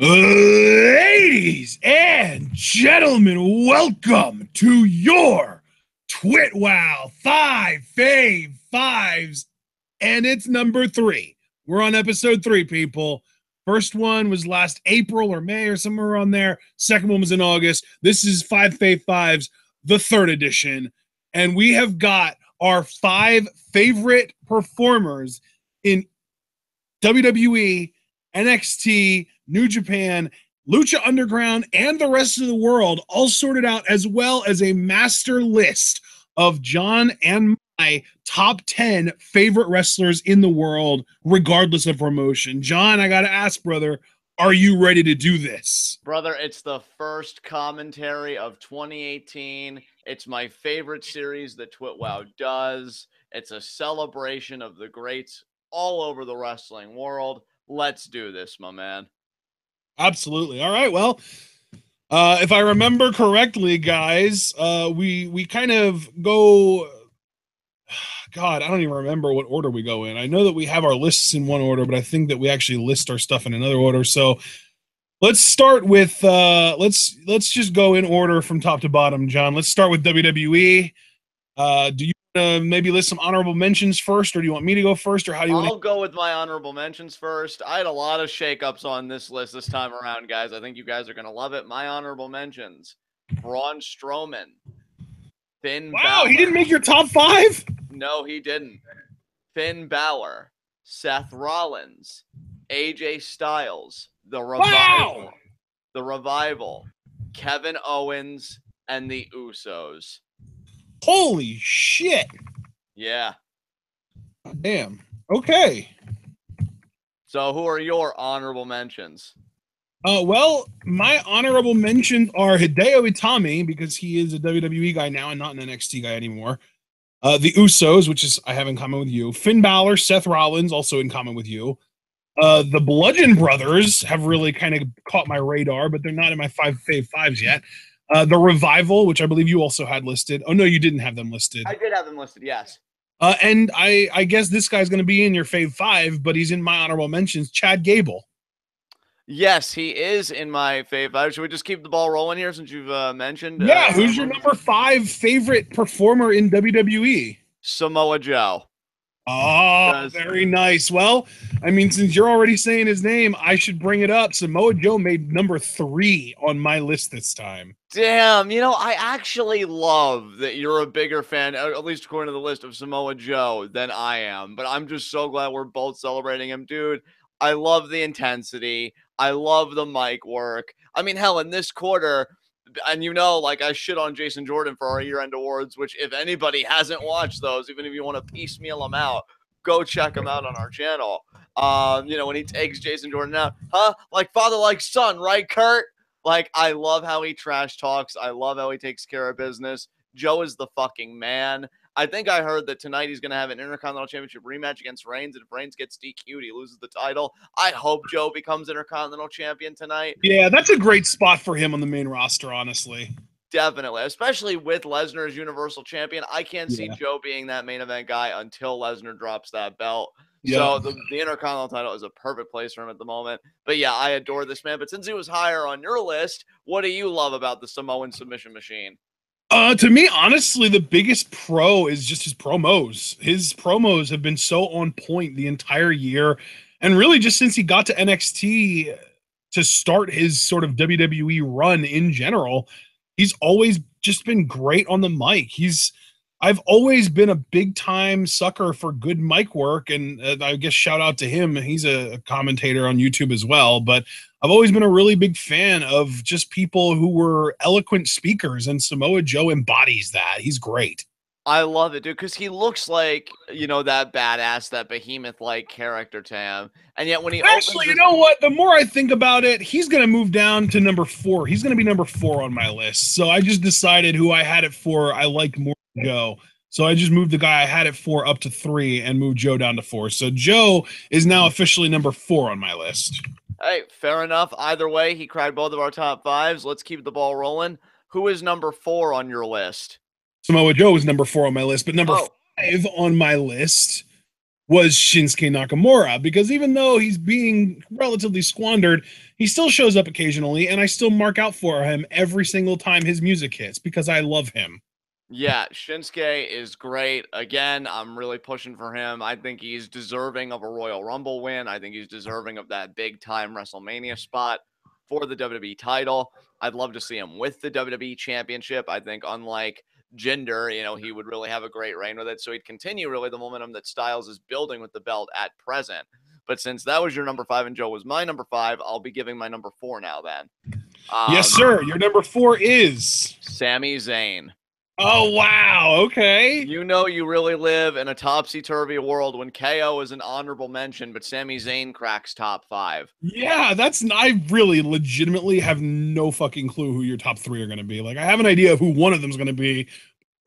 Ladies and gentlemen, welcome to your TWitWoW 5 and it's number 3. We're on episode 3, people. First one was last April or May or somewhere around there. Second one was in August. This is 5, the 3rd edition. And we have got our 5 favorite performers in WWE, NXT, New Japan, Lucha Underground, and the rest of the world all sorted out, as well as a master list of John and my top 10 favorite wrestlers in the world, regardless of promotion. John, I got to ask, brother, are you ready to do this? Brother, it's the first commentary of 2018. It's my favorite series that TWitWoW does. It's a celebration of the greats all over the wrestling world. Let's do this, my man. Absolutely. All right. Well, if I remember correctly, guys, we kind of go. God, I don't even remember what order we go in. I know that we have our lists in one order, but I think that we actually list our stuff in another order. So let's start with let's just go in order from top to bottom, John. Let's start with WWE. Do you maybe list some honorable mentions first, or do you want me to go first, or how do you want to? I'll go with my honorable mentions first. I had a lot of shakeups on this list this time around, guys. I think you guys are going to love it. My honorable mentions: Braun Strowman, Finn Balor. He didn't make your top 5? No, he didn't. Finn Balor, Seth Rollins, AJ Styles, The Revival, Kevin Owens, and the Usos. Holy shit. Yeah. Damn. Okay. So who are your honorable mentions? Well, my honorable mentions are Hideo Itami, because he is a WWE guy now and not an NXT guy anymore. The Usos, which is I have in common with you. Finn Balor, Seth Rollins, also in common with you. The Bludgeon Brothers have really kind of caught my radar, but they're not in my 5 yet. The Revival, which I believe you also had listed. Oh, no, you didn't have them listed. I did have them listed, yes. And I guess this guy's going to be in your Fave 5, but he's in my honorable mentions, Chad Gable. Yes, he is in my Fave 5. Should we just keep the ball rolling here since you've mentioned? Yeah, who's your number 5 favorite performer in WWE? Samoa Joe. Oh, very nice. Well, I mean, since you're already saying his name, I should bring it up. Samoa Joe made number 3 on my list this time. Damn, you know, I actually love that you're a bigger fan, at least according to the list, of Samoa Joe than I am. But I'm just so glad we're both celebrating him, dude. I love the intensity. I love the mic work. I mean, hell, in this quarter, and you know, like I shit on Jason Jordan for our year-end awards, which if anybody hasn't watched those, even if you want to piecemeal them out, go check them out on our channel. You know, when he takes Jason Jordan out, like father, like son, right, Kurt? Like, I love how he trash talks. I love how he takes care of business. Joe is the fucking man. I think I heard that tonight he's going to have an Intercontinental Championship rematch against Reigns, and if Reigns gets DQ'd, he loses the title. I hope Joe becomes Intercontinental Champion tonight. Yeah, that's a great spot for him on the main roster, honestly. Definitely, especially with Lesnar as Universal Champion. I can't see Joe being that main event guy until Lesnar drops that belt. So the Intercontinental title is a perfect place for him at the moment. But yeah, I adore this man. But since he was higher on your list, what do you love about the Samoan submission machine? To me, honestly, the biggest pro is just his promos. His promos have been so on point the entire year. And really just since he got to NXT to start his sort of WWE run in general, he's always just been great on the mic. I've always been a big time sucker for good mic work, and I guess shout out to him. He's a commentator on YouTube as well, but I've always been a really big fan of just people who were eloquent speakers, and Samoa Joe embodies that. He's great. I love it, dude, because he looks like, you know, that badass, that behemoth-like character to him. And yet when he you know what? The more I think about it, he's going to move down to number 4. He's going to be number 4 on my list. So I just decided who I had it for I liked more than Joe. So I just moved the guy I had it for up to 3 and moved Joe down to 4. So Joe is now officially number 4 on my list. Hey, fair enough. Either way, he cried both of our top 5s. Let's keep the ball rolling. Who is number 4 on your list? Samoa Joe is number 4 on my list, but number 5 on my list was Shinsuke Nakamura, because even though he's being relatively squandered, he still shows up occasionally, and I still mark out for him every single time his music hits because I love him. Yeah, Shinsuke is great. Again, I'm really pushing for him. I think he's deserving of a Royal Rumble win. I think he's deserving of that big time WrestleMania spot for the WWE title. I'd love to see him with the WWE championship. I think unlike Jinder, he would really have a great reign with it. So he'd continue really the momentum that Styles is building with the belt at present. But since that was your number 5 and Joe was my number 5, I'll be giving my number 4 now then. Yes, sir. Your number 4 is Sami Zayn. Oh, wow. Okay. You really live in a topsy-turvy world when KO is an honorable mention, but Sami Zayn cracks top 5. Yeah, I really legitimately have no fucking clue who your top 3 are going to be. Like, I have an idea of who one of them is going to be.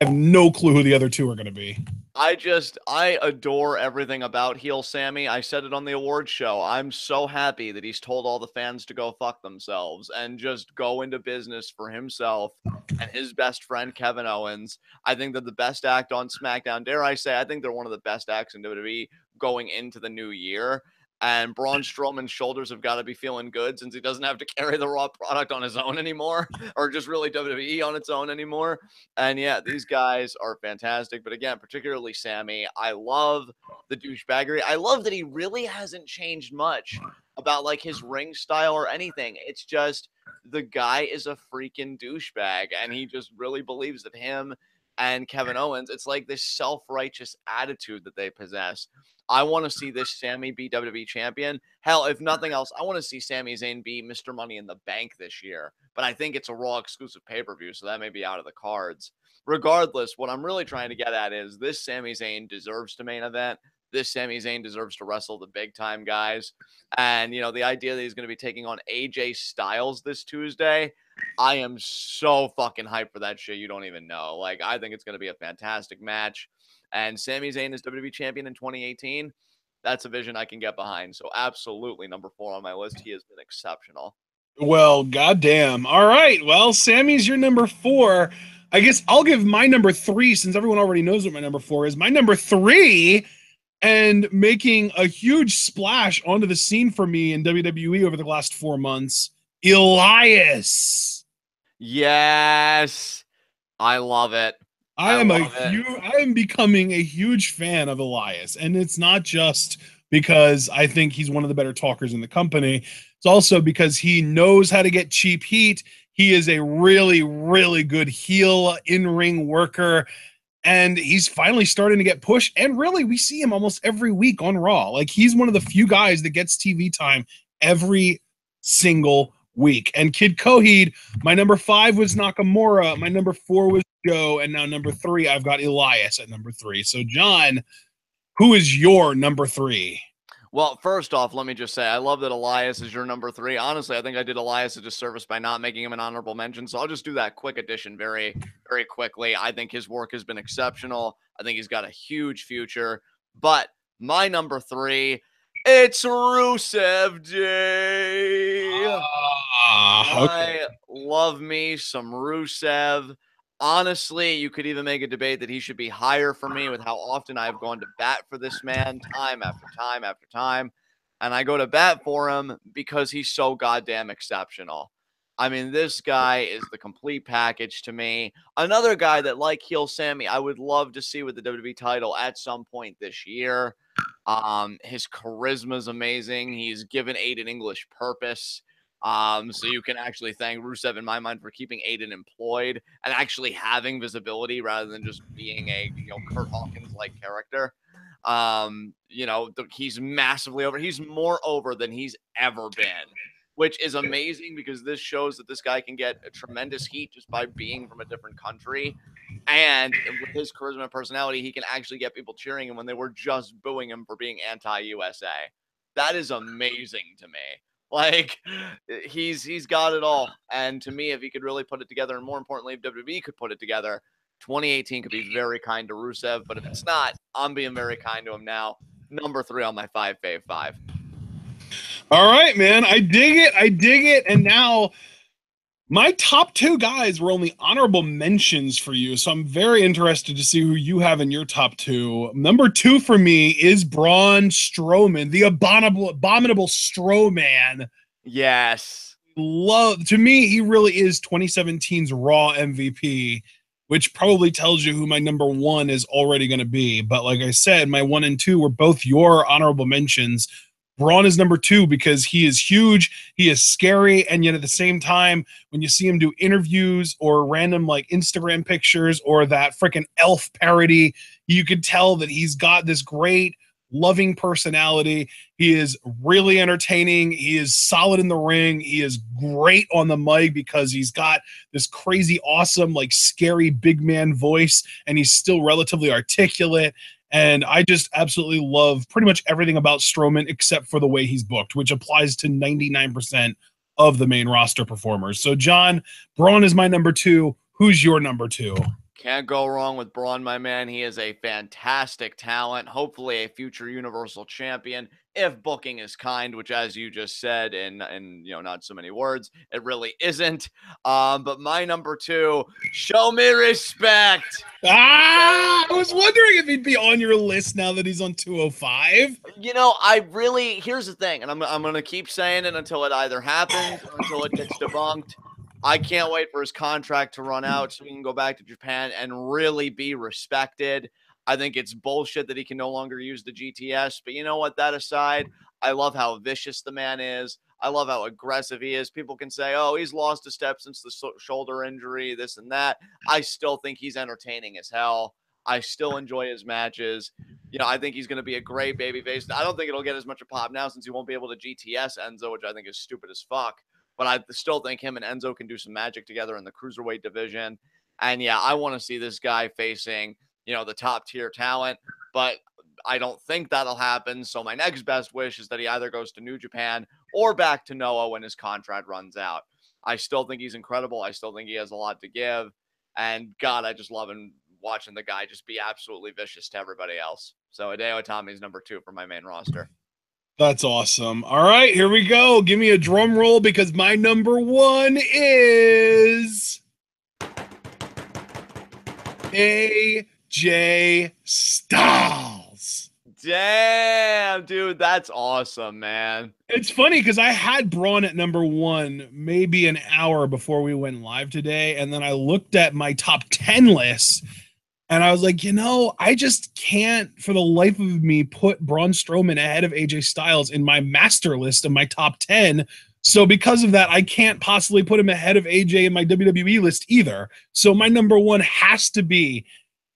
I have no clue who the other 2 are going to be. I adore everything about heel Sammy. I said it on the awards show. I'm so happy that he's told all the fans to go fuck themselves and just go into business for himself and his best friend Kevin Owens. I think they're the best act on SmackDown. Dare I say, I think they're one of the best acts in WWE going into the new year. And Braun Strowman's shoulders have got to be feeling good since he doesn't have to carry the Raw product on his own anymore, or just really WWE on its own anymore. And yeah, these guys are fantastic. But again, particularly Sammy, I love the douchebaggery. I love that he really hasn't changed much about like his ring style or anything. It's just the guy is a freaking douchebag, and he just really believes that him and Kevin Owens, it's like this self-righteous attitude that they possess. I want to see this Sammy be WWE champion. Hell, if nothing else, I want to see Sami Zayn be Mr. Money in the Bank this year. But I think it's a Raw exclusive pay-per-view, so that may be out of the cards. Regardless, what I'm really trying to get at is this Sami Zayn deserves to main event. This Sami Zayn deserves to wrestle the big-time guys. And, the idea that he's going to be taking on AJ Styles this Tuesday, I am so fucking hyped for that shit. You don't even know. Like, I think it's going to be a fantastic match. And Sami Zayn is WWE champion in 2018. That's a vision I can get behind. So absolutely number 4 on my list. He has been exceptional. Well, goddamn. All right. Well, Sammy's your number 4. I guess I'll give my number 3 since everyone already knows what my number 4 is. My number 3, and making a huge splash onto the scene for me in WWE over the last 4 months, Elias. Yes. I love it. I am becoming a huge fan of Elias, and it's not just because I think he's one of the better talkers in the company. It's also because he knows how to get cheap heat. He is a really, really good heel in-ring worker, and he's finally starting to get pushed. And really, we see him almost every week on Raw. Like, he's one of the few guys that gets TV time every single week. And Kid Coheed, my number 5 was Nakamura, my number 4 was Joe, and now number 3, I've got Elias at number 3. So, John, who is your number 3? Well, first off, let me just say, I love that Elias is your number 3. Honestly, I think I did Elias a disservice by not making him an honorable mention. So I'll just do that quick addition very, very quickly. I think his work has been exceptional. I think he's got a huge future. But my number 3, it's Rusev Day. Okay. I love me some Rusev. Honestly, you could even make a debate that he should be higher for me with how often I've gone to bat for this man time after time after time. And I go to bat for him because he's so goddamn exceptional. I mean, this guy is the complete package to me. Another guy that, like heel Sammy, I would love to see with the WWE title at some point this year. His charisma is amazing. He's given Aiden English purpose. So you can actually thank Rusev in my mind for keeping Aiden employed and actually having visibility rather than just being a Kurt Hawkins like character. He's massively over. He's more over than he's ever been, which is amazing because this shows that this guy can get a tremendous heat just by being from a different country. And with his charisma and personality, he can actually get people cheering him when they were just booing him for being anti-USA. That is amazing to me. Like, he's got it all. And to me, if he could really put it together, and more importantly, if WWE could put it together, 2018 could be very kind to Rusev. But if it's not, I'm being very kind to him now. Number 3 on my fave 5. All right, man. I dig it. And now My top two guys were only honorable mentions for you, so I'm very interested to see who you have in your top two. Number two for me is Braun Strowman, the abominable Strowman. Yes. To me, he really is 2017's Raw MVP, which probably tells you who my number one is already going to be. But like I said, my 1 and 2 were both your honorable mentions. Braun is number two because he is huge, he is scary, and yet at the same time, when you see him do interviews or random like Instagram pictures or that freaking elf parody, you could tell that he's got this great loving personality. He is really entertaining. He is solid in the ring. He is great on the mic because he's got this crazy, awesome, like scary big man voice, and he's still relatively articulate. And I just absolutely love pretty much everything about Strowman except for the way he's booked, which applies to 99% of the main roster performers. So, John, Braun is my number two. Who's your number two? Can't go wrong with Braun, my man. He is a fantastic talent, hopefully a future Universal Champion, if booking is kind, which, as you just said, in not so many words, it really isn't. But my number two, show me respect. I was wondering if he'd be on your list now that he's on 205. Here's the thing, and I'm gonna keep saying it until it either happens or until it gets debunked. I can't wait for his contract to run out so he can go back to Japan and really be respected. I think it's bullshit that he can no longer use the GTS. But you know what? That aside, I love how vicious the man is. I love how aggressive he is. People can say, oh, he's lost a step since the shoulder injury, this and that. I still think he's entertaining as hell. I still enjoy his matches. I think he's going to be a great babyface. I don't think it'll get as much a pop now since he won't be able to GTS Enzo, which I think is stupid as fuck. But I still think him and Enzo can do some magic together in the cruiserweight division. And yeah, I want to see this guy facing, the top tier talent, but I don't think that'll happen. So my next best wish is that he either goes to New Japan or back to Noah when his contract runs out. I still think he's incredible. I still think he has a lot to give. And God, I just love watching the guy just be absolutely vicious to everybody else. So Hideo Itami's number two for my main roster. That's awesome. All right, here we go. Give me a drum roll because my number one is AJ Styles. Damn, dude, that's awesome, man. It's funny because I had Braun at number one maybe an hour before we went live today, and then I looked at my top 10 list. And I was like, I just can't for the life of me put Braun Strowman ahead of AJ Styles in my master list of my top 10. So because of that, I can't possibly put him ahead of AJ in my WWE list either. So my number one has to be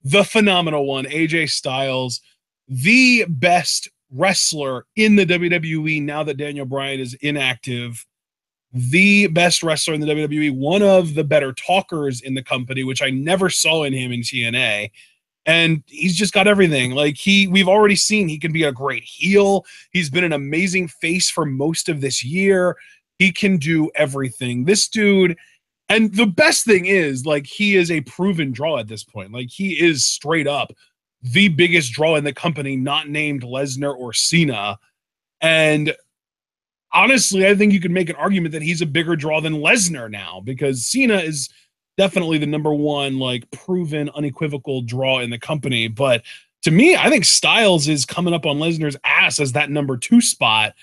the phenomenal one, AJ Styles, the best wrestler in the WWE now that Daniel Bryan is inactive. The best wrestler in the WWE, one of the better talkers in the company, which I never saw in him in TNA. And he's just got everything. Like we've already seen he can be a great heel. He's been an amazing face for most of this year. He can do everything. This dude, and the best thing is, like, he is a proven draw at this point. Like, he is straight up the biggest draw in the company, not named Lesnar or Cena. And honestly, I think you could make an argument that he's a bigger draw than Lesnar now because Cena is definitely the number one, like, proven, unequivocal draw in the company. But to me, I think Styles is coming up on Lesnar's ass as that number two spot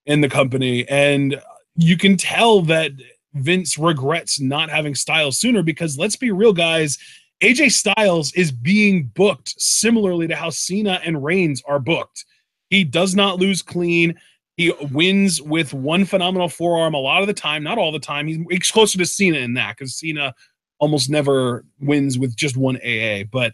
in the company. And you can tell that Vince regrets not having Styles sooner because let's be real, guys, AJ Styles is being booked similarly to how Cena and Reigns are booked. He does not lose clean. He wins with one phenomenal forearm a lot of the time, not all the time. He's closer to Cena in that because Cena almost never wins with just one AA, but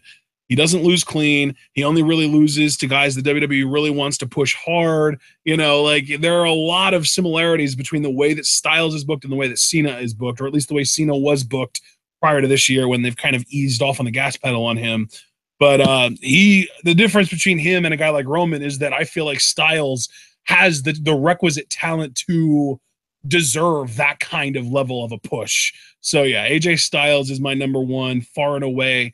he doesn't lose clean. He only really loses to guys the WWE really wants to push hard. Like there are a lot of similarities between the way that Styles is booked and the way that Cena is booked, or at least the way Cena was booked prior to this year when they've kind of eased off on the gas pedal on him. But the difference between him and a guy like Roman is that I feel like Styles has the requisite talent to deserve that kind of level of a push. So yeah, AJ Styles is my number one, far and away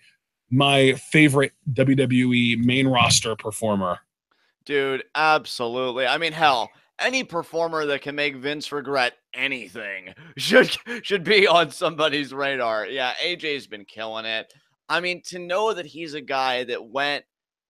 my favorite WWE main roster performer. Dude, absolutely. I mean, hell, any performer that can make Vince regret anything should be on somebody's radar. Yeah, AJ's been killing it. I mean, to know that he's a guy that went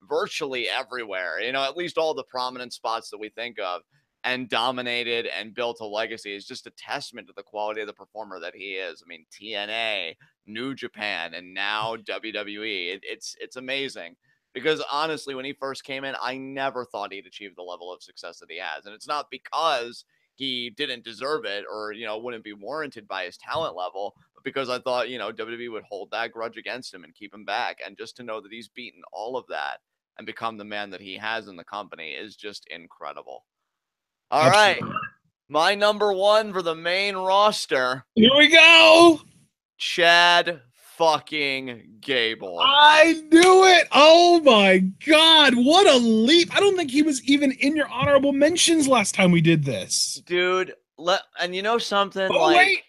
virtually everywhere, at least all the prominent spots that we think of, and dominated and built a legacy is just a testament to the quality of the performer that he is. I mean, TNA, New Japan, and now WWE. It's amazing. Because honestly, when he first came in, I never thought he'd achieve the level of success that he has. And it's not because he didn't deserve it or, wouldn't be warranted by his talent level, but because I thought, WWE would hold that grudge against him and keep him back. And just to know that he's beaten all of that and become the man that he has in the company is just incredible. All right. My number one for the main roster. Here we go. Chad fucking Gable. I knew it. Oh my God. What a leap. I don't think he was even in your honorable mentions last time we did this. Dude, and you know something? Oh, wait.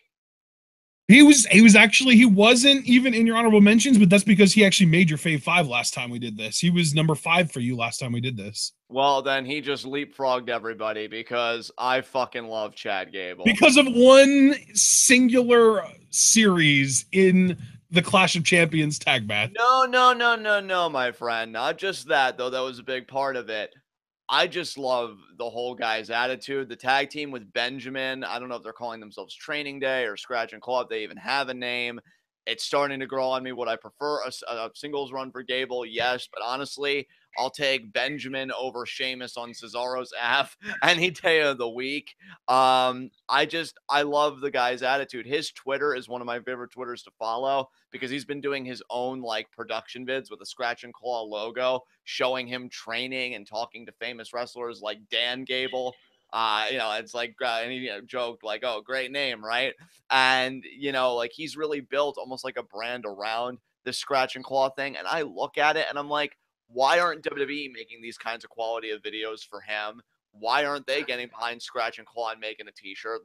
He wasn't even in your honorable mentions, but that's because he actually made your fave 5 last time we did this. He was number 5 for you last time we did this. Well, then he just leapfrogged everybody because I fucking love Chad Gable. Because of one singular series in the Clash of Champions tag match. No, my friend. Not just that, though. That was a big part of it. I just love the whole guy's attitude. The tag team with Benjamin, I don't know if they're calling themselves Training Day or Scratch and Claw, if they even have a name. It's starting to grow on me. Would I prefer a singles run for Gable? Yes, but honestly, I'll take Benjamin over Sheamus on Cesaro's app any day of the week. I love the guy's attitude. His Twitter is one of my favorite Twitters to follow because he's been doing his own production vids with a Scratch and Claw logo, showing him training and talking to famous wrestlers like Dan Gable. It's and he joked oh, great name, right? And, he's really built almost like a brand around this Scratch and Claw thing. And I look at it and I'm like, why aren't WWE making these kinds of quality of videos for him? Why aren't they getting behind Scratch and Claw and making a t-shirt?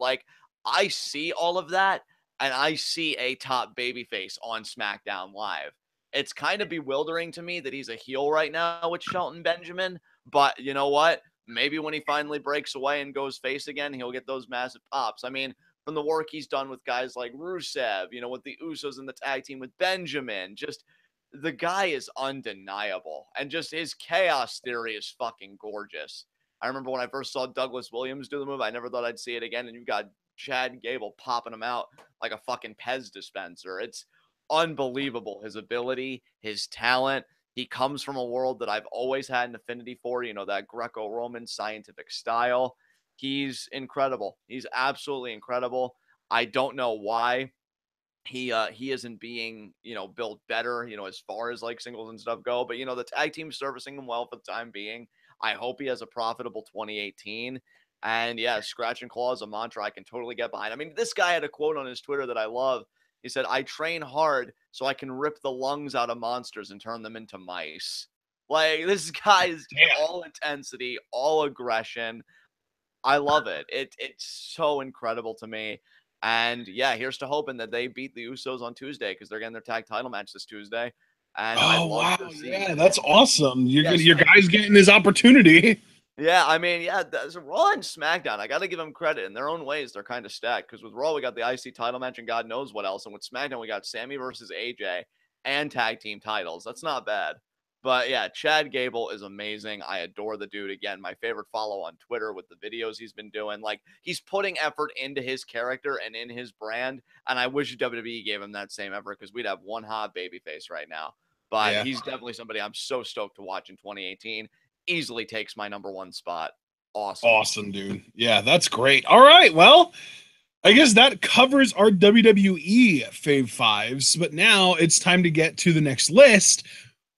I see all of that and I see a top babyface on SmackDown Live. It's kind of bewildering to me that he's a heel right now with Shelton Benjamin, but you know what? Maybe when he finally breaks away and goes face again, he'll get those massive pops. I mean, from the work he's done with guys like Rusev, with the Usos in the tag team with Benjamin, just the guy is undeniable. And just his chaos theory is fucking gorgeous. I remember when I first saw Douglas Williams do the move, I never thought I'd see it again. And you've got Chad Gable popping him out like a fucking Pez dispenser. It's unbelievable. His ability, his talent. He comes from a world that I've always had an affinity for, that Greco-Roman scientific style. He's incredible. He's absolutely incredible. I don't know why he isn't being, built better, as far as singles and stuff go. But, the tag team's servicing him well for the time being. I hope he has a profitable 2018. And yeah, Scratch and Claw is a mantra I can totally get behind. I mean, this guy had a quote on his Twitter that I love. He said, I train hard so I can rip the lungs out of monsters and turn them into mice. This guy is all intensity, all aggression. I love it. It's so incredible to me. And yeah, here's to hoping that they beat the Usos on Tuesday because they're getting their tag title match this Tuesday. And yeah, that's awesome. Your guy's getting his opportunity. Yeah, I mean, there's Raw and SmackDown. I got to give them credit in their own ways. They're kind of stacked because with Raw, we got the IC title match and God knows what else. And with SmackDown, we got Sammy versus AJ and tag team titles. That's not bad. But yeah, Chad Gable is amazing. I adore the dude. Again, my favorite follow on Twitter with the videos he's been doing. He's putting effort into his character and in his brand. And I wish WWE gave him that same effort because we'd have one hot babyface right now. But he's definitely somebody I'm so stoked to watch in 2018. Easily takes my number 1 spot. Awesome, dude. Yeah, that's great. All right, well, I guess that covers our WWE Fave 5s, but now it's time to get to the next list,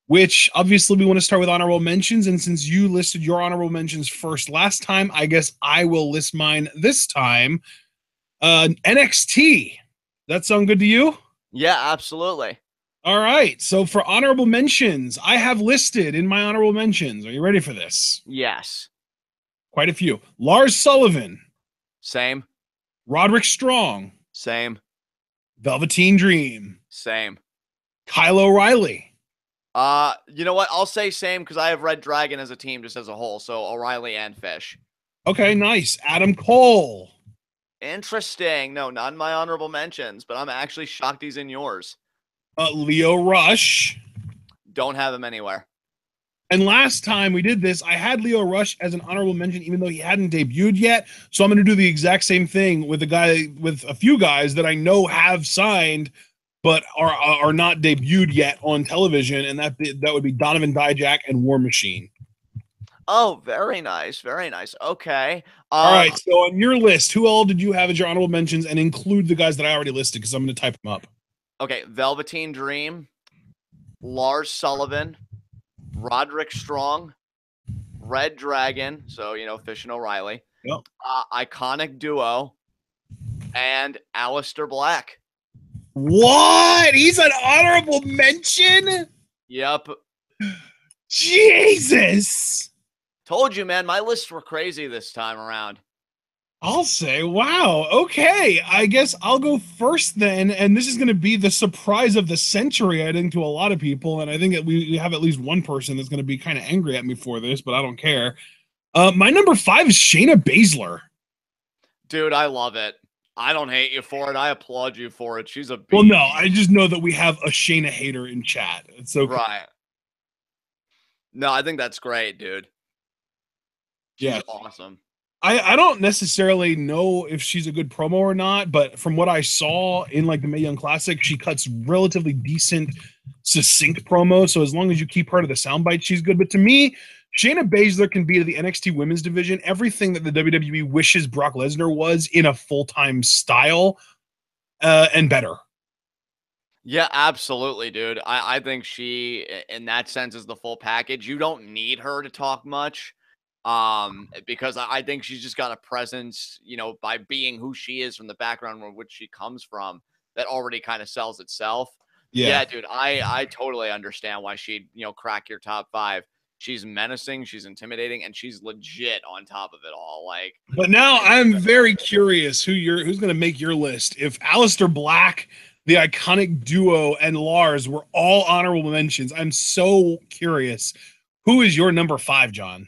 which obviously we want to start with honorable mentions, and since you listed your honorable mentions first last time, I guess I will list mine this time. NXT. That sound good to you? Yeah, absolutely. All right, so for honorable mentions, I have listed in my honorable mentions. Are you ready for this? Yes. Quite a few. Lars Sullivan. Same. Roderick Strong. Same. Velveteen Dream. Same. Kyle O'Reilly. You know what? I'll say same because I have Red Dragon as a team just as a whole. So O'Reilly and Fish. Okay, nice. Adam Cole. Interesting. No, not in my honorable mentions, but I'm actually shocked he's in yours. Leo Rush. Don't have him anywhere. And last time we did this, I had Leo Rush as an honorable mention, even though he hadn't debuted yet. So I'm going to do the exact same thing with a few guys that I know have signed, but are not debuted yet on television, and that would be Donovan Dijak and War Machine. Oh, very nice, very nice. Okay. All right. So on your list, who all did you have as your honorable mentions, and include the guys that I already listed because I'm going to type them up. Okay, Velveteen Dream, Lars Sullivan, Roderick Strong, Red Dragon, so Fish and O'Reilly, Yep. Iconic Duo, and Aleister Black. What? He's an honorable mention? Yep. Jesus. Told you, man. My lists were crazy this time around. I'll say, wow. Okay. I guess I'll go first then. And this is going to be the surprise of the century, I think, to a lot of people. And I think that we have at least one person that's going to be kind of angry at me for this, but I don't care. My number 5 is Shayna Baszler. Dude, I love it. I don't hate you for it. I applaud you for it. She's a beast. Well, no, I just know that we have a Shayna hater in chat. It's so right. No, I think that's great, dude. She's awesome. I don't necessarily know if she's a good promo or not, but from what I saw in like the Mae Young Classic, she cuts relatively decent, succinct promos. So as long as you keep her to the soundbite, she's good. But to me, Shayna Baszler can be to the NXT women's division everything that the WWE wishes Brock Lesnar was in a full-time style, and better. Yeah, absolutely, dude. I think she, in that sense, is the full package. You don't need her to talk much, because I think she's just got a presence, by being who she is from the background from which she comes from, that already kind of sells itself. Yeah, dude, I totally understand why she'd, crack your top 5. She's menacing, she's intimidating, and she's legit on top of it all. Like, but now I'm very curious who's going to make your list. If Aleister Black, the Iconic Duo, and Lars were all honorable mentions, I'm so curious. Who is your number 5, John?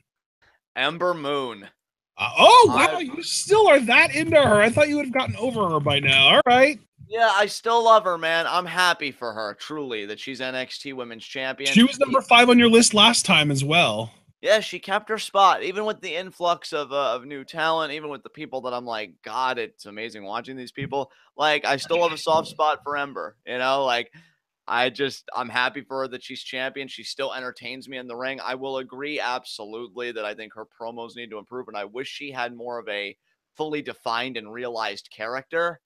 Ember Moon. Oh, wow. You still are that into her. I thought you would have gotten over her by now. All right. Yeah, I still love her, man. I'm happy for her, truly, that she's NXT Women's Champion. She was number 5 on your list last time as well. Yeah, she kept her spot, even with the influx of new talent, even with the people that I'm like, God, it's amazing watching these people. Like, I still have a soft spot for Ember, like, I'm happy for her that she's champion. She still entertains me in the ring. I will agree absolutely that I think her promos need to improve, and I wish she had more of a fully defined and realized character.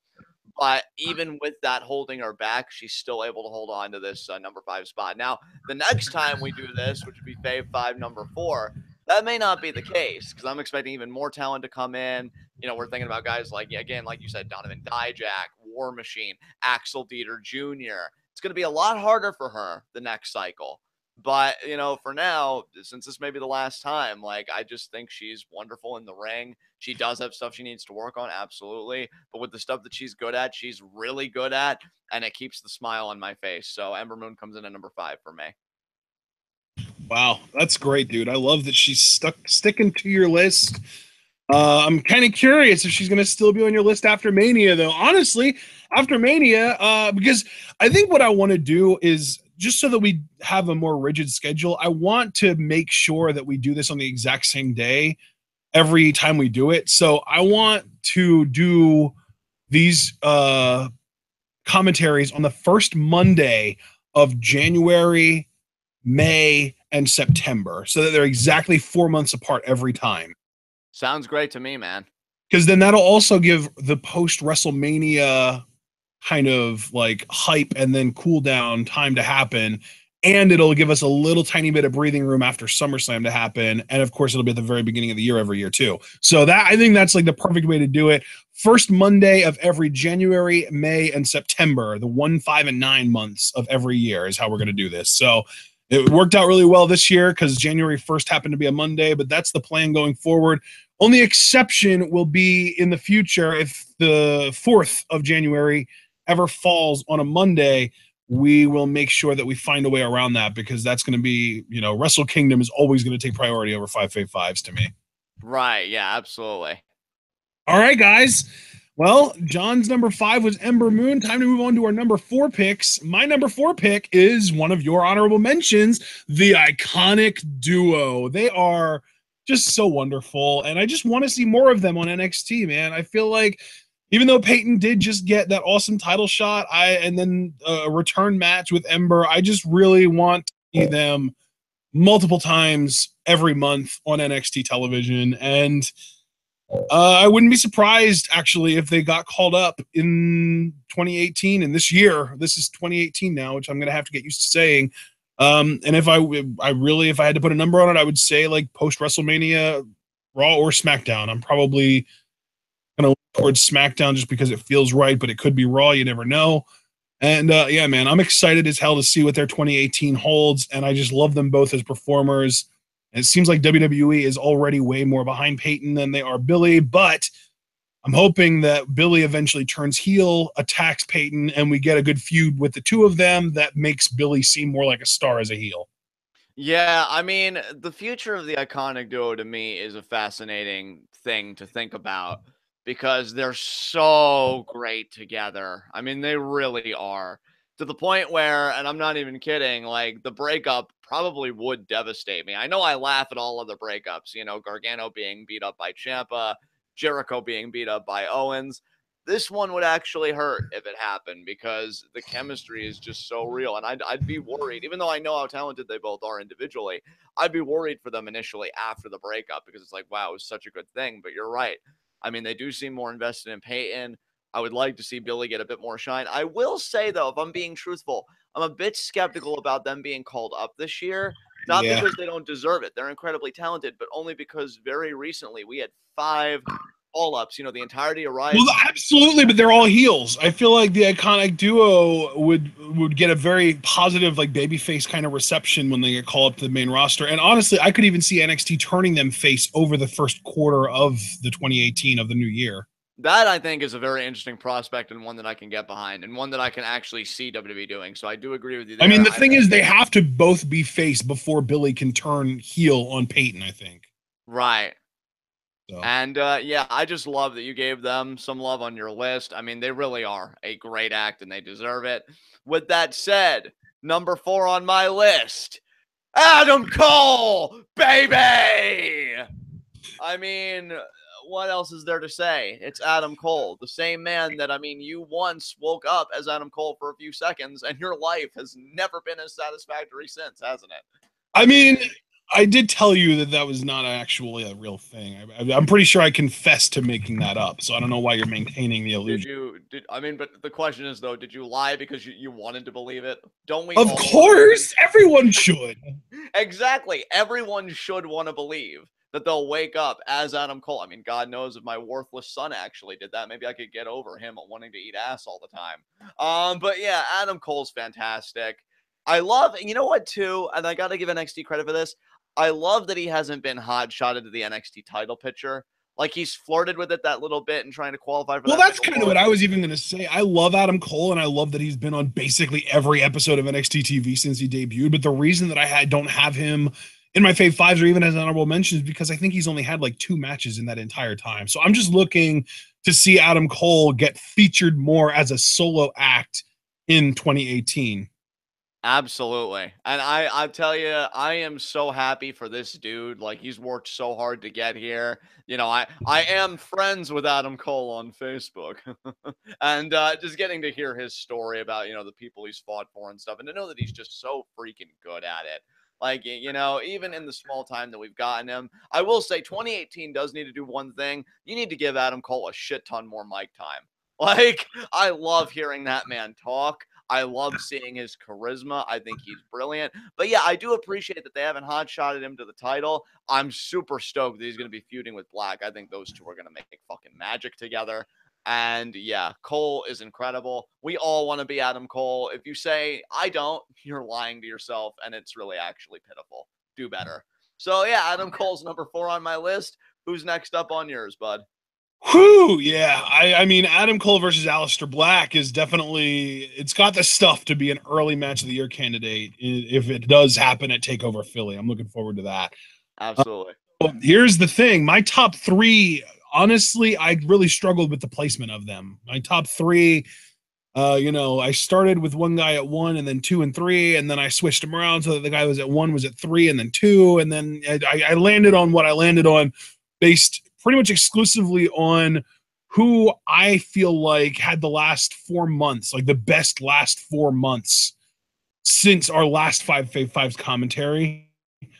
But even with that holding her back, she's still able to hold on to this number 5 spot. Now, the next time we do this, which would be Fave 5 number 4, that may not be the case, because I'm expecting even more talent to come in. We're thinking about guys like, again, like you said, Donovan Dijak, War Machine, Axel Dieter Jr. It's going to be a lot harder for her the next cycle. But, for now, since this may be the last time, like, I just think she's wonderful in the ring. She does have stuff she needs to work on, absolutely. But with the stuff that she's good at, she's really good at, and it keeps the smile on my face. So Ember Moon comes in at number 5 for me. Wow, that's great, dude. I love that she's sticking to your list. I'm kind of curious if she's going to still be on your list after Mania, though. Honestly, after Mania, because I think what I want to do is, just so that we have a more rigid schedule, I want to make sure that we do this on the exact same day every time we do it. So I want to do these commentaries on the first Monday of January, May, and September, so that they're exactly 4 months apart every time. Sounds great to me, man. Because then that'll also give the post-WrestleMania kind of like hype and then cool down time to happen, and it'll give us a little tiny bit of breathing room after SummerSlam to happen, and of course it'll be at the very beginning of the year every year too. So that, I think that's like the perfect way to do it. First Monday of every January, May, and September, the 1, 5, and 9 months of every year is how we're going to do this. So it worked out really well this year because January 1st happened to be a Monday, but that's the plan going forward. Only exception will be in the future if the 4th of January ever falls on a Monday. We will make sure that we find a way around that, because that's going to be, Wrestle Kingdom is always going to take priority over 5 Fave 5s to me. Right. Yeah, absolutely. All right, guys. Well, John's number 5 was Ember Moon. Time to move on to our number 4 picks. My number 4 pick is one of your honorable mentions, the Iconic Duo. They are just so wonderful, and I just want to see more of them on NXT, man. I feel like even though Peyton did just get that awesome title shot, and then a return match with Ember, I just really want to see them multiple times every month on NXT television. And I wouldn't be surprised, actually, if they got called up in 2018 and this year. This is 2018 now, which I'm going to have to get used to saying. And if I had to put a number on it, I would say like post WrestleMania, Raw or SmackDown. I'm probably going to look towards SmackDown just because it feels right, but it could be Raw. You never know. And yeah, man, I'm excited as hell to see what their 2018 holds. And I just love them both as performers. And it seems like WWE is already way more behind Peyton than they are Billy, but I'm hoping that Billy eventually turns heel, attacks Peyton, and we get a good feud with the two of them that makes Billy seem more like a star as a heel. Yeah, I mean, the future of the Iconic Duo to me is a fascinating thing to think about because they're so great together. I mean, they really are. To the point where, and I'm not even kidding, like the breakup probably would devastate me. I know I laugh at all of the breakups, you know, Gargano being beat up by Ciampa, Jericho being beat up by Owens. This one would actually hurt if it happened because the chemistry is just so real. And I'd be worried, even though I know how talented they both are individually, I'd be worried for them initially after the breakup because it's like, wow, it was such a good thing. But you're right. I mean, they do seem more invested in Peyton. I would like to see Billy get a bit more shine. I will say, though, if I'm being truthful, I'm a bit skeptical about them being called up this year. Not Yeah. because they don't deserve it. They're incredibly talented, but only because very recently we had 5 all-ups, you know, the entirety of Riot. Well, absolutely, but they're all heels. I feel like the Iconic Duo would get a very positive, like babyface kind of reception when they get called up to the main roster. And honestly, I could even see NXT turning them face over the first quarter of the 2018 of the new year. That I think is a very interesting prospect and one that I can get behind and one that I can actually see WWE doing. So I do agree with you there. I mean, the thing is, they have to both be face before Billy can turn heel on Peyton, I think. Right. So. And yeah, I just love that you gave them some love on your list. I mean, they really are a great act and they deserve it. With that said, number 4 on my list, Adam Cole, baby. I mean, what else is there to say? It's Adam Cole, the same man that, I mean, you once woke up as Adam Cole for a few seconds and your life has never been as satisfactory since, hasn't it? I mean, I did tell you that that was not actually a real thing. I'm pretty sure I confessed to making that up, so I don't know why you're maintaining the illusion. I mean, but the question is, though, did you lie because you wanted to believe it? Don't we? Of course, everyone should. Exactly. Everyone should want to believe that they'll wake up as Adam Cole. I mean, God knows if my worthless son actually did that, maybe I could get over him wanting to eat ass all the time. But yeah, Adam Cole's fantastic. I love, you know what, too, and I got to give NXT credit for this. I love that he hasn't been hot-shotted to the NXT title picture. Like, he's flirted with it that little bit and trying to qualify for that. Well, that's kind of what I was even going to say. I love Adam Cole, and I love that he's been on basically every episode of NXT TV since he debuted. But the reason that I don't have him in my Fave Fives or even as honorable mentions is because I think he's only had like 2 matches in that entire time. So I'm just looking to see Adam Cole get featured more as a solo act in 2018. Absolutely. And I tell you, I am so happy for this dude. Like, he's worked so hard to get here. You know, I am friends with Adam Cole on Facebook. And just getting to hear his story about, you know, the people he's fought for and stuff, and to know that he's just so freaking good at it. Like, you know, even in the small time that we've gotten him, I will say 2018 does need to do one thing. You need to give Adam Cole a shit ton more mic time. Like, I love hearing that man talk. I love seeing his charisma. I think he's brilliant. But yeah, I do appreciate that they haven't hot-shotted him to the title. I'm super stoked that he's going to be feuding with Black. I think those two are going to make fucking magic together. And yeah, Cole is incredible. We all want to be Adam Cole. If you say, I don't, you're lying to yourself, and it's really actually pitiful. Do better. So yeah, Adam Cole's number 4 on my list. Who's next up on yours, bud? Whew, yeah. I mean, Adam Cole versus Aleister Black is definitely, it's got the stuff to be an early match of the year candidate if it does happen at TakeOver Philly. I'm looking forward to that. Absolutely. Well, here's the thing. My top three, honestly, I really struggled with the placement of them. My top three, I started with one guy at 1 and then 2 and 3, and then I switched them around so that the guy was at 1 was at 3 and then 2, and then I landed on what I landed on based pretty much exclusively on who I feel like had the last 4 months, like the best last 4 months since our last Five Fave Fives commentary.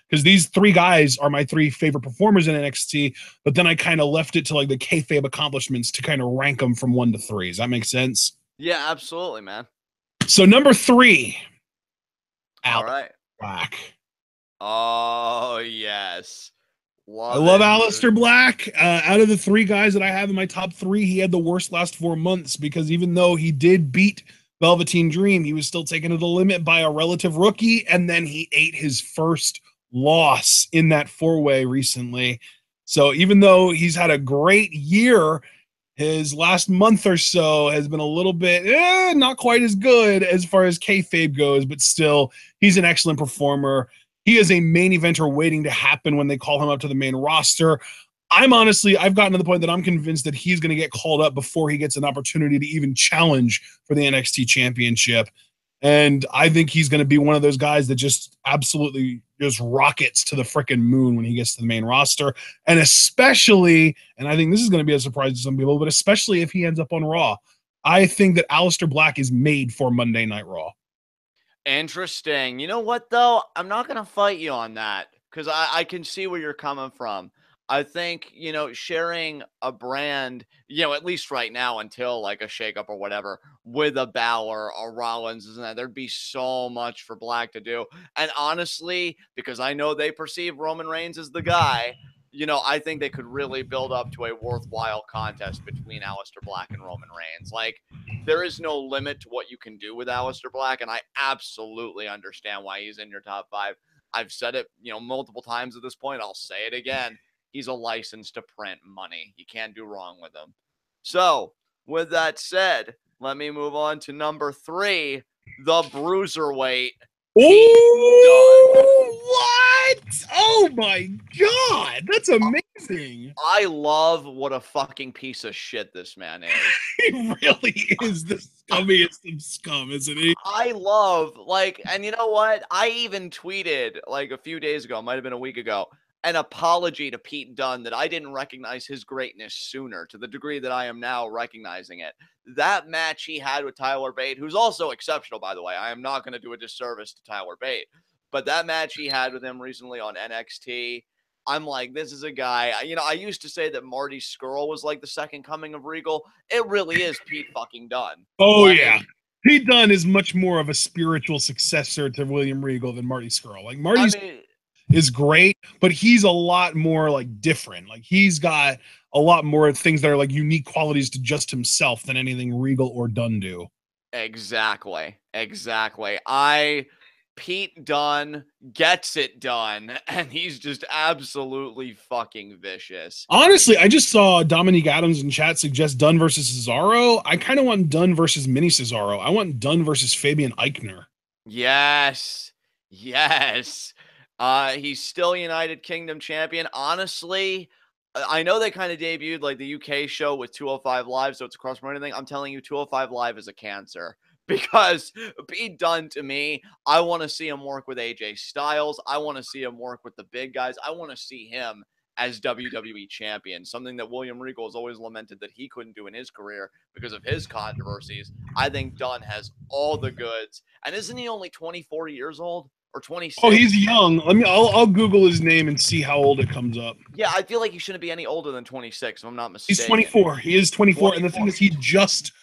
Because these three guys are my three favorite performers in NXT, but then I kind of left it to like the kayfabe accomplishments to kind of rank them from 1 to 3. Does that make sense? Yeah, absolutely, man. So number 3, All right. Black. Oh yes, I love it, Aleister Black. Out of the 3 guys that I have in my top 3, he had the worst last 4 months because even though he did beat Velveteen Dream, he was still taken to the limit by a relative rookie, and then he ate his first loss in that 4-way recently. So even though he's had a great year, his last month or so has been a little bit not quite as good as far as kayfabe goes, but still, he's an excellent performer. He is a main eventer waiting to happen when they call him up to the main roster. I've gotten to the point that I'm convinced that he's going to get called up before he gets an opportunity to even challenge for the NXT championship. And I think he's going to be one of those guys that just absolutely just rockets to the frickin' moon when he gets to the main roster. And especially, and I think this is going to be a surprise to some people, but especially if he ends up on Raw, I think that Aleister Black is made for Monday Night Raw. Interesting. You know what, though? I'm not going to fight you on that because I can see where you're coming from. I think, sharing a brand, at least right now until like a shakeup or whatever with a Balor or Rollins, isn't that there'd be so much for Black to do. And honestly, because I know they perceive Roman Reigns as the guy, I think they could really build up to a worthwhile contest between Aleister Black and Roman Reigns. Like, there is no limit to what you can do with Aleister Black, and I absolutely understand why he's in your top 5. I've said it, multiple times at this point. I'll say it again. He's a license to print money. You can't do wrong with him. So, with that said, let me move on to number 3, the Bruiserweight. Oh, what? Oh my God, that's amazing. I love what a fucking piece of shit this man is. He really is the scummiest of scum, isn't he? I love, and you know what? I even tweeted, a few days ago, might have been a week ago, an apology to Pete Dunne that I didn't recognize his greatness sooner to the degree that I am now recognizing it. That match he had with Tyler Bate, who's also exceptional, by the way. I am not going to do a disservice to Tyler Bate, but that match he had with him recently on NXT, I'm like, this is a guy, I used to say that Marty Scurll was like the second coming of Regal. It really is Pete fucking Dunne. Oh, yeah. Pete Dunne is much more of a spiritual successor to William Regal than Marty Scurll. Like, Marty is great, but he's a lot more like different. Like, he's got a lot more things that are like unique qualities to just himself than anything Regal or Dunne do. Exactly. Pete Dunne gets it done, and he's just absolutely fucking vicious. Honestly, I just saw Dominique Adams in chat suggest Dunne versus Cesaro. I kind of want Dunne versus Mini Cesaro. I want Dunne versus Fabian Eichner. Yes. He's still United Kingdom champion. Honestly, I know they kind of debuted like the UK show with 205 Live, so it's a cross-promoting thing. I'm telling you, 205 Live is a cancer. Because Pete Dunne, to me, I want to see him work with AJ Styles. I want to see him work with the big guys. I want to see him as WWE champion, something that William Regal has always lamented that he couldn't do in his career because of his controversies. I think Dunne has all the goods. And isn't he only 24 years old or 26? Oh, he's young. I'll Google his name and see how old it comes up. Yeah, I feel like he shouldn't be any older than 26, if I'm not mistaken. He's 24. He is 24. And the thing is, he just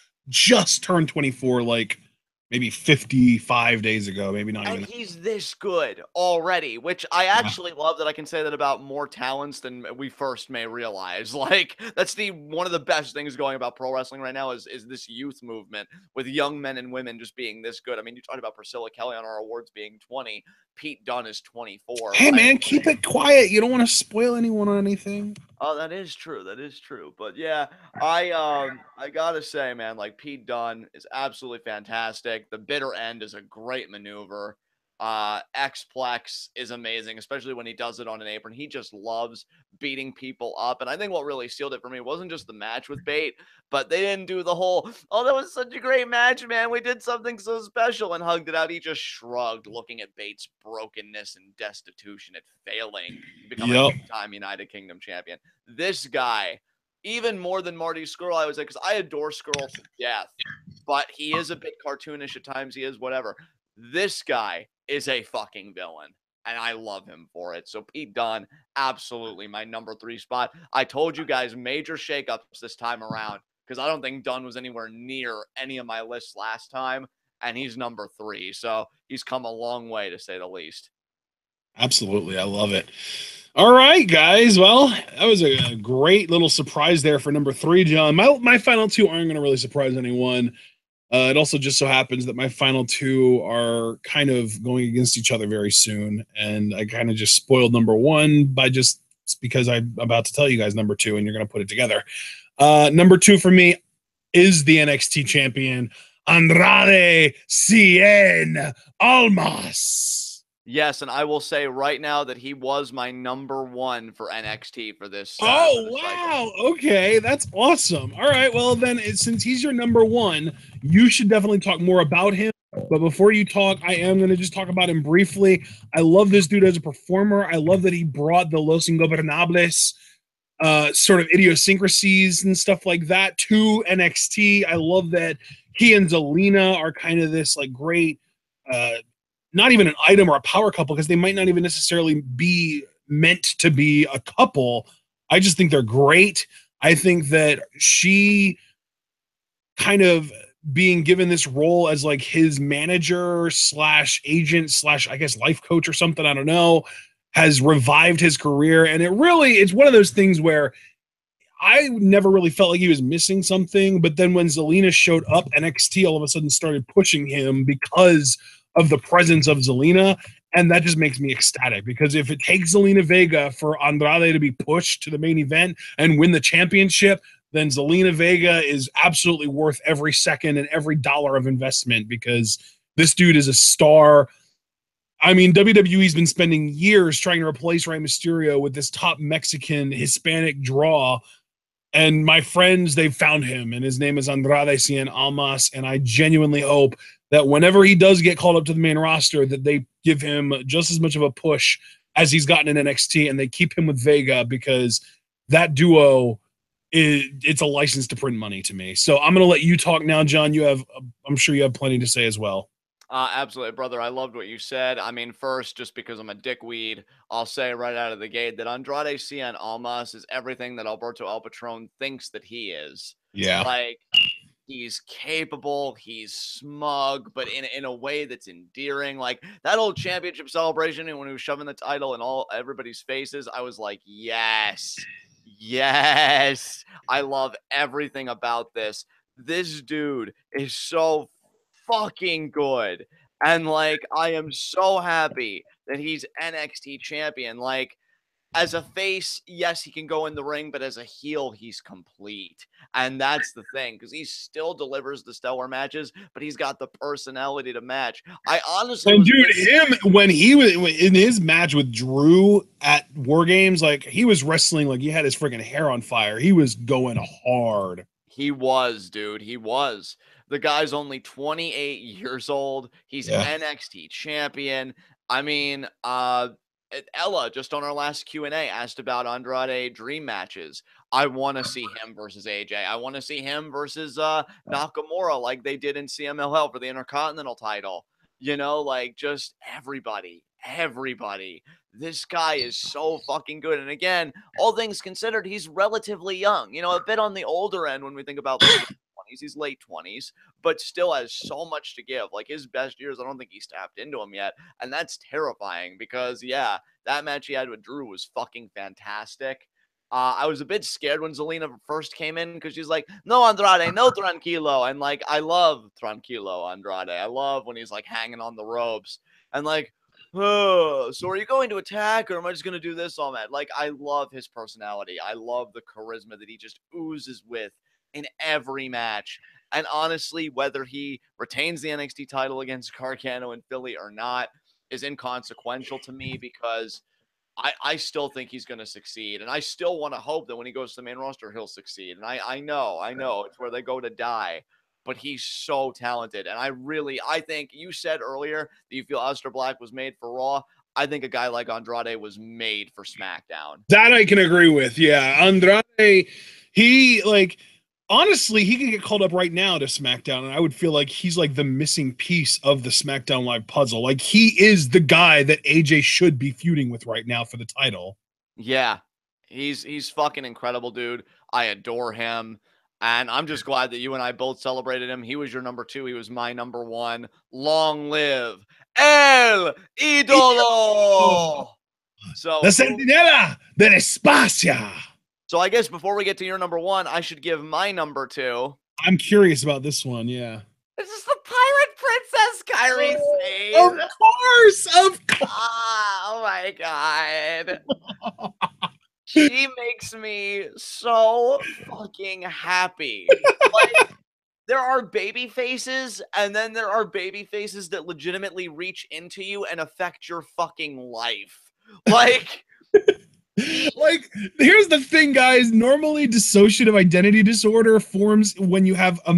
turned 24 like maybe 55 days ago, maybe not even. And he's this good already, which I actually love that I can say that about more talents than we first may realize. Like, that's one of the best things going about pro wrestling right now is this youth movement with young men and women just being this good. I mean, you talked about Priscilla Kelly on our awards being 20. Pete Dunne is 24. Hey, man, keep it quiet. You don't want to spoil anyone on anything. Oh, that is true. But yeah, I gotta say, man, like Pete Dunne is absolutely fantastic. The bitter end is a great maneuver. Xplex is amazing, especially when he does it on an apron. He just loves beating people up. And I think what really sealed it for me wasn't just the match with Bate, but they didn't do the whole, oh, that was such a great match, man. We did something so special and hugged it out. He just shrugged, looking at Bate's brokenness and destitution at failing to become a big-time United Kingdom champion. This guy, even more than Marty Scurll, I would say, because I adore Scurll to death, but he is a bit cartoonish at times. He is whatever. This guy is a fucking villain, and I love him for it. So Pete Dunne, absolutely my number 3 spot. I told you guys major shakeups this time around because I don't think Dunne was anywhere near any of my lists last time, and he's number 3. So he's come a long way, to say the least. Absolutely. I love it. All right, guys. Well, that was a great little surprise there for number 3, John. My final 2 aren't going to really surprise anyone. It also just so happens that my final 2 are kind of going against each other very soon. And I kind of just spoiled number 1 by just because I'm about to tell you guys number 2 and you're going to put it together. Number 2 for me is the NXT champion, Andrade Cien Almas. Yes, and I will say right now that he was my number 1 for NXT for this. Oh, wow. Cycle. Okay, that's awesome. All right, well, then, since he's your number 1, you should definitely talk more about him. But before you talk, I am going to just talk about him briefly. I love this dude as a performer. I love that he brought the Los Ingobernables sort of idiosyncrasies and stuff like that to NXT. I love that he and Zelina are kind of this like great not even an item or a power couple, because they might not even necessarily be meant to be a couple. I just think they're great. I think that she kind of being given this role as like his manager slash agent slash, I guess, life coach or something, I don't know, has revived his career. And it's one of those things where I never really felt like he was missing something. But then when Zelina showed up, NXT all of a sudden started pushing him because of the presence of Zelina, and that just makes me ecstatic, because if it takes Zelina Vega for Andrade to be pushed to the main event and win the championship, then Zelina Vega is absolutely worth every second and every dollar of investment, because this dude is a star. I mean, WWE's been spending years trying to replace Rey Mysterio with this top Mexican Hispanic draw, and my friends, they've found him, and his name is Andrade Cien Almas, and I genuinely hope that whenever he does get called up to the main roster, that they give him just as much of a push as he's gotten in NXT, and they keep him with Vega, because that duo, it's a license to print money to me. So I'm going to let you talk now, John. I'm sure you have plenty to say as well. Absolutely, brother. I loved what you said. I mean, first, just because I'm a dickweed, I'll say right out of the gate that Andrade Cien Almas is everything that Alberto El Patron thinks that he is. Yeah. Like, he's capable, he's smug, but in a way that's endearing. Like that old championship celebration, and when he was shoving the title in everybody's faces, I was like, yes, yes. I love everything about this. This dude is so fucking good. And like, I am so happy that he's NXT champion. Like, as a face, yes, he can go in the ring, but as a heel, he's complete. And that's the thing, because he still delivers the stellar matches, but he's got the personality to match. I honestly, and dude, when he was in his match with Drew at War Games, like he was wrestling like he had his freaking hair on fire. He was going hard. He was, dude. He was. The guy's only 28 years old. He's NXT champion. I mean, Ella, just on our last Q&A, asked about Andrade dream matches. I want to see him versus AJ. I want to see him versus Nakamura, like they did in CMLL for the Intercontinental title. You know, like just everybody. This guy is so fucking good. And again, all things considered, he's relatively young. You know, a bit on the older end when we think about like 20s. He's late 20s, but still has so much to give. Like his best years, I don't think he's tapped into them yet. And that's terrifying because, yeah, that match he had with Drew was fucking fantastic. I was a bit scared when Zelina first came in because she's like, no, Andrade, no tranquilo. And like, I love tranquilo Andrade. I love when he's like hanging on the ropes and like, oh, so are you going to attack or am I just going to do this all night? Like, I love his personality. I love the charisma that he just oozes with in every match. And honestly, whether he retains the NXT title against Gargano in Philly or not, is inconsequential to me because I still think he's going to succeed. And I still want to hope that when he goes to the main roster, he'll succeed. And I know it's where they go to die. But he's so talented. And I think you said earlier that you feel Aleister Black was made for Raw. I think a guy like Andrade was made for SmackDown. That I can agree with. Yeah. Andrade, he like, honestly, he could get called up right now to SmackDown, and I would feel like he's like the missing piece of the SmackDown Live puzzle. Like, he is the guy that AJ should be feuding with right now for the title. Yeah, he's fucking incredible, dude. I adore him. And I'm just glad that you and I both celebrated him. He was your number 2. He was my number 1. Long live El Idolo! So, La Sentinela del Espacio. So I guess before we get to your number 1, I should give my number 2. I'm curious about this one, yeah. This is the Pirate Princess, Kairi Sane. Of course! Oh my god. She makes me so fucking happy. Like, there are baby faces, and then there are baby faces that legitimately reach into you and affect your fucking life. Like, here's the thing, guys. Normally, dissociative identity disorder forms when you have a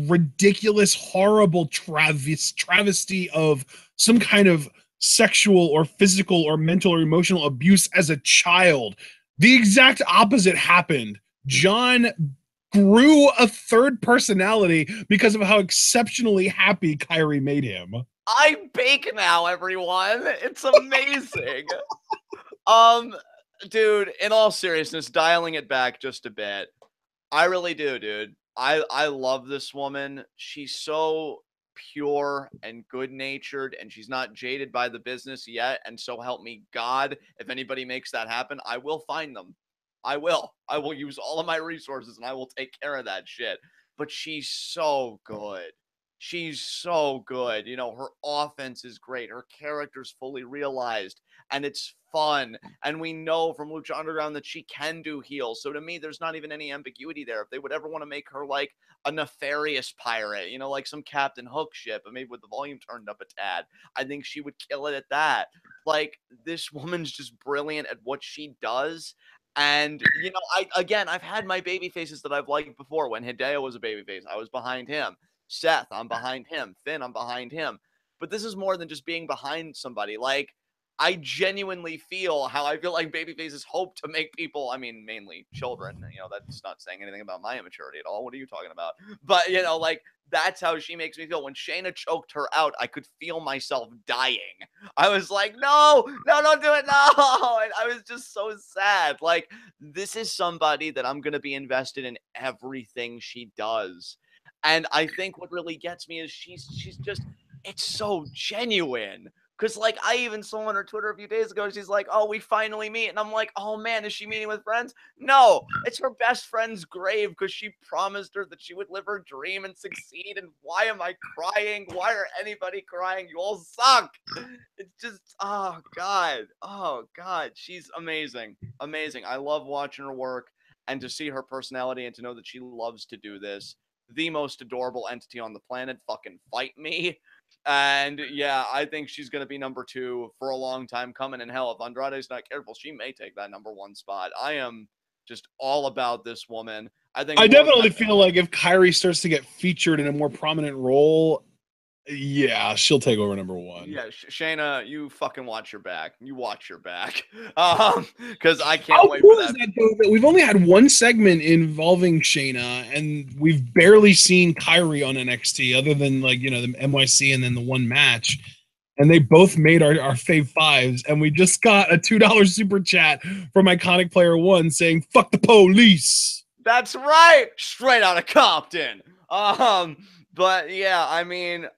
ridiculous, horrible travesty of some kind of sexual or physical or mental or emotional abuse as a child. The exact opposite happened. John grew a third personality because of how exceptionally happy Kairi made him. I bake now, everyone. It's amazing. Dude, in all seriousness, dialing it back just a bit, I really do, dude. I love this woman. She's so pure and good-natured, and she's not jaded by the business yet. And so help me God, if anybody makes that happen, I will find them. I will use all of my resources, and I will take care of that shit. But she's so good. She's so good. You know, her offense is great. Her character's fully realized, and it's fun. And we know from Lucha Underground that she can do heels. So to me, there's not even any ambiguity there. If they would ever want to make her like a nefarious pirate, you know, like some Captain Hook ship, but maybe with the volume turned up a tad, I think she would kill it at that. Like, this woman's just brilliant at what she does. And, you know, I've had my baby faces that I've liked before. When Hideo was a baby face, I was behind him. Seth, I'm behind him. Finn, I'm behind him. But this is more than just being behind somebody. Like, I genuinely feel how I feel like babyfaces hope to make people, I mean, mainly children. You know, that's not saying anything about my immaturity at all. What are you talking about? But, you know, like, that's how she makes me feel. When Shayna choked her out, I could feel myself dying. I was like, no, don't do it, no. And I was just so sad. Like, this is somebody that I'm going to be invested in everything she does. And I think what really gets me is she's just, it's so genuine. Because, like, I even saw on her Twitter a few days ago, she's like, oh, we finally meet. And I'm like, oh, man, is she meeting with friends? No, it's her best friend's grave because she promised her that she would live her dream and succeed. And why am I crying? Why are anybody crying? You all suck. It's just, oh, God. Oh, God. She's amazing. Amazing. I love watching her work, and to see her personality and to know that she loves to do this. The most adorable entity on the planet. Fucking fight me. And yeah, I think she's going to be number 2 for a long time coming. And hell, if Andrade's not careful, she may take that number 1 spot. I am just all about this woman. I definitely feel like if Kairi starts to get featured in a more prominent role, yeah, she'll take over number 1. Yeah, Shayna, you fucking watch your back. You watch your back. Because I can't wait for that. That we've only had one segment involving Shayna, and we've barely seen Kairi on NXT, other than, like, you know, the NYC and then the one match. And they both made our fave fives, and we just got a $2 super chat from Iconic Player One saying "fuck the police." That's right, straight out of Compton. But yeah, I mean,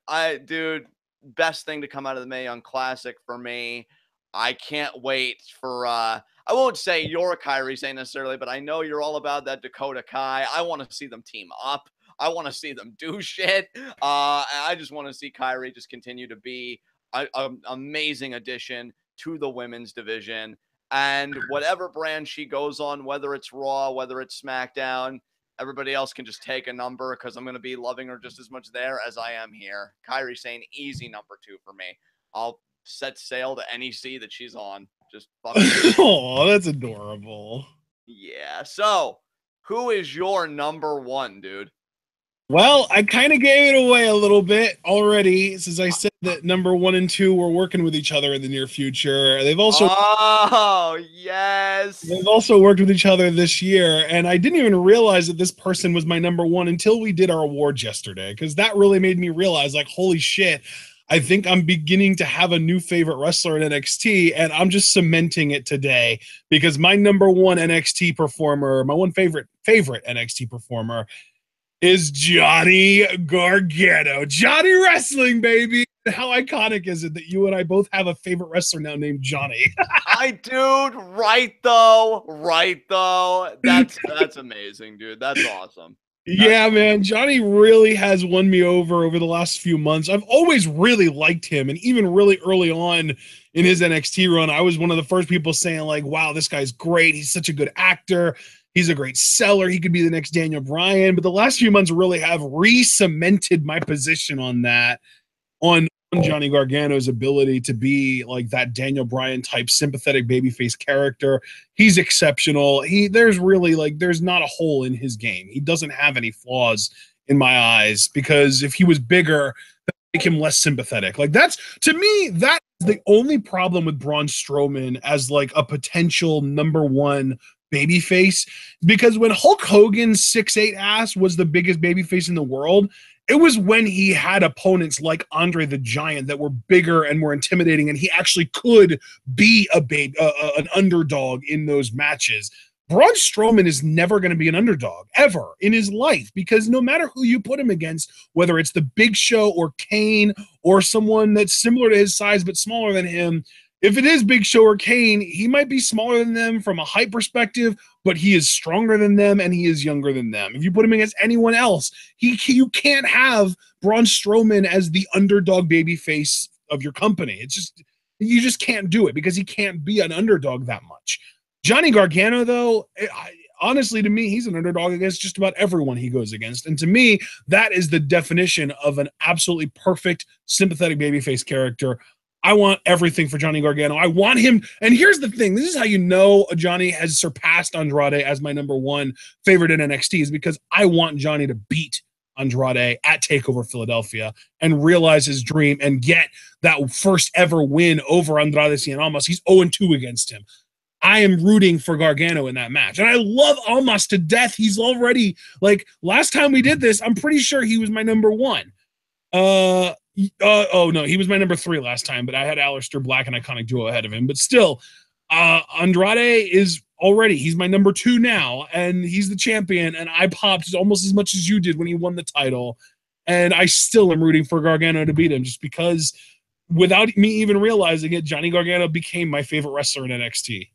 dude, best thing to come out of the Mae Young Classic for me. I can't wait for I won't say you're Kairi Sane necessarily, but I know you're all about that Dakota Kai. I want to see them team up. I want to see them do shit. I just want to see Kairi just continue to be an amazing addition to the women's division. And whatever brand she goes on, whether it's Raw, whether it's SmackDown, everybody else can just take a number because I'm going to be loving her just as much there as I am here. Kairi Sane, easy number 2 for me. I'll set sail to any sea that she's on. Just Oh, that's adorable. Yeah. So, who is your number one, dude? Well, I kind of gave it away a little bit already, since I said that number 1 and 2 were working with each other in the near future. They've also yes. They've also worked with each other this year, and I didn't even realize that this person was my number 1 until we did our awards yesterday, because that really made me realize, like, holy shit, I think I'm beginning to have a new favorite wrestler in NXT, and I'm just cementing it today, because my number 1 NXT performer, my one favorite NXT performer, is Johnny Gargano. Johnny Wrestling, baby. How iconic is it that you and I both have a favorite wrestler now named Johnny? Dude, right though. That's amazing, dude. That's awesome. Yeah, man. Johnny really has won me over the last few months. I've always really liked him. And even really early on in his NXT run, I was one of the first people saying, like, wow, this guy's great. He's such a good actor. He's a great seller. He could be the next Daniel Bryan. But the last few months really have re-cemented my position on that, on Johnny Gargano's ability to be like that Daniel Bryan type sympathetic babyface character. He's exceptional. There's not a hole in his game. He doesn't have any flaws in my eyes, because if he was bigger, that would make him less sympathetic. Like, that's, to me, that's the only problem with Braun Strowman as like a potential number 1 babyface, because when Hulk Hogan's 6'8" ass was the biggest babyface in the world, it was when he had opponents like Andre the Giant that were bigger and more intimidating, and he actually could be an underdog in those matches. Braun Strowman is never going to be an underdog ever in his life, because no matter who you put him against, whether it's the Big Show or Kane or someone that's similar to his size but smaller than him, if it is Big Show or Kane, he might be smaller than them from a height perspective, but he is stronger than them and he is younger than them. If you put him against anyone else, you can't have Braun Strowman as the underdog babyface of your company. You just can't do it, because he can't be an underdog that much. Johnny Gargano, though, honestly, to me, he's an underdog against just about everyone he goes against. And to me, that is the definition of an absolutely perfect, sympathetic babyface character. I want everything for Johnny Gargano. I want him. And here's the thing. This is how you know Johnny has surpassed Andrade as my number 1 favorite in NXT, is because I want Johnny to beat Andrade at TakeOver Philadelphia and realize his dream and get that first ever win over Andrade Cien Almas. He's 0-2 against him. I am rooting for Gargano in that match. And I love Almas to death. He's already, like, last time we did this, I'm pretty sure he was my number 1. Oh no, he was my number 3 last time, but I had Aleister Black and Iconic Duo ahead of him. But still, Andrade is already, he's my number 2 now, and he's the champion, and I popped almost as much as you did when he won the title, and I still am rooting for Gargano to beat him, just because, without me even realizing it, Johnny Gargano became my favorite wrestler in NXT.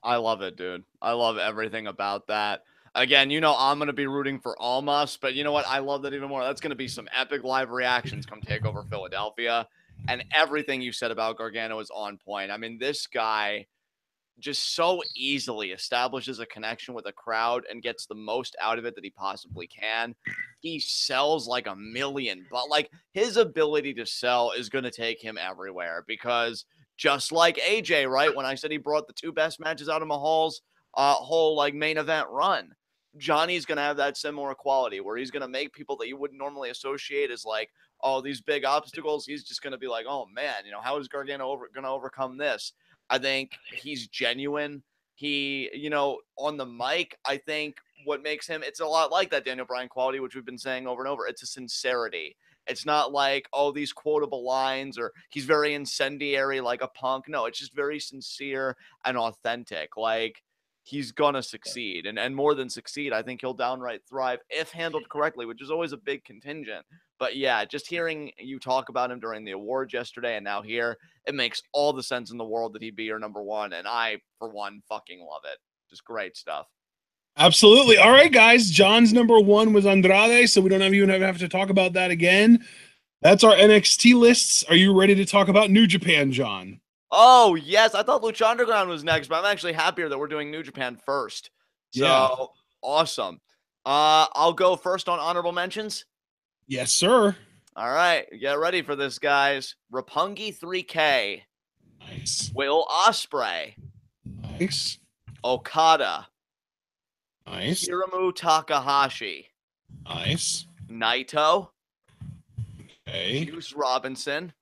I love it, dude. I love everything about that. Again, I'm going to be rooting for Almas, but you know what? I love that even more. That's going to be some epic live reactions come TakeOver Philadelphia. And everything you said about Gargano is on point. I mean, this guy just so easily establishes a connection with a crowd and gets the most out of it that he possibly can. He sells like a million, but like his ability to sell is going to take him everywhere, because just like AJ, right? When I said he brought the 2 best matches out of Mahal's whole like main event run, Johnny's going to have that similar quality where he's going to make people that you wouldn't normally associate as like, oh, these big obstacles. He's just going to be like, oh man, how is Gargano going to overcome this? I think he's genuine. He, on the mic, I think what makes him, it's a lot like that Daniel Bryan quality, which we've been saying over and over. It's a sincerity. It's not like, oh, these quotable lines, or he's very incendiary like a Punk. No, it's just very sincere and authentic. Like, he's gonna succeed, and more than succeed, I think he'll downright thrive if handled correctly, which is always a big contingent. But yeah, just hearing you talk about him during the awards yesterday and now here, it makes all the sense in the world that he'd be your number 1, and I, for one, fucking love it. Just great stuff. Absolutely. All right, guys. John's number 1 was Andrade, so we don't even have to talk about that again. That's our NXT lists. Are you ready to talk about New Japan, John? Oh, yes. I thought Lucha Underground was next, but I'm actually happier that we're doing New Japan first. So, yeah. Awesome. I'll go first on honorable mentions. Yes, sir. All right, get ready for this, guys. Roppongi 3K. Nice. Will Ospreay. Nice. Okada. Nice. Hiromu Takahashi. Nice. Naito. Okay. Juice Robinson.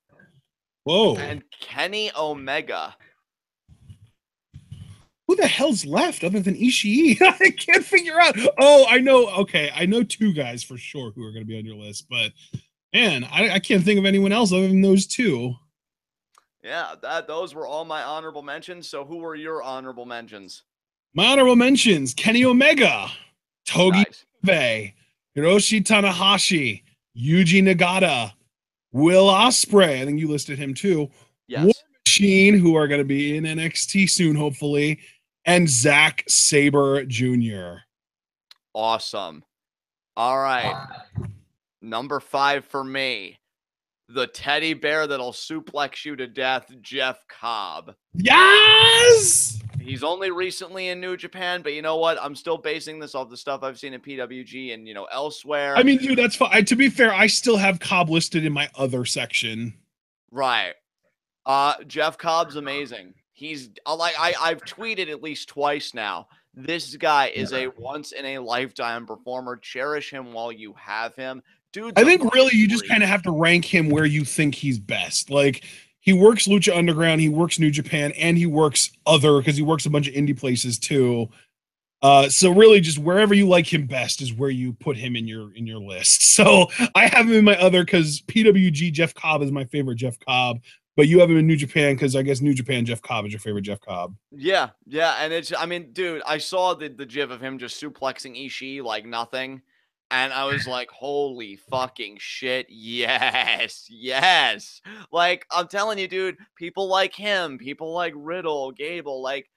Whoa. And Kenny Omega. Who the hell's left other than Ishii? I can't figure out. Oh, I know. Okay, I know two guys for sure who are going to be on your list, but man, I can't think of anyone else other than those two. Yeah, those were all my honorable mentions. So who were your honorable mentions? My honorable mentions: Kenny Omega, Togi Nice. Hiroshi Tanahashi, Yuji Nagata, Will Ospreay. I think you listed him too. Yes. War Machine, who are going to be in NXT soon, hopefully, and Zack Sabre Jr. Awesome. All right. Number 5 for me. The teddy bear that'll suplex you to death, Jeff Cobb. Yes! He's only recently in New Japan, but you know what? I'm still basing this off the stuff I've seen in PWG and, elsewhere. I mean, dude, that's fine. To be fair, I still have Cobb listed in my other section. Right. Jeff Cobb's amazing. He's I've tweeted at least twice now. This guy is a once in a lifetime performer. Cherish him while you have him. Dude's I think really you just kind of have to rank him where you think he's best. Like, he works Lucha Underground, he works New Japan, and he works because he works a bunch of indie places too. So really just wherever you like him best is where you put him in your list. So I have him in my other because PWG Jeff Cobb is my favorite Jeff Cobb, but you have him in New Japan because I guess New Japan Jeff Cobb is your favorite Jeff Cobb. Yeah, and dude, I saw the gif of him just suplexing Ishii like nothing. And I was like, holy fucking shit. Yes. Yes. Like, I'm telling you, dude, people like him, people like Riddle, Gable, like,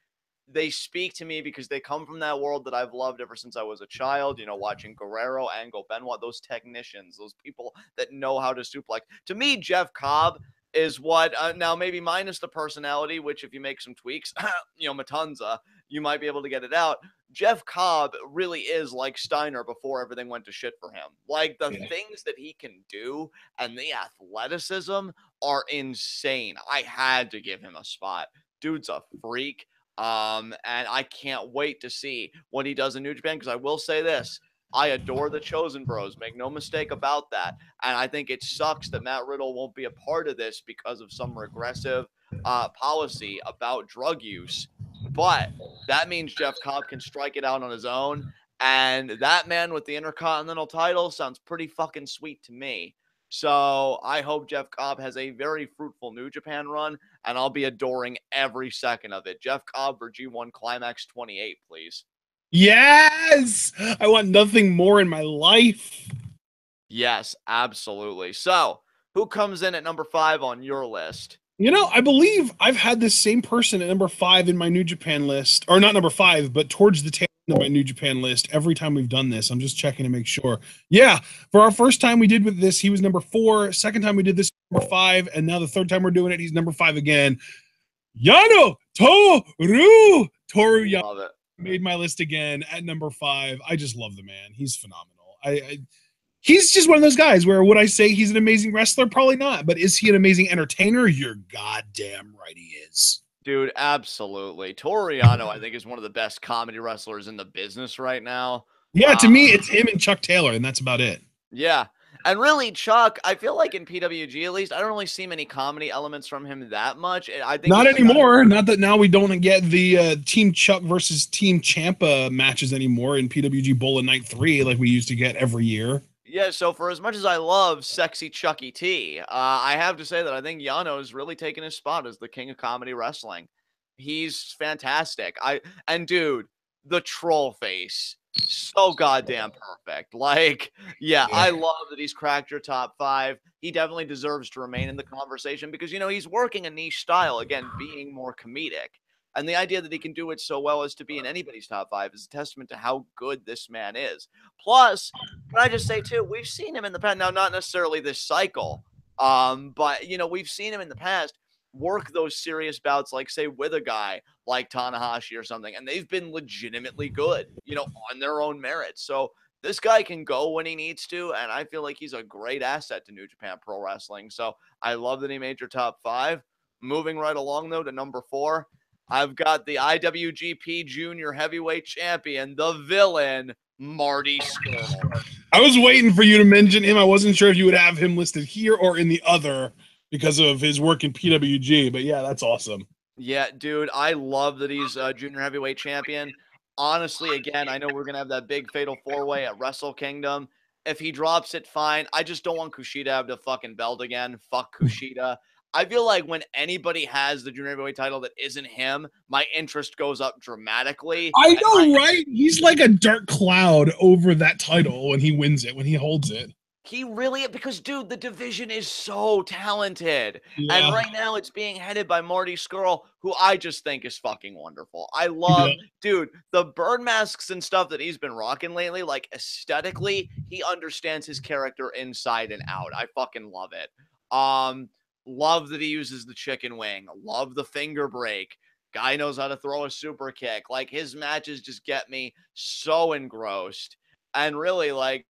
they speak to me because they come from that world that I've loved ever since I was a child, watching Guerrero, Angle, Benoit, those technicians, those people that know how to suplex. To me, Jeff Cobb is what, now maybe minus the personality, which if you make some tweaks, Matanza, you might be able to get it out. Jeff Cobb really is like Steiner before everything went to shit for him. Like, the things that he can do and the athleticism are insane. I had to give him a spot. Dude's a freak. And I can't wait to see what he does in New Japan, because I will say this. I adore the Chosen Bros. Make no mistake about that. And I think it sucks that Matt Riddle won't be a part of this because of some regressive policy about drug use. But that means Jeff Cobb can strike it out on his own. And that man with the Intercontinental title sounds pretty fucking sweet to me. So I hope Jeff Cobb has a very fruitful New Japan run, and I'll be adoring every second of it. Jeff Cobb for G1 Climax 28, please. Yes! I want nothing more in my life. Yes, absolutely. So, who comes in at number 5 on your list? I believe I've had this same person at number 5 in my New Japan list, or not number 5, but towards the tail end of my New Japan list every time we've done this. I'm just checking to make sure. Yeah, for our first time we did with this, he was number 4. Second time we did this, number 5, and now the third time we're doing it, he's number 5 again. Yano Toru Yano. Love it. Made my list again at number 5. I just love the man. He's phenomenal. He's just one of those guys where would I say he's an amazing wrestler? Probably not. But is he an amazing entertainer? You're goddamn right he is. Dude, absolutely. Toru Yano, I think, is one of the best comedy wrestlers in the business right now. Yeah, to me, it's him and Chuck Taylor, and that's about it. Yeah. And really, Chuck, I feel like in PWG, at least, I don't really see many comedy elements from him that much. I think not anymore. Not that now we don't get the Team Chuck versus Team Ciampa matches anymore in PWG Bowl of Night 3 like we used to get every year. Yeah, so for as much as I love sexy Chucky T, I have to say that I think Yano's really taken his spot as the king of comedy wrestling. He's fantastic. And dude, the troll face, so goddamn perfect. Like, yeah, I love that he's cracked your top 5. He definitely deserves to remain in the conversation because, he's working a niche style, again, being more comedic. And the idea that he can do it so well as to be in anybody's top 5 is a testament to how good this man is. Plus, can I just say, too, we've seen him in the past. Now, not necessarily this cycle, but, we've seen him in the past work those serious bouts, like, say, with a guy like Tanahashi or something, and they've been legitimately good, on their own merits. So this guy can go when he needs to, and I feel like he's a great asset to New Japan Pro Wrestling. So I love that he made your top 5. Moving right along, though, to number 4, I've got the IWGP Junior Heavyweight Champion, the villain, Marty Scurll. I was waiting for you to mention him. I wasn't sure if you would have him listed here or in the other because of his work in PWG, but yeah, that's awesome. Yeah, dude, I love that he's a Junior Heavyweight Champion. Honestly, again, I know we're going to have that big fatal 4-way at Wrestle Kingdom. If he drops it, fine. I just don't want Kushida to have the fucking belt again. Fuck Kushida. I feel like when anybody has the Junior Heavyweight title that isn't him, my interest goes up dramatically. I know, right? He's like a dark cloud over that title when he wins it, when he holds it. He really, because dude, the division is so talented. Yeah. And right now it's being headed by Marty Scurll, who I just think is fucking wonderful. I love, dude, the bird masks and stuff that he's been rocking lately, like aesthetically, he understands his character inside and out. I fucking love it. Love that he uses the chicken wing. Love the finger break. Guy knows how to throw a super kick. Like, his matches just get me so engrossed. And really, like,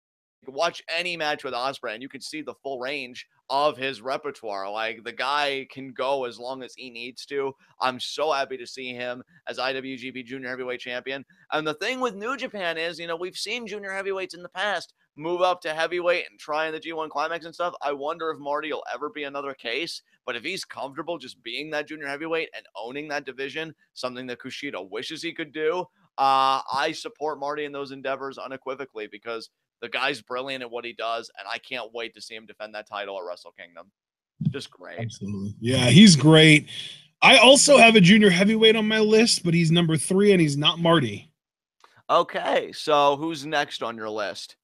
watch any match with Ospreay and you can see the full range of his repertoire. Like, the guy can go as long as he needs to. I'm so happy to see him as IWGP Junior Heavyweight Champion. And the thing with New Japan is, you know, we've seen junior heavyweights in the past move up to heavyweight and try in the G1 Climax and stuff. I wonder if Marty will ever be another case. But if he's comfortable just being that junior heavyweight and owning that division, something that Kushida wishes he could do, I support Marty in those endeavors unequivocally because the guy's brilliant at what he does, and I can't wait to see him defend that title at Wrestle Kingdom. Just great. Absolutely. Yeah, he's great. I also have a junior heavyweight on my list, but he's number 3, and he's not Marty. Okay, so who's next on your list?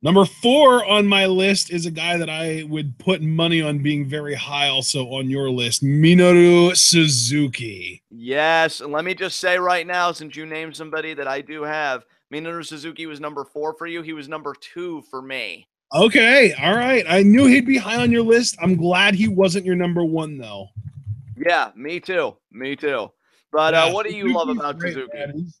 Number 4 on my list is a guy that I would put money on being very high also on your list, Minoru Suzuki. Yes, and let me just say right now, since you named somebody that I do have, Minoru Suzuki was number 4 for you. He was number 2 for me. Okay, all right. I knew he'd be high on your list. I'm glad he wasn't your number 1, though. Yeah, me too. Me too. But yeah, what do you love about great, Suzuki? Man.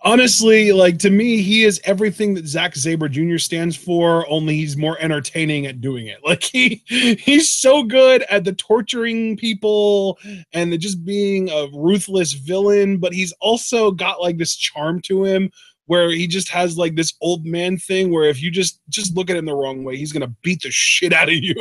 Honestly, like, to me, he is everything that Zack Sabre Jr. stands for, only he's more entertaining at doing it. Like, he's so good at the torturing people and the just being a ruthless villain, but he's also got like this charm to him where he just has like this old man thing where if you just look at him the wrong way, he's gonna beat the shit out of you.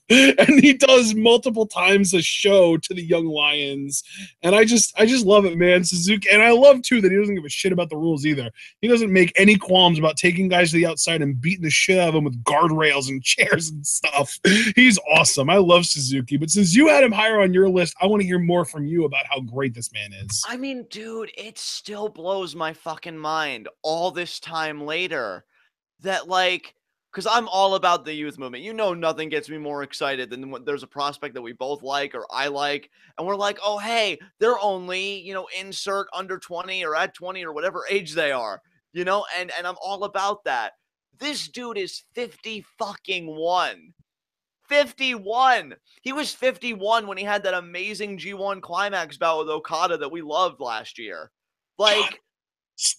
And he does multiple times a show to the young lions, and I just love it, man. Suzuki. And I love too that he doesn't give a shit about the rules either. He doesn't make any qualms about taking guys to the outside and beating the shit out of them with guardrails and chairs and stuff. He's awesome. I love Suzuki. But since you had him higher on your list, I want to hear more from you about how great this man is. I mean, dude, it still blows my fucking mind all this time later that, like, because I'm all about the youth movement. You know, nothing gets me more excited than when there's a prospect that we both like or I like, and we're like, oh, hey, they're only, you know, insert under 20 or at 20 or whatever age they are, you know, and I'm all about that. This dude is 50 fucking 1. 51. He was 51 when he had that amazing G1 Climax bout with Okada that we loved last year. Like,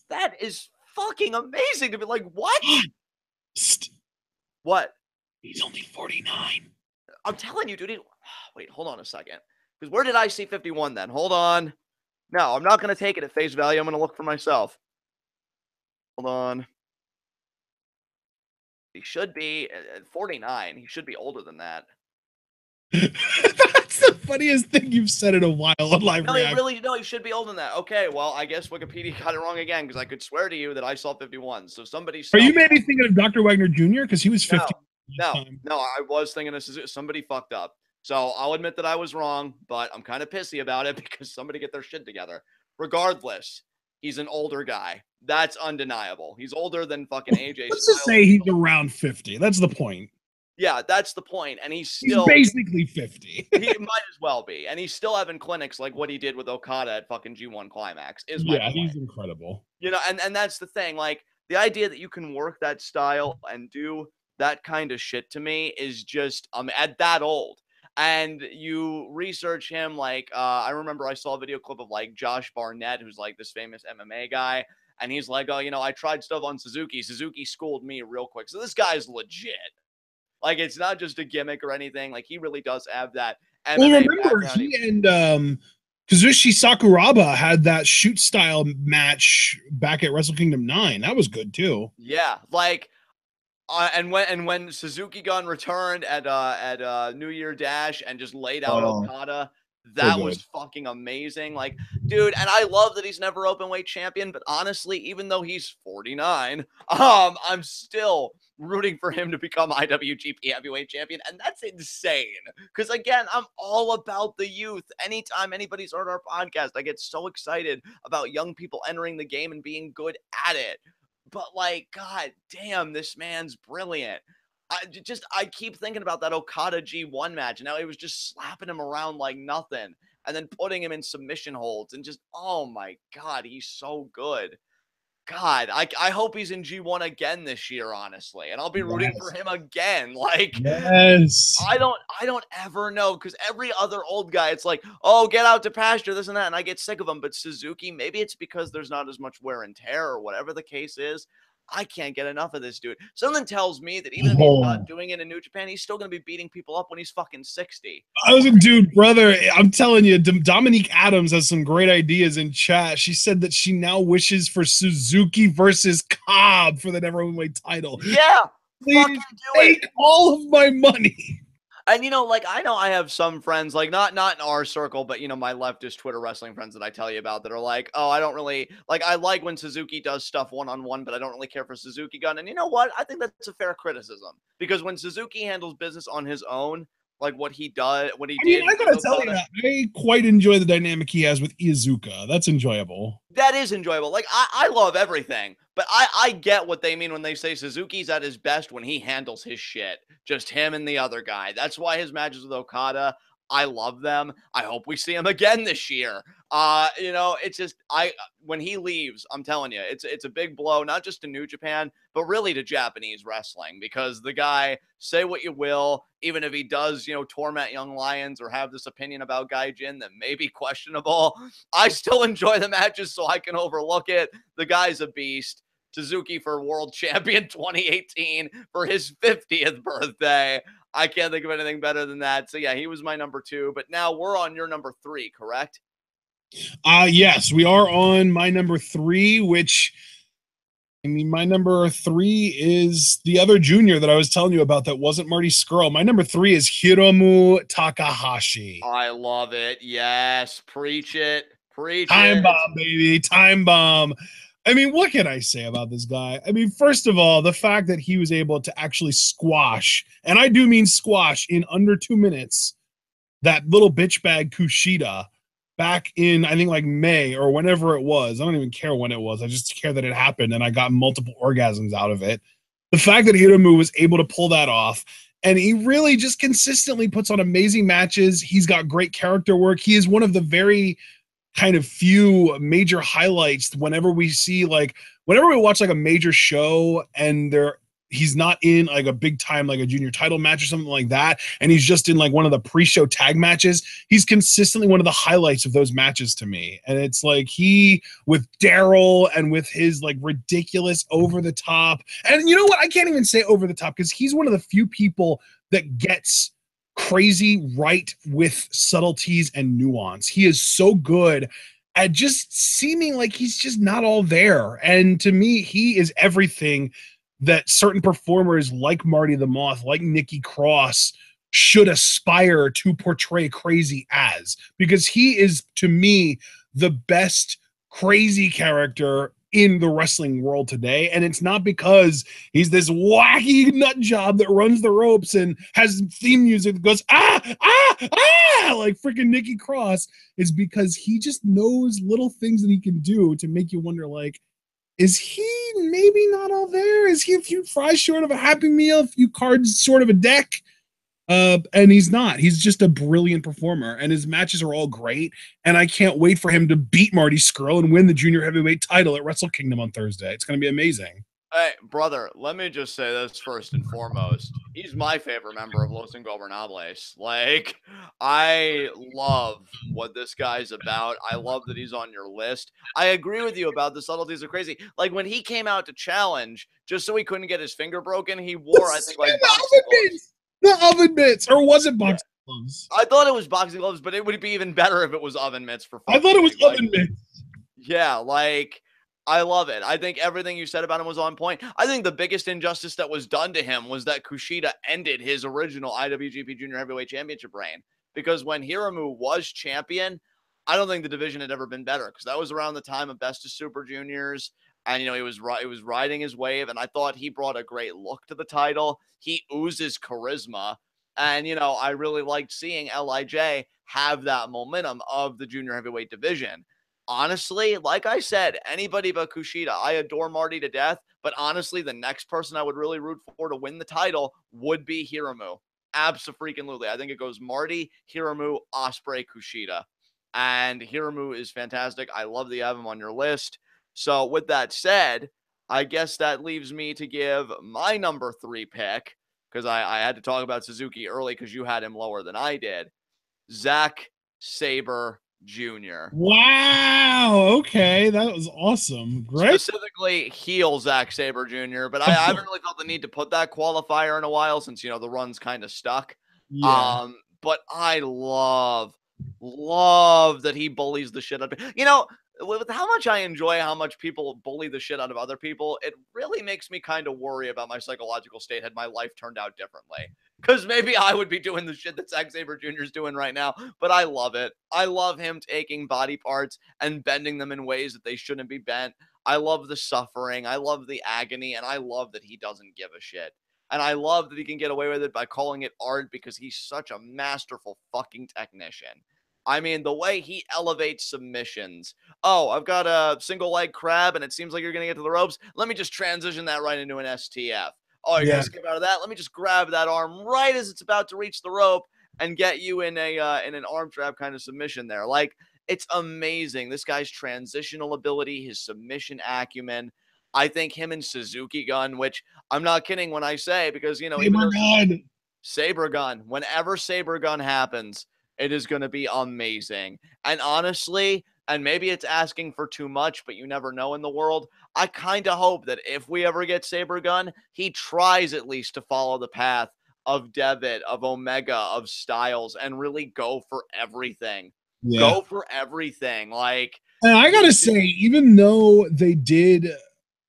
that is fucking amazing to be like, what? What? He's only 49. I'm telling you, dude. Wait, hold on a second. Because where did I see 51 then? Hold on. No, I'm not going to take it at face value. I'm going to look for myself. Hold on. He should be at 49. He should be older than that. That's the funniest thing you've said in a while on live reaction. No, he should be older than that. Okay, well, I guess Wikipedia got it wrong again because I could swear to you that I saw 51. So somebody. Are you maybe thinking of Dr. Wagner Jr. because he was 50? No, I was thinking of somebody fucked up. So I'll admit that I was wrong, but I'm kind of pissy about it because somebody get their shit together. Regardless, he's an older guy. That's undeniable. He's older than fucking AJ. Let's just say he's around 50. That's the point. Yeah, that's the point. And he's basically 50. He might as well be. And he's still having clinics like what he did with Okada at fucking G1 Climax. Yeah, he's incredible. You know, and that's the thing. Like, the idea that you can work that style and do that kind of shit to me is just at that old. And you research him, like, I remember I saw a video clip of like Josh Barnett, who's like this famous MMA guy. And he's like, oh, I tried stuff on Suzuki. Suzuki schooled me real quick. So this guy's legit. Like, it's not just a gimmick or anything. Like, he really does have that MMA well, remember, background. he and Kazushi Sakuraba had that shoot style match back at Wrestle Kingdom 9. That was good too. Yeah, like, and when Suzuki Gun returned at New Year Dash and just laid out Okada, that was fucking amazing. Like, dude, and I love that he's never openweight champion, but honestly, even though he's 49, I'm still rooting for him to become IWGP heavyweight champion, and that's insane. Because again, I'm all about the youth. Anytime anybody's heard our podcast, I get so excited about young people entering the game and being good at it. But like, god damn, this man's brilliant. I keep thinking about that Okada G1 match. Now he was just slapping him around like nothing and then putting him in submission holds and just, oh my god, he's so good. God, I hope he's in G1 again this year, honestly, and I'll be rooting for him again. Like, I don't ever know, because every other old guy, it's like, oh, get out to pasture, this and that, and I get sick of them. But Suzuki, maybe it's because there's not as much wear and tear or whatever the case is. I can't get enough of this dude. Something tells me that even if he's not doing it in New Japan, he's still going to be beating people up when he's fucking 60. I was a dude, brother. I'm telling you, Dominique Adams has some great ideas in chat. She said that she now wishes for Suzuki versus Cobb for the never openweight title. Yeah, please take all of my money. And, like, I know I have some friends, like, not in our circle, but, my leftist Twitter wrestling friends that I tell you about that are like, oh, I don't really, like, I like when Suzuki does stuff one-on-one, but I don't really care for Suzuki Gun. And you know what? I think that's a fair criticism. Because when Suzuki handles business on his own, like what he did. I gotta tell you, I quite enjoy the dynamic he has with Iizuka. That's enjoyable. That is enjoyable. Like, I love everything, but I get what they mean when they say Suzuki's at his best when he handles his shit. Just him and the other guy. That's why his matches with Okada, I love them. I hope we see him again this year. It's just, when he leaves, I'm telling you, it's a big blow, not just to New Japan, but really to Japanese wrestling, because the guy, say what you will, even if he does, torment young lions or have this opinion about Gaijin that may be questionable, I still enjoy the matches so I can overlook it. The guy's a beast. Suzuki for World Champion 2018 for his 50th birthday. I can't think of anything better than that. So yeah, he was my number 2, but now we're on your number 3, correct? Yes, we are on my number 3, which, I mean, my number 3 is the other junior that I was telling you about that wasn't Marty Scurll. My number 3 is Hiromu Takahashi. I love it. Yes, preach it. Preach Time it. bomb, baby. Time bomb. I mean, what can I say about this guy? I mean, first of all, the fact that he was able to actually squash, and I do mean squash, in under 2 minutes, that little bitch bag Kushida back in, I think, like May or whenever it was. I don't even care when it was. I just care that it happened, and I got multiple orgasms out of it. The fact that Hiromu was able to pull that off, and he really just consistently puts on amazing matches. He's got great character work. He is one of the very kind of few major highlights whenever we watch like a major show and he's not in like a big time, like a junior title match or something like that, and he's just in like one of the pre-show tag matches. He's consistently one of the highlights of those matches to me. And it's like he with Daryl and with his like ridiculous over the top, and you know what, I can't even say over the top, because he's one of the few people that gets crazy right with subtleties and nuance. He is so good at just seeming like he's just not all there. And to me, he is everything that certain performers like Marty the Moth, like Nikki Cross, should aspire to portray crazy as, because he is, to me, the best crazy character in the wrestling world today. And it's not because he's this wacky nut job that runs the ropes and has theme music that goes like freaking Nikki Cross. Is because he just knows little things that he can do to make you wonder, like, is he maybe not all there? Is he a few fries short of a Happy Meal, a few cards short of a deck? And he's not. He's just a brilliant performer, and his matches are all great. And I can't wait for him to beat Marty Scurll and win the junior heavyweight title at Wrestle Kingdom on Thursday. It's going to be amazing. Hey, brother, let me just say this first and foremost. He's my favorite member of Los Ingobernables. Like, I love what this guy's about. I love that he's on your list. I agree with you about the subtleties are crazy. Like, when he came out to challenge, just so he couldn't get his finger broken, he wore, I think, like, boxing gloves. The oven mitts, or was it boxing gloves? I thought it was boxing gloves, but it would be even better if it was oven mitts for I thought it was oven mitts. Yeah, like, I love it. I think everything you said about him was on point. I think the biggest injustice that was done to him was that Kushida ended his original IWGP Junior Heavyweight Championship reign. Because when Hiramu was champion, I don't think the division had ever been better, because that was around the time of Best of Super Juniors. And, he was riding his wave, and I thought he brought a great look to the title. He oozes charisma. And, I really liked seeing LIJ have that momentum of the junior heavyweight division. Honestly, like I said, anybody but Kushida. I adore Marty to death, but honestly, the next person I would really root for to win the title would be Hiramu. Abso-freaking-lutely. I think it goes Marty, Hiramu, Ospreay, Kushida. And Hiramu is fantastic. I love that you have him on your list. So with that said, I guess that leaves me to give my number 3 pick, because I had to talk about Suzuki early because you had him lower than I did. Zack Sabre Jr. Wow. Okay. That was awesome. Great. Specifically, heel Zack Sabre Jr. But I haven't really felt the need to put that qualifier in a while since, the run's kind of stuck. Yeah. But I love that he bullies the shit out of with how much I enjoy how much people bully the shit out of other people, it really makes me kind of worry about my psychological state had my life turned out differently. Because maybe I would be doing the shit that Zack Sabre Jr. is doing right now, but I love it. I love him taking body parts and bending them in ways that they shouldn't be bent. I love the suffering. I love the agony, and I love that he doesn't give a shit. And I love that he can get away with it by calling it art because he's such a masterful fucking technician. I mean, the way he elevates submissions. Oh, I've got a single leg crab and it seems like you're going to get to the ropes. Let me just transition that right into an STF. Oh, you're going to skip out of that? Let me just grab that arm right as it's about to reach the rope and get you in an arm trap kind of submission there. Like, it's amazing. This guy's transitional ability, his submission acumen. I think him and Suzuki Gun, which I'm not kidding when I say, because, Sabre Gun, whenever Sabre Gun happens, it is going to be amazing. And honestly, and maybe it's asking for too much, but you never know in the world, I kind of hope that if we ever get Sabre Gun, he tries at least to follow the path of Devitt, of Omega, of Styles, and really go for everything. Yeah. Go for everything. Like, and I gotta say, even though they did,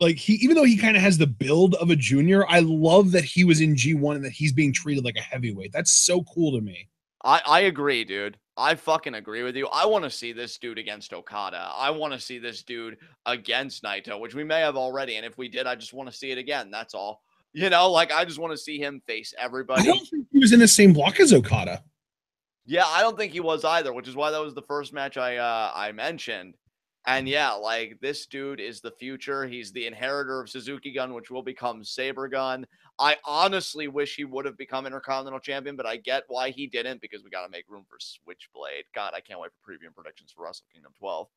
even though he kind of has the build of a junior, I love that he was in G1 and that he's being treated like a heavyweight. That's so cool to me. I agree, dude. I fucking agree with you. I want to see this dude against Okada. I want to see this dude against Naito, which we may have already. And if we did, I just want to see it again. That's all. I just want to see him face everybody. I don't think he was in the same block as Okada. Yeah, I don't think he was either, which is why that was the first match I mentioned. And yeah, like, this dude is the future. He's the inheritor of Suzuki Gun, which will become Sabre Gun. I honestly wish he would have become Intercontinental Champion, but I get why he didn't, because we got to make room for Switchblade. God, I can't wait for preview and predictions for Wrestle Kingdom 12.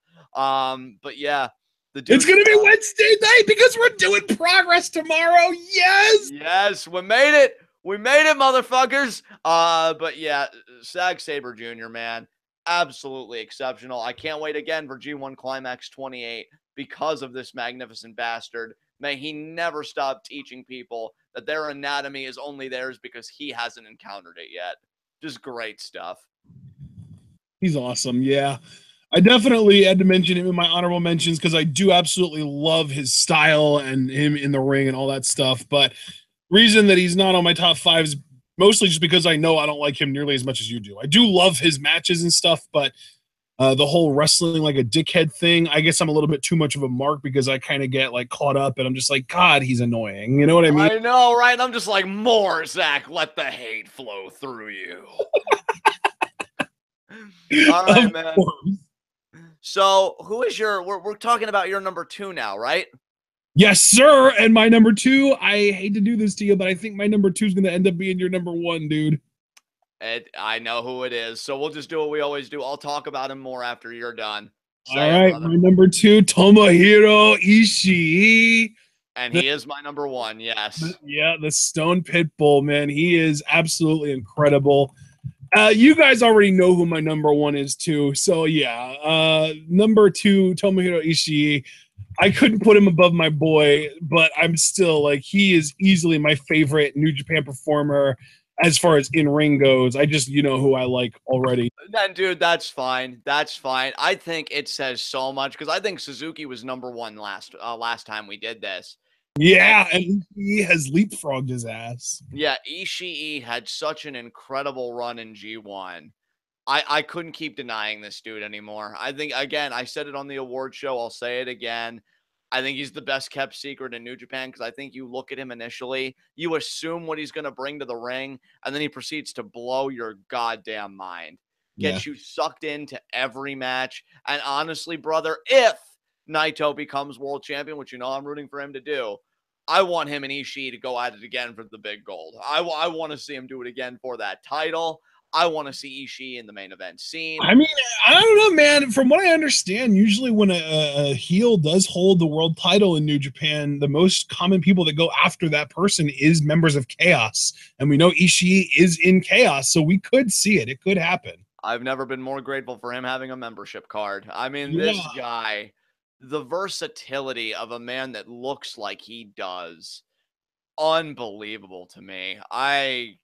But yeah, it's going to be Wednesday night because we're doing Progress tomorrow. Yes. Yes, we made it. We made it, motherfuckers. But yeah, Zack Sabre Jr., man. Absolutely exceptional. I can't wait again for G1 Climax 28 because of this magnificent bastard. May he never stop teaching people that their anatomy is only theirs because he hasn't encountered it yet. Just great stuff. He's awesome. Yeah. I definitely had to mention him in my honorable mentions because I do absolutely love his style and him in the ring and all that stuff. But reason that he's not on my top 5 is mostly just because I know I don't like him nearly as much as you do. I do love his matches and stuff, but the whole wrestling like a dickhead thing, I guess I'm a little bit too much of a mark because I kind of get caught up and I'm just like, God, he's annoying. You know what I mean? I know, right? I'm just like, more, Zach. Let the hate flow through you. All right, man. So who is we're talking about your number 2 now, right? Yes, sir. And my number 2, I hate to do this to you, but I think my number 2 is going to end up being your number 1, dude. I know who it is. So we'll just do what we always do. I'll talk about him more after you're done. All right, my number 2, Tomohiro Ishii. And he is my number one, yes. Yeah, the Stone Pitbull, man. He is absolutely incredible. You guys already know who my number one is too. So yeah, number two, Tomohiro Ishii. I couldn't put him above my boy, but I'm still like, he is easily my favorite New Japan performer as far as in ring goes. I just, you know who I like already. Then, dude, that's fine. That's fine. I think it says so much because I think Suzuki was number one last time we did this. Yeah, and he has leapfrogged his ass. Yeah, Ishii had such an incredible run in G1. I couldn't keep denying this dude anymore. I think, again, I said it on the award show. I'll say it again. I think he's the best kept secret in New Japan because I think you look at him initially, you assume what he's going to bring to the ring, and then he proceeds to blow your goddamn mind. Gets you sucked into every match. And honestly, brother, if Naito becomes world champion, which you know I'm rooting for him to do, I want him and Ishii to go at it again for the big gold. I want to see him do it again for that title. I want to see Ishii in the main event scene. I mean, I don't know, man. From what I understand, usually when a heel does hold the world title in New Japan, the most common people that go after that person is members of Chaos. And we know Ishii is in Chaos, so we could see it. It could happen. I've never been more grateful for him having a membership card. I mean, this guy, the versatility of a man that looks like he does, unbelievable to me. I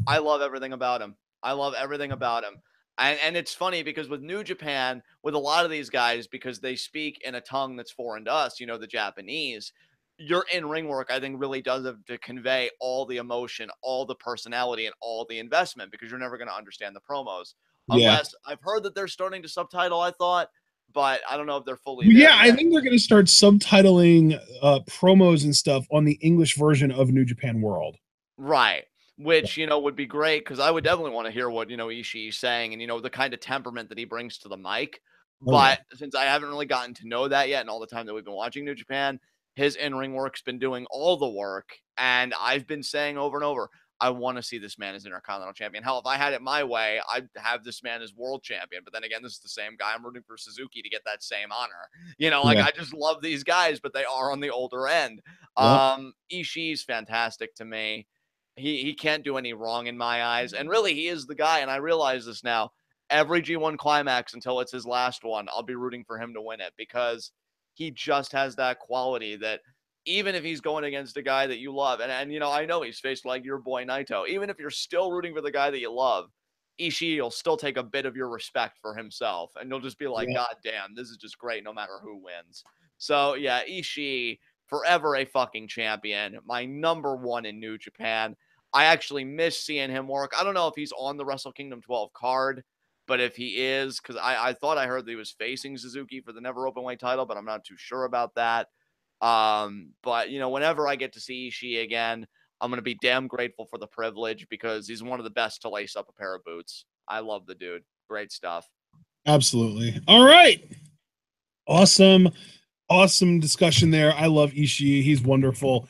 love everything about him. I love everything about him. And it's funny because with New Japan, with a lot of these guys, because they speak in a tongue that's foreign to us, you know, the Japanese, your in-ring work, I think, really does have to convey all the emotion, all the personality, and all the investment because you're never going to understand the promos. Unless I've heard that they're starting to subtitle, I thought, but I don't know if they're fully there yet. I yet. think they're going to start subtitling promos and stuff on the English version of New Japan World. Right. Which, you know, would be great because I would definitely want to hear what, you know, Ishii's saying and, you know, the kind of temperament that he brings to the mic. But since I haven't really gotten to know that yet and all the time that we've been watching New Japan, his in-ring work's been doing all the work. And I've been saying over and over, I want to see this man as Intercontinental Champion. Hell, if I had it my way, I'd have this man as World Champion. But then again, this is the same guy. I'm rooting for Suzuki to get that same honor. You know, like I just love these guys, but they are on the older end. Ishii's fantastic to me. He can't do any wrong in my eyes. And really, he is the guy. And I realize this now. Every G1 climax until it's his last one, I'll be rooting for him to win it because he just has that quality that even if he's going against a guy that you love, and you know, I know he's faced like your boy Naito, even if you're still rooting for the guy that you love, Ishii will still take a bit of your respect for himself. And you'll just be like, God damn, this is just great no matter who wins. So yeah, Ishii, forever a fucking champion. My number one in New Japan. I actually miss seeing him work. I don't know if he's on the Wrestle Kingdom 12 card, but if he is, because I thought I heard that he was facing Suzuki for the Never Openweight title, but I'm not too sure about that. But, you know, whenever I get to see Ishii again, I'm going to be damn grateful for the privilege because he's one of the best to lace up a pair of boots. I love the dude. Great stuff. Absolutely. All right. Awesome discussion there. I love Ishii. He's wonderful.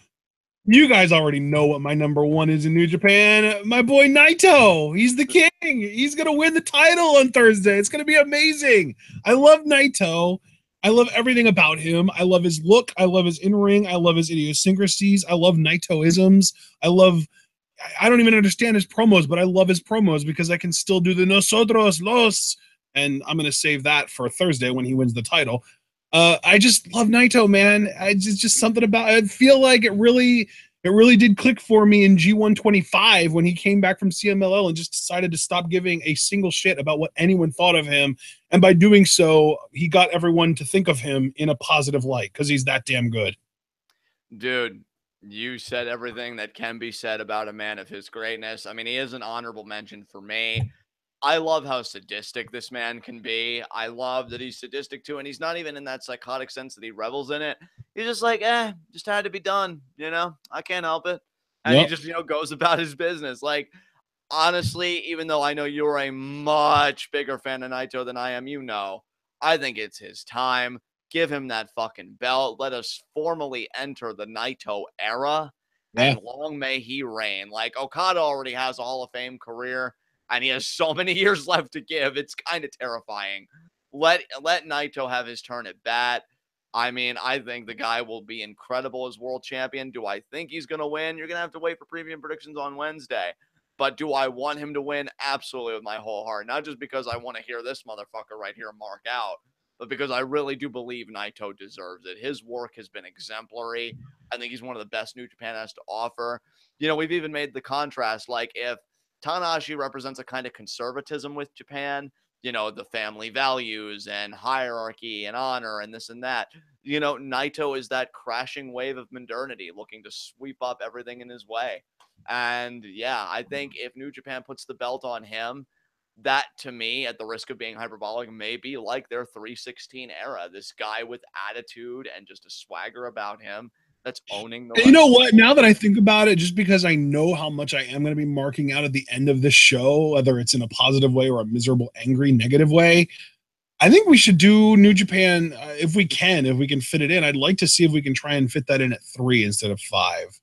You guys already know what my number one is in New Japan. My boy Naito. He's the king. He's going to win the title on Thursday. It's going to be amazing. I love Naito. I love everything about him. I love his look. I love his in-ring. I love his idiosyncrasies. I love Naito-isms. I don't even understand his promos, but I love his promos because I can still do the nosotros, los, and I'm going to save that for Thursday when he wins the title. I just love Naito, man. Just something about it. I feel like it really did click for me in G125 when he came back from CMLL and just decided to stop giving a single shit about what anyone thought of him. And by doing so, he got everyone to think of him in a positive light because he's that damn good. Dude, you said everything that can be said about a man of his greatness. I mean, he is an honorable mention for me. I love how sadistic this man can be. I love that he's sadistic too, and he's not even in that psychotic sense that he revels in it. He's just like, just had to be done, you know? I can't help it. And he just, you know, goes about his business. Like, honestly, even though I know you're a much bigger fan of Naito than I am, you know, I think it's his time. Give him that fucking belt. Let us formally enter the Naito era, and long may he reign. Like, Okada already has a Hall of Fame career, and he has so many years left to give. It's kind of terrifying. Let Naito have his turn at bat. I mean, I think the guy will be incredible as world champion. Do I think he's going to win? You're going to have to wait for preview predictions on Wednesday. But do I want him to win? Absolutely, with my whole heart. Not just because I want to hear this motherfucker right here mark out, but because I really do believe Naito deserves it. His work has been exemplary. I think he's one of the best New Japan has to offer. You know, we've even made the contrast, like if Tanahashi represents a kind of conservatism with Japan, you know, the family values and hierarchy and honor and this and that. You know, Naito is that crashing wave of modernity looking to sweep up everything in his way. And yeah, I think if New Japan puts the belt on him, that to me, at the risk of being hyperbolic, may be like their 316 era. This guy with attitude and just a swagger about him that's owning the And you know what? Now that I think about it, just because I know how much I am going to be marking out at the end of this show, whether it's in a positive way or a miserable, angry, negative way, I think we should do New Japan if we can fit it in. I'd like to see if we can try and fit that in at 3 instead of 5.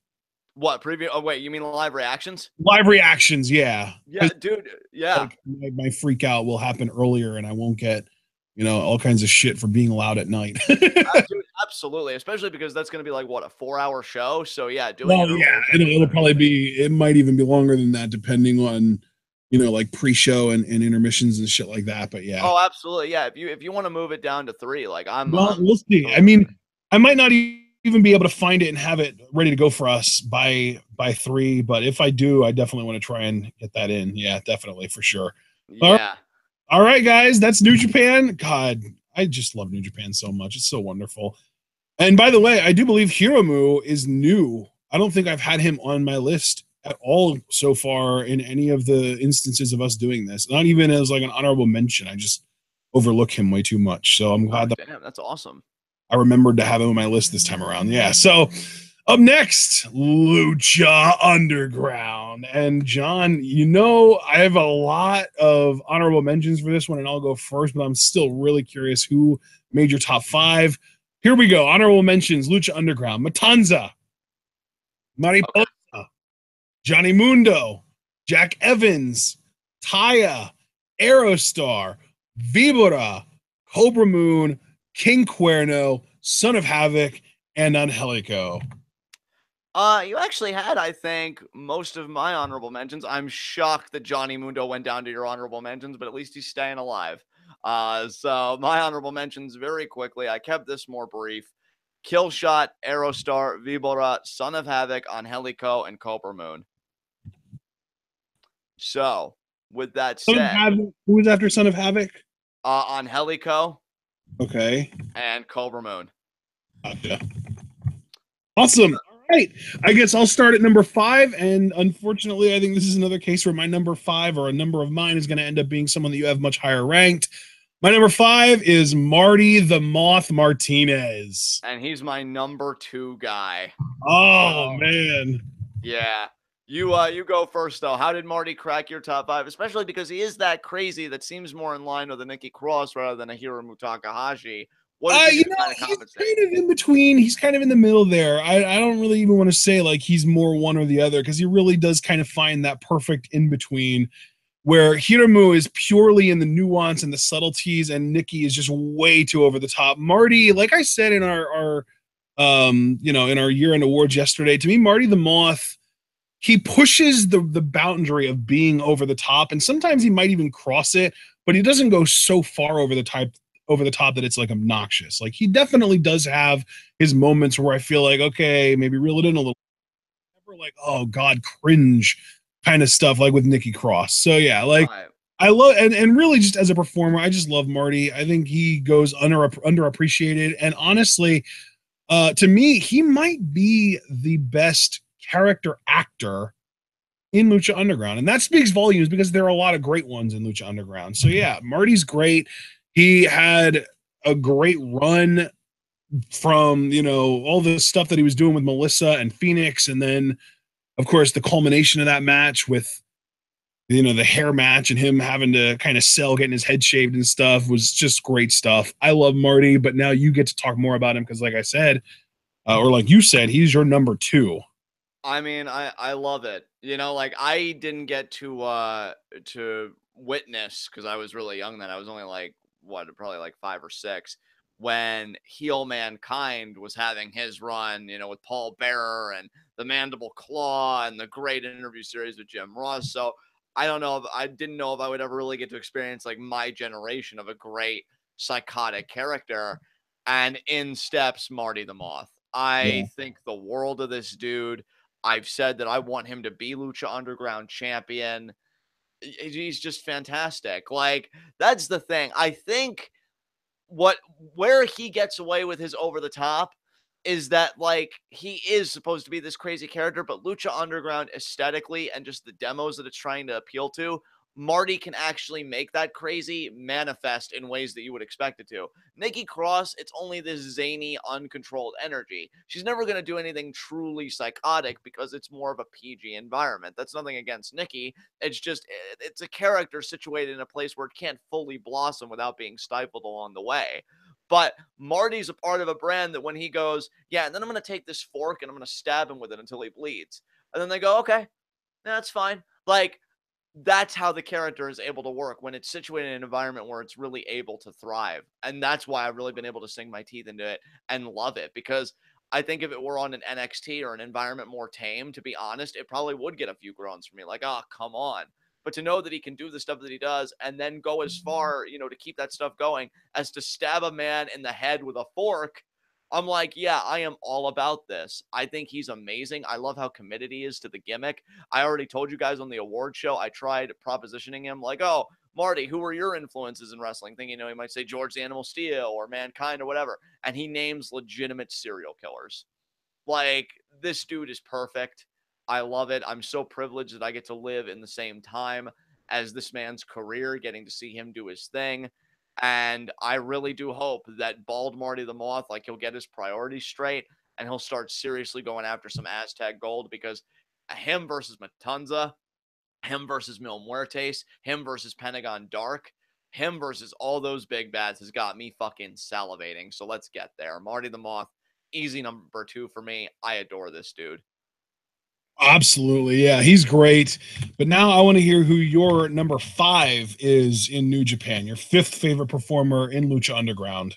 What preview? Oh wait, you mean live reactions? Live reactions, yeah. Yeah, dude. Yeah. Like my freak out will happen earlier, and I won't get, all kinds of shit for being loud at night. Dude, absolutely, especially because that's going to be like what, a 4-hour show. So yeah, doing it. Yeah, it'll probably be. It might even be longer than that, depending on, like pre-show and intermissions and shit like that. But yeah. Oh, absolutely. Yeah. If you want to move it down to 3, like we'll see. I mean, I might not even be able to find it and have it ready to go for us by 3, but if I do, I definitely want to try and get that in. Yeah, definitely, for sure. Yeah. All right, guys, that's New Japan. God, I just love New Japan so much. It's so wonderful. And by the way, I do believe Hiromu is new. I don't think I've had him on my list at all so far in any of the instances of us doing this. Not even as like an honorable mention. I just overlook him way too much. So I'm glad damn, that's awesome. I remembered to have him on my list this time around. Yeah. So up next, Lucha Underground. And John, I have a lot of honorable mentions for this one, and I'll go first, but I'm still really curious who made your top 5. Here we go. Honorable mentions: Lucha Underground, Matanza, Mariposa, Johnny Mundo, Jack Evans, Taya, Aerostar, Vibora, Cobra Moon, King Cuerno, Son of Havoc, and Angelico. You actually had, I think, most of my honorable mentions. I'm shocked that Johnny Mundo went down to your honorable mentions, but at least he's staying alive. So my honorable mentions very quickly. I kept this more brief. Killshot, Aerostar, Vibora, Son of Havoc, Angelico, and Cobra Moon. So, with that said, who was after Son of Havoc? Angelico. Okay. And Cobra Moon. Gotcha. Awesome. All right. I guess I'll start at number 5. And unfortunately, I think this is another case where my number 5 or a number of mine is going to end up being someone that you have much higher ranked. My number 5 is Marty the Moth Martinez. And he's my number 2 guy. Oh, man. Yeah. You go first, though. How did Marty crack your top 5? Especially because he is that crazy that seems more in line with a Nikki Cross rather than a Hiromu Takahashi. What is he kind of compensate? He's kind of in between. He's kind of in the middle there. I don't really even want to say like he's more one or the other, because he really does kind of find that perfect in between, where Hiromu is purely in the nuance and the subtleties, and Nikki is just way too over the top. Marty, like I said in our in our year-end awards yesterday, to me, Marty the Moth, he pushes the boundary of being over the top, and sometimes he might even cross it, but he doesn't go so far over the top that it's like obnoxious. Like, he definitely does have his moments where I feel like, okay, maybe reel it in a little. Never like, oh God, cringe kind of stuff like with Nikki Cross. So yeah, like I love, and really just as a performer, I just love Marty. I think he goes underappreciated, and honestly, to me, he might be the best character actor in Lucha Underground, and that speaks volumes because there are a lot of great ones in Lucha Underground. So yeah, Marty's great. He had a great run from, all the stuff that he was doing with Melissa and Phoenix, and then of course the culmination of that match with the hair match and him having to kind of sell getting his head shaved and stuff was just great stuff. I love Marty, but now you get to talk more about him because, like I said, or like you said, he's your number 2. I mean, I love it. Like, I didn't get to witness, because I was really young then. I was only like, probably like 5 or 6. when heel Mankind was having his run, you know, with Paul Bearer and the Mandible Claw and the great interview series with Jim Ross. So I don't know if I didn't know if I would ever really get to experience like my generation of a great psychotic character. And in steps Marty the Moth. I think the world of this dude. I've said that I want him to be Lucha Underground champion. He's just fantastic. Like, that's the thing. I think where he gets away with his over the top is that, like, he is supposed to be this crazy character, but Lucha Underground aesthetically and just the demos that it's trying to appeal to, Marty can actually make that crazy manifest in ways that you would expect it to. Nikki Cross, it's only this zany, uncontrolled energy. She's never going to do anything truly psychotic because it's more of a PG environment. That's nothing against Nikki. It's just, it's a character situated in a place where it can't fully blossom without being stifled along the way. But Marty's a part of a brand that when he goes, yeah, and then I'm going to take this fork and I'm going to stab him with it until he bleeds. And then they go, okay, that's fine. Like, that's how the character is able to work when it's situated in an environment where it's really able to thrive. And that's why I've really been able to sink my teeth into it and love it, because I think if it were on an NXT or an environment more tame, to be honest, it probably would get a few groans from me. Like, oh, come on. But to know that he can do the stuff that he does and then go as far, you know, to keep that stuff going as to stab a man in the head with a fork, I'm like, yeah, I am all about this. I think he's amazing. I love how committed he is to the gimmick. I already told you guys on the award show, I tried propositioning him like, oh, Marty, who are your influences in wrestling? Thinking, you know, he might say George the Animal Steel or Mankind or whatever. And he names legitimate serial killers. Like, this dude is perfect. I love it. I'm so privileged that I get to live in the same time as this man's career, getting to see him do his thing. And I really do hope that bald Marty the Moth, like, he'll get his priorities straight and he'll start seriously going after some Aztec gold, because him versus Matanza, him versus Mil Muertes, him versus Pentagon Dark, him versus all those big bads has got me fucking salivating. So let's get there. Marty the Moth, easy number 2 for me. I adore this dude. Absolutely. Yeah, he's great. But now I want to hear who your number 5 is in New Japan, your 5th favorite performer in Lucha Underground.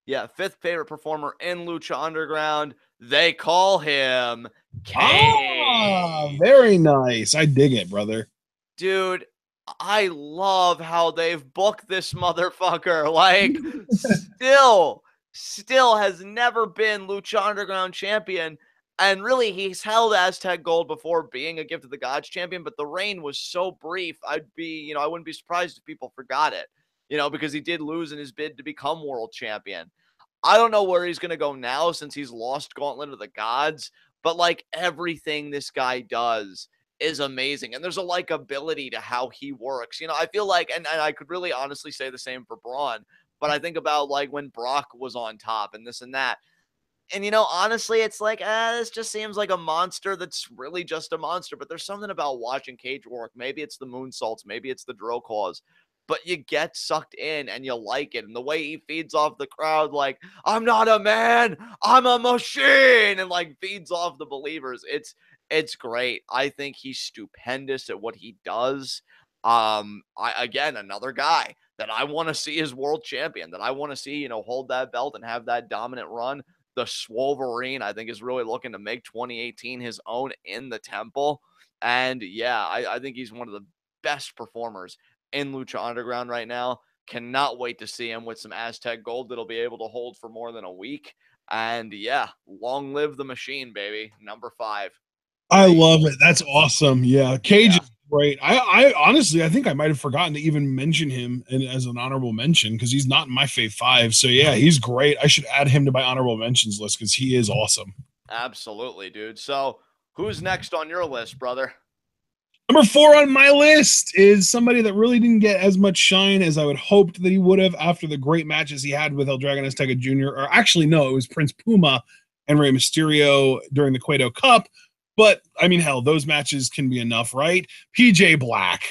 Yeah, 5th favorite performer in Lucha Underground. They call him Ah, Kane. very nice. I dig it, brother. Dude, I love how they've booked this motherfucker. Like, still has never been Lucha Underground champion. And really, he's held Aztec Gold before being a Gift of the Gods champion, but the reign was so brief, I wouldn't be surprised if people forgot it, because he did lose in his bid to become world champion. I don't know where he's going to go now since he's lost Gauntlet of the Gods, but like, everything this guy does is amazing. And there's a likability to how he works. I feel like, and I could really honestly say the same for Braun, but I think about like when Brock was on top and this and that. And, honestly, it's like, this just seems like a monster that's really just a monster. But there's something about watching Cage work. Maybe it's the moonsaults. Maybe it's the drill calls. But you get sucked in and you like it. And the way he feeds off the crowd, like, I'm not a man, I'm a machine. And like feeds off the believers. It's great. I think he's stupendous at what he does. Again, another guy that I want to see as world champion, that I want to see, hold that belt and have that dominant run. The Swolverine, I think, is really looking to make 2018 his own in the Temple. And yeah, I think he's one of the best performers in Lucha Underground right now. Cannot wait to see him with some Aztec Gold that'll be able to hold for more than a week. And yeah, long live the machine, baby. Number 5. I love it. That's awesome. Yeah, Cage Yeah. is great. I honestly, I think I might have forgotten to even mention him as an honorable mention because he's not in my fave 5. So yeah, he's great. I should add him to my honorable mentions list because he is awesome. Absolutely, dude. So who's next on your list, brother? Number 4 on my list is somebody that really didn't get as much shine as I would hoped that he would have after the great matches he had with El Dragon Azteca Jr. Or actually, no, it was Prince Puma and Rey Mysterio during the Cueto Cup. But I mean, hell, those matches can be enough, right? PJ Black.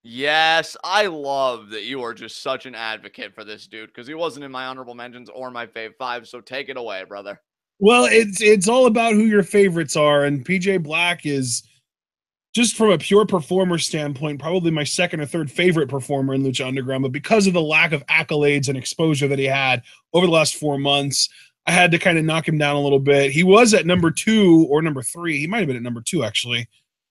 Yes, I love that you are just such an advocate for this dude because he wasn't in my honorable mentions or my fave 5. So take it away, brother. Well, it's all about who your favorites are, and PJ Black is just from a pure performer standpoint, probably my second or third favorite performer in Lucha Underground. But because of the lack of accolades and exposure that he had over the last 4 months, I had to kind of knock him down a little bit. He was at number 2 or number 3. He might have been at number 2, actually,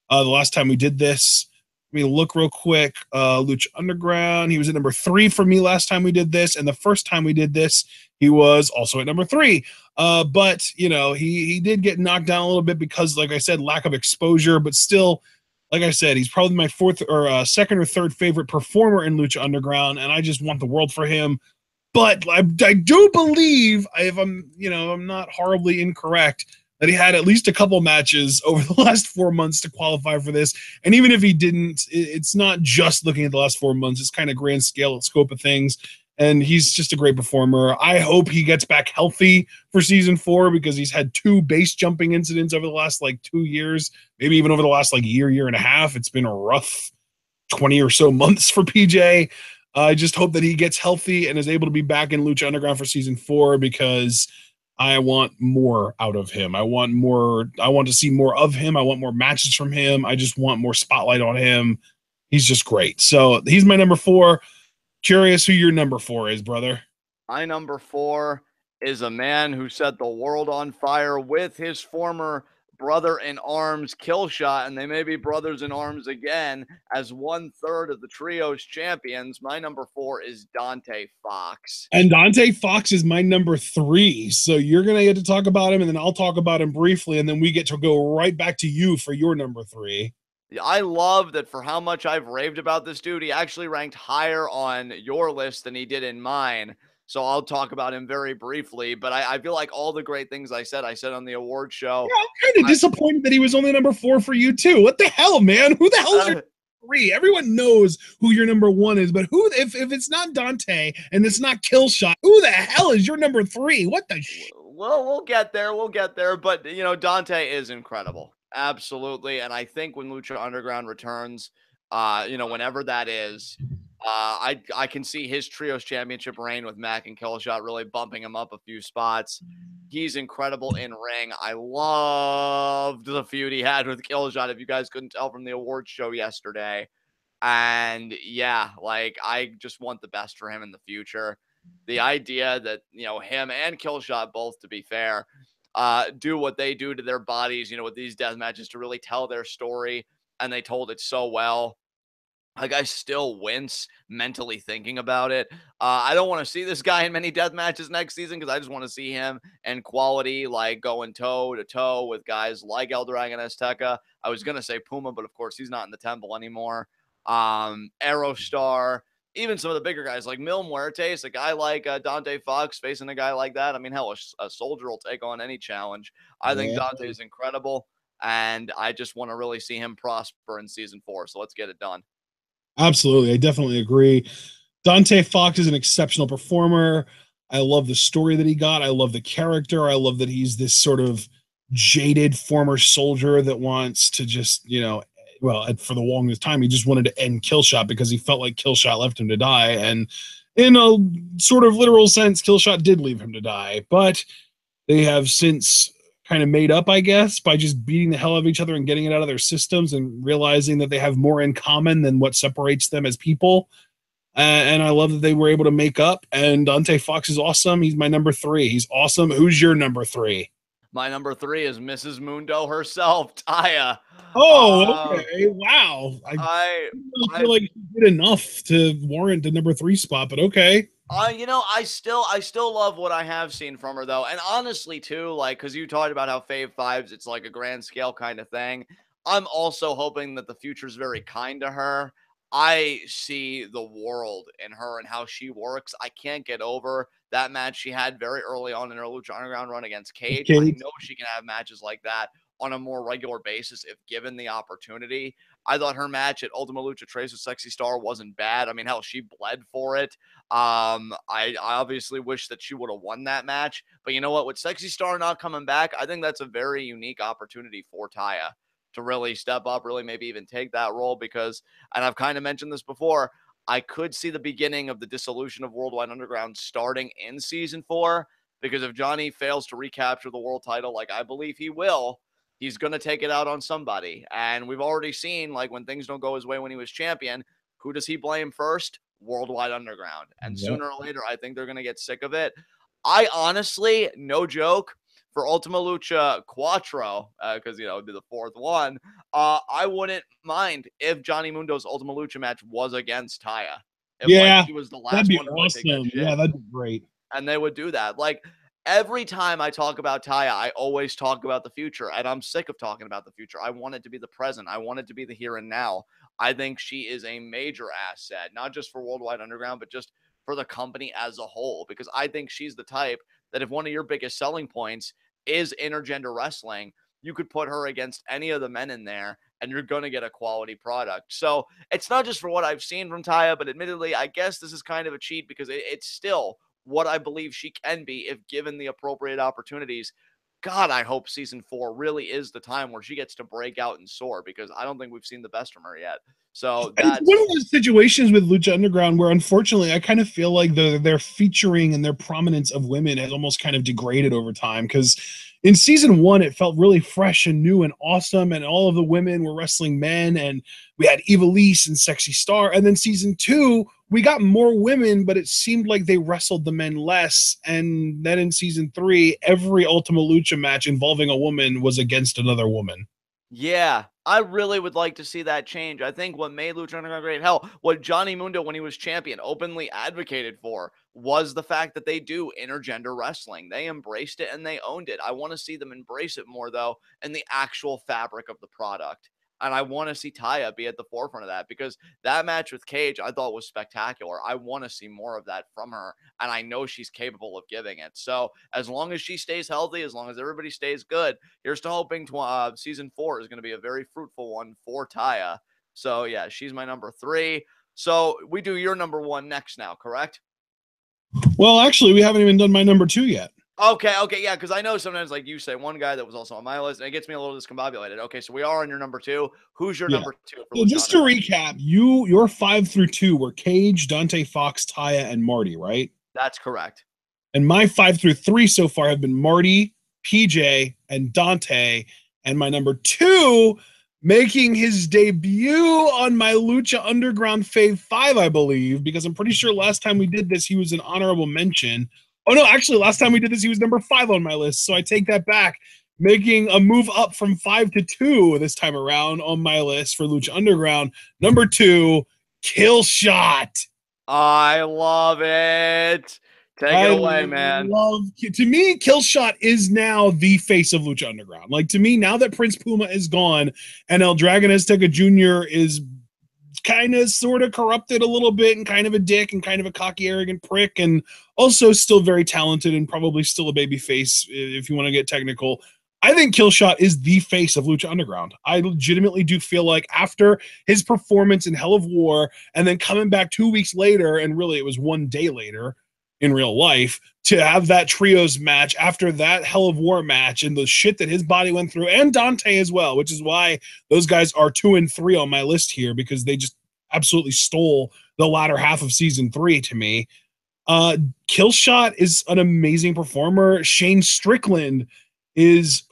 the last time we did this. Let me look real quick. Lucha Underground, he was at number 3 for me last time we did this. And the first time we did this, he was also at number 3. But, you know, he did get knocked down a little bit because, like I said, lack of exposure. But still, like I said, he's probably my fourth or second or third favorite performer in Lucha Underground. And I just want the world for him. But I do believe, if I'm not horribly incorrect, that he had at least a couple matches over the last 4 months to qualify for this. And even if he didn't, it's not just looking at the last 4 months. It's kind of grand scale scope of things. And he's just a great performer. I hope he gets back healthy for season 4 because he's had 2 base jumping incidents over the last 2 years, maybe even over the last year and a half. It's been a rough 20 or so months for PJ. I just hope that he gets healthy and is able to be back in Lucha Underground for season 4 because I want more out of him. I want to see more of him. I want more matches from him. I just want more spotlight on him. He's just great. So he's my number 4. Curious who your number 4 is, brother. My number 4 is a man who set the world on fire with his former brother in arms, Killshot, and they may be brothers in arms again as 1/3 of the Trios champions. My number 4 is Dante Fox. And Dante Fox is my number 3. So you're going to get to talk about him, and then I'll talk about him briefly, and then we get to go right back to you for your number 3. I love that for how much I've raved about this dude, he actually ranked higher on your list than he did in mine. So I'll talk about him very briefly, but I feel like all the great things I said on the award show. Yeah, I'm kind of disappointed that he was only number 4 for you too. What the hell, man? Who the hell is your 3? Everyone knows who your number 1 is, but who if it's not Dante and it's not Killshot, who the hell is your number 3? What the Well, we'll get there. But, Dante is incredible. Absolutely. And I think when Lucha Underground returns, whenever that is, I can see his Trios Championship reign with Mac and Killshot really bumping him up a few spots. He's incredible in ring. I loved the feud he had with Killshot, if you guys couldn't tell from the awards show yesterday. And yeah, I just want the best for him in the future. The idea that, him and Killshot both, to be fair, do what they do to their bodies, with these death matches to really tell their story. And they told it so well. I still wince mentally thinking about it. I don't want to see this guy in many death matches next season because I just want to see him and quality, going toe to toe with guys like El Dragon Azteca. I was going to say Puma, but of course he's not in the temple anymore. Aerostar, even some of the bigger guys like Mil Muertes, a guy like Dante Fox facing a guy like that. I mean, hell, a soldier will take on any challenge. I think Dante is incredible, and I just want to really see him prosper in season 4. So let's get it done. Absolutely. I definitely agree. Dante Fox is an exceptional performer. I love the story that he got. I love the character. I love that he's this sort of jaded former soldier that wants to just, for the longest time, he just wanted to end Killshot because he felt like Killshot left him to die. And in a sort of literal sense, Killshot did leave him to die. But they have since kind of made up, I guess, by just beating the hell out of each other and getting it out of their systems and realizing that they have more in common than what separates them as people. And I love that they were able to make up. And Dante Fox is awesome. He's my number 3. He's awesome. Who's your number 3? My number 3 is Mrs. Mundo herself, Taya. Oh, okay. Wow. I feel like he did enough to warrant the number 3 spot, but okay. I still love what I have seen from her, though. And honestly, too, because you talked about how FAVE it's like a grand scale kind of thing. I'm also hoping that the future is very kind to her. I see the world in her and how she works. I can't get over that match she had very early on in her Lucha Underground run against Cage. I know she can have matches like that on a more regular basis if given the opportunity. I thought her match at Ultima Lucha Tres with Sexy Star wasn't bad. I mean, hell, she bled for it. I obviously wish that she would have won that match. But you know what? With Sexy Star not coming back, I think that's a very unique opportunity for Taya to really step up, really maybe even take that role because, and I've kind of mentioned this before, I could see the beginning of the dissolution of Worldwide Underground starting in season 4 because if Johnny fails to recapture the world title like I believe he will, he's going to take it out on somebody. And we've already seen, like, when things don't go his way when he was champion, who does he blame first? Worldwide Underground. And sooner or later, I think they're going to get sick of it. I honestly, no joke, for Ultima Lucha Quattro, because, you know, it'd be the fourth one, I wouldn't mind if Johnny Mundo's Ultima Lucha match was against Taya. If, like, he was the that'd last be one to awesome. take that shit. Yeah, that'd be great. And they would do that. Like, every time I talk about Taya, I always talk about the future, and I'm sick of talking about the future. I want it to be the present. I want it to be the here and now. I think she is a major asset, not just for Worldwide Underground, but just for the company as a whole, because I think she's the type that if one of your biggest selling points is intergender wrestling, you could put her against any of the men in there and you're going to get a quality product. So it's not just for what I've seen from Taya, but admittedly, I guess this is kind of a cheat because it's still what I believe she can be if given the appropriate opportunities. God, I hope season 4 really is the time where she gets to break out and soar, because I don't think we've seen the best from her yet. So It's that's one of those situations with Lucha Underground where, unfortunately, I kind of feel like their featuring and their prominence of women has almost kind of degraded over time. Because in season 1, it felt really fresh and new and awesome, and all of the women were wrestling men, and we had Evilise and Sexy Star. And then season 2, we got more women, but it seemed like they wrestled the men less. And then in season 3, every Ultima Lucha match involving a woman was against another woman. Yeah, I really would like to see that change. I think what made Lucha Underground great, hell, what Johnny Mundo, when he was champion, openly advocated for was the fact that they do intergender wrestling. They embraced it and they owned it. I want to see them embrace it more, though, in the actual fabric of the product. And I want to see Taya be at the forefront of that, because that match with Cage I thought was spectacular. I want to see more of that from her, and I know she's capable of giving it. So as long as she stays healthy, as long as everybody stays good, here's to hoping season 4 is going to be a very fruitful one for Taya. So yeah, she's my number 3. So we do your number 1 next now, correct? Well, actually, we haven't even done my number 2 yet. Okay, yeah, because I know sometimes, like, you say one guy that was also on my list, and it gets me a little discombobulated. Okay, so we are on your number 2. Who's your number 2? So just to recap, your 5 through 2 were Cage, Dante Fox, Taya, and Marty, right? That's correct. And my 5 through 3 so far have been Marty, PJ, and Dante. And my number 2, making his debut on my Lucha Underground Fave 5, I believe, because I'm pretty sure last time we did this, he was an honorable mention. Oh, no, actually, last time we did this, he was number 5 on my list. So I take that back, making a move up from 5 to 2 this time around on my list for Lucha Underground. Number 2, Killshot. I love it. Take it away, man. To me, Killshot is now the face of Lucha Underground. Like, to me, now that Prince Puma is gone and El Dragon Azteca Jr. is kind of sort of corrupted a little bit and kind of a dick and kind of a cocky, arrogant prick, and also still very talented and probably still a baby face if you want to get technical, I think Killshot is the face of Lucha Underground. I legitimately do feel like after his performance in Hell of War and then coming back 2 weeks later, and really it was 1 day later in real life, to have that trios match after that Hell of War match and the shit that his body went through, and Dante as well, which is why those guys are 2 and 3 on my list here, because they just absolutely stole the latter half of season 3 to me. Killshot is an amazing performer. Shane Strickland is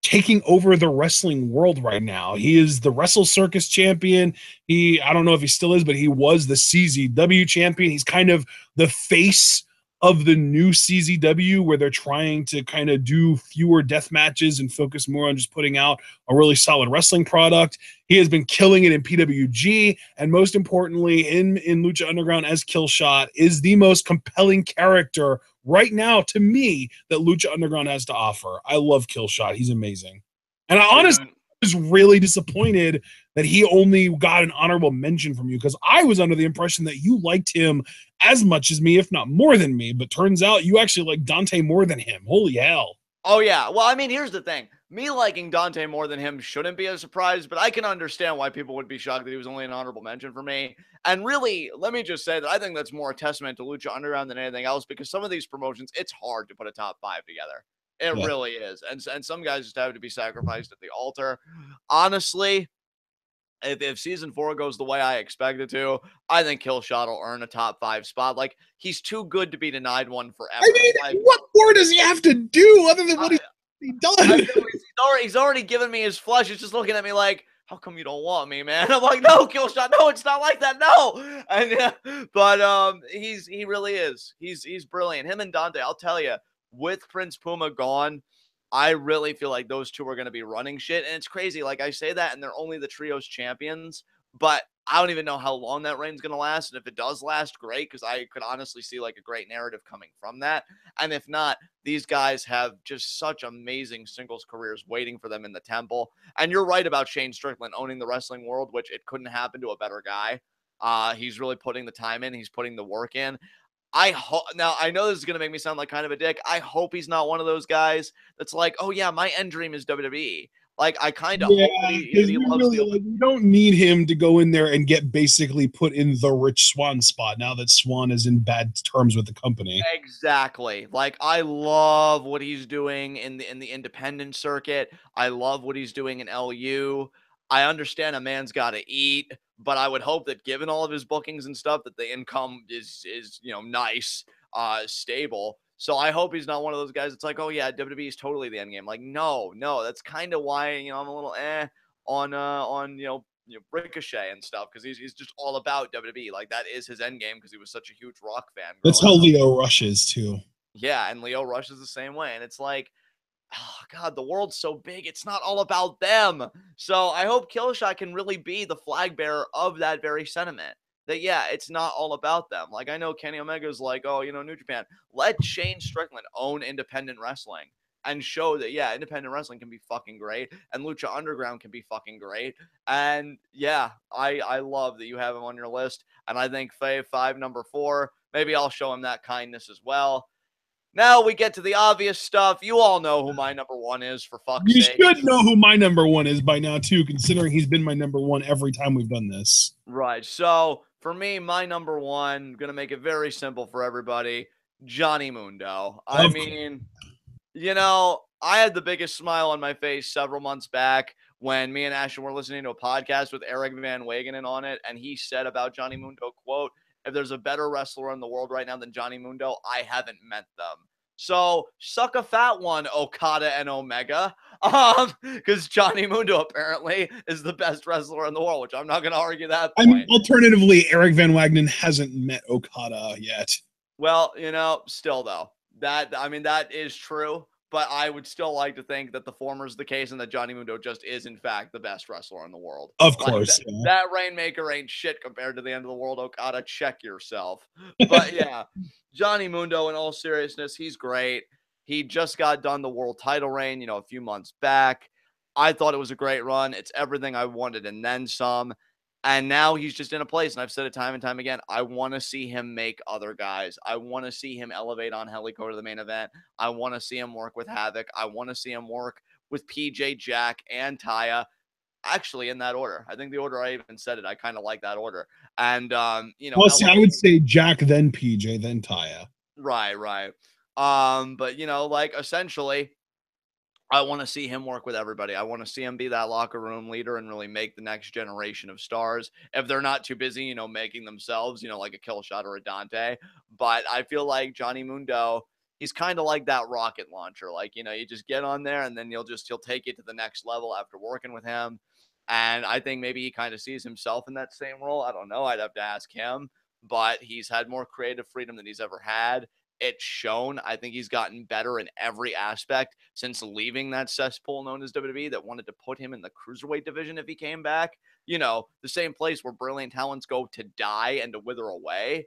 taking over the wrestling world right now. He is the Wrestle Circus champion. I don't know if he still is, but he was the CZW champion. He's kind of the face of the new CZW, where they're trying to kind of do fewer death matches and focus more on just putting out a really solid wrestling product. He has been killing it in PWG, and most importantly in Lucha Underground as Killshot, is the most compelling character right now to me that Lucha Underground has to offer. I love Killshot. He's amazing. And I honestly was really disappointed that he only got an honorable mention from you, because I was under the impression that you liked him as much as me, if not more than me. But turns out you actually like Dante more than him. Holy hell. Oh, yeah. Well, I mean, here's the thing. Me liking Dante more than him shouldn't be a surprise, but I can understand why people would be shocked that he was only an honorable mention for me. And really, let me just say that I think that's more a testament to Lucha Underground than anything else, because some of these promotions, it's hard to put a top 5 together. It really is. And some guys just have to be sacrificed at the altar. Honestly, if season 4 goes the way I expect it to, I think Killshot will earn a top 5 spot. Like, he's too good to be denied one forever. I mean, what more does he have to do other than what he's He does. I know, he's already given me his flesh. He's just looking at me like, how come you don't want me, man? I'm like, no, Killshot, no, it's not like that, no. And but he really is. He's brilliant. Him and Dante, I'll tell you, with Prince Puma gone, I really feel like those two are going to be running shit. And it's crazy. Like I say that, and they're only the trios champions, but I don't even know how long that reign's going to last. And if it does last, great, because I could honestly see like a great narrative coming from that. And if not, these guys have just such amazing singles careers waiting for them in the temple. And you're right about Shane Strickland owning the wrestling world, which it couldn't happen to a better guy. He's really putting the time in. He's putting the work in. Now I know this is gonna make me sound like kind of a dick. I hope he's not one of those guys that's like, oh yeah, my end dream is WWE. Like I kind of hope that he loves really, like, we don't need him to go in there and get basically put in the Rich Swann spot now that Swann is in bad terms with the company. Exactly. Like I love what he's doing in the independent circuit. I love what he's doing in LU. I understand a man's got to eat, but I would hope that given all of his bookings and stuff, that the income is nice, stable. So I hope he's not one of those guys that's like, oh yeah, WWE is totally the end game. Like no, that's kind of why I'm a little on Ricochet and stuff, because he's just all about WWE. Like that is his end game because he was such a huge Rock fan. That's how Leo Rush is too. Yeah, and Leo Rush is the same way, and it's like, oh God, the world's so big. It's not all about them. So I hope Killshot can really be the flag bearer of that very sentiment. That, yeah, it's not all about them. Like, I know Kenny Omega's like, oh, New Japan. Let Shane Strickland own independent wrestling and show that, yeah, independent wrestling can be fucking great and Lucha Underground can be fucking great. And, yeah, I love that you have him on your list. And I think FAVE number 4, maybe I'll show him that kindness as well. Now we get to the obvious stuff. You all know who my number 1 is, for fuck's sake. You should know who my number 1 is by now, too, considering he's been my number 1 every time we've done this. Right. So, for me, my number 1, going to make it very simple for everybody, Johnny Mundo. I mean, I had the biggest smile on my face several months back when me and Ashton were listening to a podcast with Eric Van Wagenen on it, and he said about Johnny Mundo, quote, if there's a better wrestler in the world right now than Johnny Mundo, I haven't met them. So suck a fat one, Okada and Omega, because Johnny Mundo apparently is the best wrestler in the world, which I'm not going to argue that point. I mean, alternatively, Eric Van Wagenen hasn't met Okada yet. Well, still though, that is true. But I would still like to think that the former is the case and that Johnny Mundo just is, in fact, the best wrestler in the world. Of course. Like, that Rainmaker ain't shit compared to the end of the world, Okada. Check yourself. But, yeah, Johnny Mundo, in all seriousness, he's great. He just got done the world title reign, a few months back. I thought it was a great run. It's everything I wanted and then some. And now he's just in a place, and I've said it time and time again, I want to see him make other guys. I want to see him elevate on Helico to the main event. I want to see him work with Havoc. I want to see him work with PJ, Jack, and Taya. Actually, in that order. I think the order I even said it, I kind of like that order. And, Well, see, I would say Jack, then PJ, then Taya. Right. But, essentially, I want to see him work with everybody. I want to see him be that locker room leader and really make the next generation of stars. If they're not too busy, making themselves, like a Killshot or a Dante. But I feel like Johnny Mundo, he's kind of like that rocket launcher. Like, you just get on there and then he'll take you to the next level after working with him. And I think maybe he kind of sees himself in that same role. I don't know. I'd have to ask him. But he's had more creative freedom than he's ever had. It's shown. I think he's gotten better in every aspect since leaving that cesspool known as WWE that wanted to put him in the cruiserweight division if he came back. The same place where brilliant talents go to die and to wither away.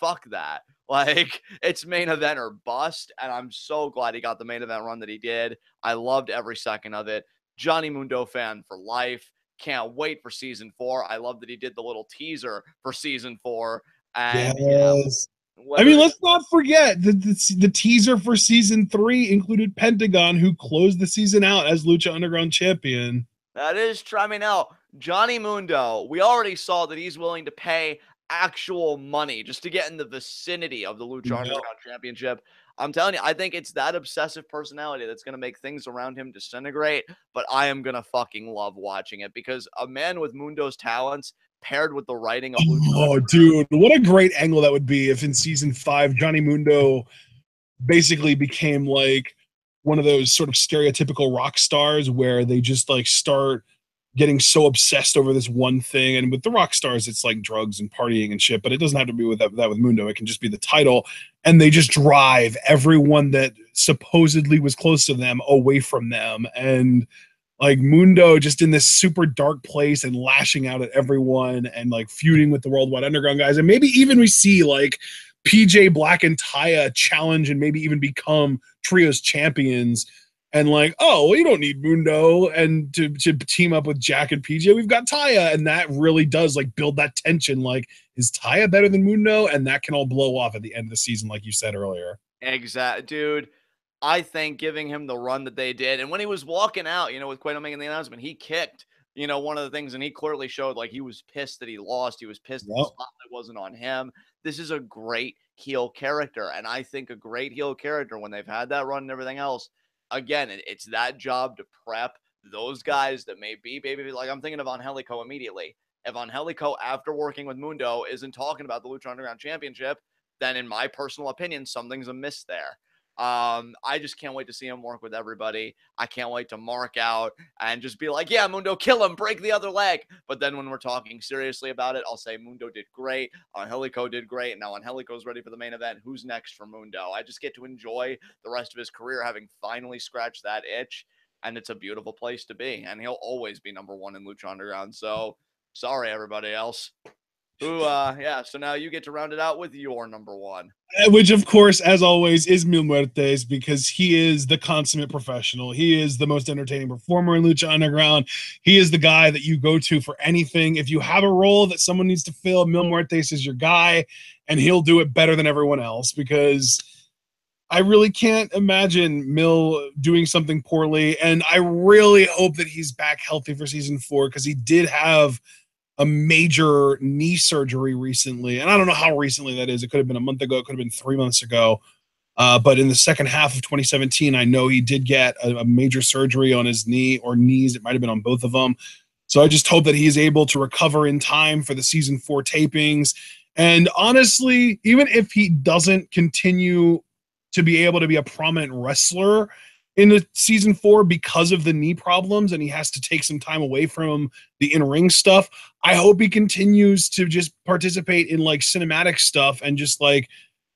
Fuck that. Like, it's main event or bust, and I'm so glad he got the main event run that he did. I loved every second of it. Johnny Mundo fan for life. Can't wait for season 4. I love that he did the little teaser for season 4. And yes. I mean, let's not forget the teaser for season 3 included Pentagon, who closed the season out as Lucha Underground champion. That is true. I mean, now, Johnny Mundo, we already saw that he's willing to pay actual money just to get in the vicinity of the Lucha Underground championship. I'm telling you, I think it's that obsessive personality that's going to make things around him disintegrate, but I am going to fucking love watching it because a man with Mundo's talents paired with the writing of Lucha Underground. Dude, what a great angle that would be if in season 5 Johnny Mundo basically became like one of those sort of stereotypical rock stars where they just like start getting so obsessed over this one thing. And with the rock stars, it's like drugs and partying and shit, but it doesn't have to be with that with Mundo. It can just be the title. And they just drive everyone that supposedly was close to them away from them. And like Mundo just in this super dark place and lashing out at everyone and like feuding with the Worldwide Underground guys. And maybe even we see like PJ Black and Taya challenge and maybe even become trios champions. And like, oh, well, you don't need Mundo and to team up with Jack and PJ. We've got Taya. And that really does like build that tension. Like, is Taya better than Mundo? And that can all blow off at the end of the season, like you said earlier. Exactly, dude. I think giving him the run that they did, and when he was walking out, you know, with Cueto making the announcement, he kicked, you know, one of the things, and he clearly showed like he was pissed that he lost. He was pissed that the spotlight wasn't on him. This is a great heel character, and I think a great heel character, when they've had that run and everything else, again, it's that job to prep those guys that may be baby. Like I'm thinking of Angelico immediately. If Angelico, after working with Mundo, isn't talking about the Lucha Underground Championship, then in my personal opinion, something's amiss there. I just can't wait to see him work with everybody. I can't wait to mark out and just be like, yeah, Mundo, kill him, break the other leg. But then when we're talking seriously about it, I'll say Mundo did great. Angelico did great. And now Angelico's ready for the main event. Who's next for Mundo? I just get to enjoy the rest of his career having finally scratched that itch. And it's a beautiful place to be. And he'll always be number one in Lucha Underground. So sorry, everybody else. Yeah, so now you get to round it out with your number one. Which, of course, as always, is Mil Muertes, because he is the consummate professional. He is the most entertaining performer in Lucha Underground. He is the guy that you go to for anything. If you have a role that someone needs to fill, Mil Muertes is your guy, and he'll do it better than everyone else, because I really can't imagine Mil doing something poorly, and I really hope that he's back healthy for season 4, because he did have a major knee surgery recently. And I don't know how recently that is. It could have been a month ago. It could have been 3 months ago. But in the second half of 2017, I know he did get a major surgery on his knee or knees. It might have been on both of them. So I just hope that he is able to recover in time for the season 4 tapings. And honestly, even if he doesn't continue to be able to be a prominent wrestler in the season 4 because of the knee problems, and he has to take some time away from the in-ring stuff, I hope he continues to just participate in like cinematic stuff, and just like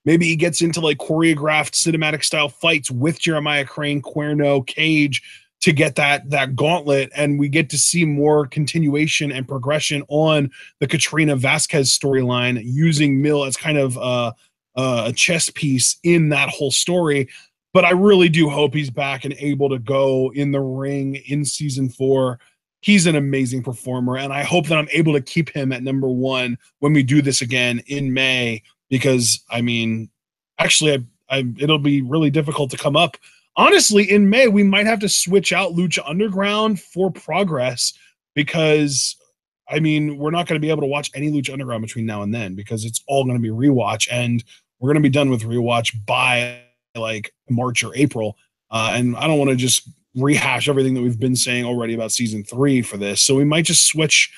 maybe he gets into like choreographed cinematic style fights with Jeremiah Crane, Cuerno, Cage to get that gauntlet, and we get to see more continuation and progression on the Katrina Vasquez storyline, using Mil as kind of a chess piece in that whole story. But I really do hope he's back and able to go in the ring in season 4. He's an amazing performer, and I hope that I'm able to keep him at number 1 when we do this again in May, because, I mean, actually, it'll be really difficult to come up. Honestly, in May, we might have to switch out Lucha Underground for Progress, because, I mean, we're not going to be able to watch any Lucha Underground between now and then, because it's all going to be rewatch, and we're going to be done with rewatch by like March or April, and I don't want to just rehash everything that we've been saying already about season 3 for this. So we might just switch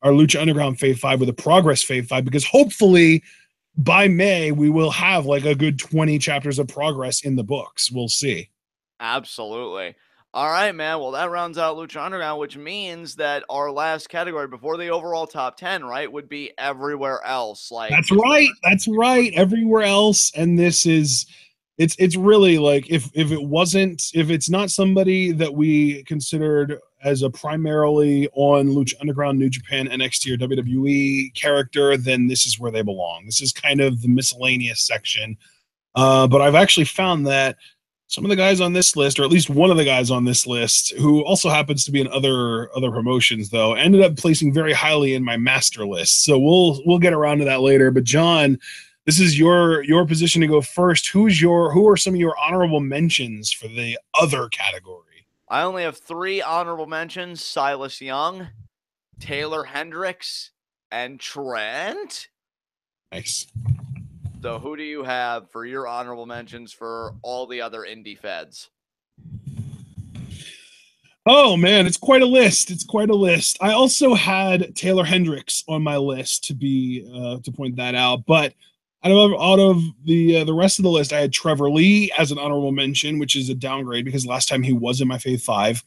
our Lucha Underground Fave 5 with a Progress Fave 5, because hopefully by May we will have like a good 20 chapters of Progress in the books. We'll see. Absolutely. All right, man. Well, that rounds out Lucha Underground, which means that our last category before the overall top 10, right, would be everywhere else. Like That's right. That's right. Everywhere else. And this is it's really like if it's not somebody that we considered as a primarily on Lucha Underground, New Japan, NXT, or WWE character, then this is where they belong. This is kind of the miscellaneous section. But I've actually found that some of the guys on this list, or at least one of the guys on this list, who also happens to be in other promotions, though, ended up placing very highly in my master list. So we'll get around to that later. But John, this is your position to go first. Who are some of your honorable mentions for the other category? I only have 3 honorable mentions: Silas Young, Taylor Hendricks, and Trent. Nice. So who do you have for your honorable mentions for all the other indie feds? Oh man, it's quite a list. I also had Taylor Hendricks on my list to point that out, but Out of the rest of the list, I had Trevor Lee as an honorable mention, which is a downgrade because last time he was in my Fave 5.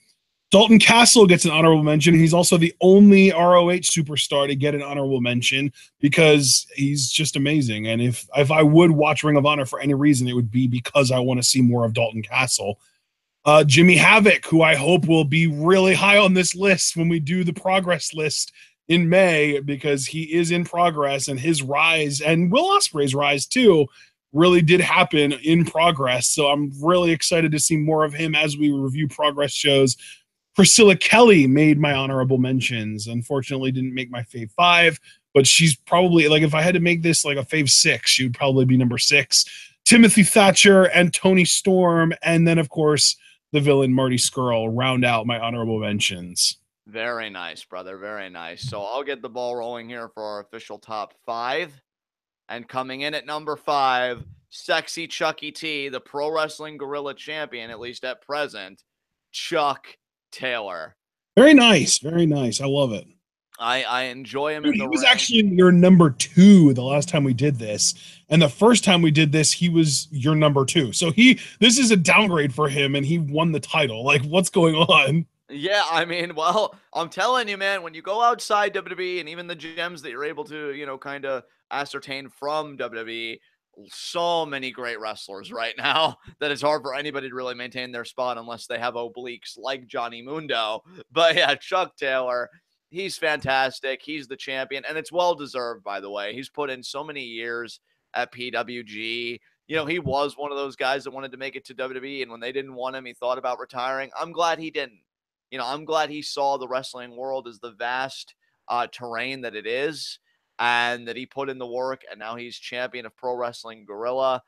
Dalton Castle gets an honorable mention. He's also the only ROH superstar to get an honorable mention because he's just amazing. And if I would watch Ring of Honor for any reason, it would be because I want to see more of Dalton Castle. Jimmy Havoc, who I hope will be really high on this list when we do the progress list in May, because he is in progress, and his rise and Will Ospreay's rise too really did happen in progress. So I'm really excited to see more of him as we review progress shows. Priscilla Kelly made my honorable mentions. Unfortunately, didn't make my Fave 5, but she's probably, like, if I had to make this like a Fave 6, she would probably be number 6. Timothy Thatcher and Tony Storm, and then of course the villain Marty Scurll round out my honorable mentions. Very nice, brother. Very nice. So I'll get the ball rolling here for our official top 5. And coming in at number 5, Sexy Chucky T, the Pro Wrestling Guerrilla Champion, at least at present, Chuck Taylor. Very nice. Very nice. I love it. I enjoy him. Dude, he was actually your number 2 the last time we did this. And the first time we did this, he was your number 2. So this is a downgrade for him, and he won the title. Like, what's going on? Yeah, I mean, well, I'm telling you, man, when you go outside WWE and even the gems that you're able to, kind of ascertain from WWE, so many great wrestlers right now that it's hard for anybody to really maintain their spot unless they have obliques like Johnny Mundo. But yeah, Chuck Taylor, he's fantastic. He's the champion, and it's well-deserved, by the way. He's put in so many years at PWG. He was one of those guys that wanted to make it to WWE, and when they didn't want him, he thought about retiring. I'm glad he didn't. I'm glad he saw the wrestling world as the vast terrain that it is, and that he put in the work, and now he's champion of Pro Wrestling Guerrilla.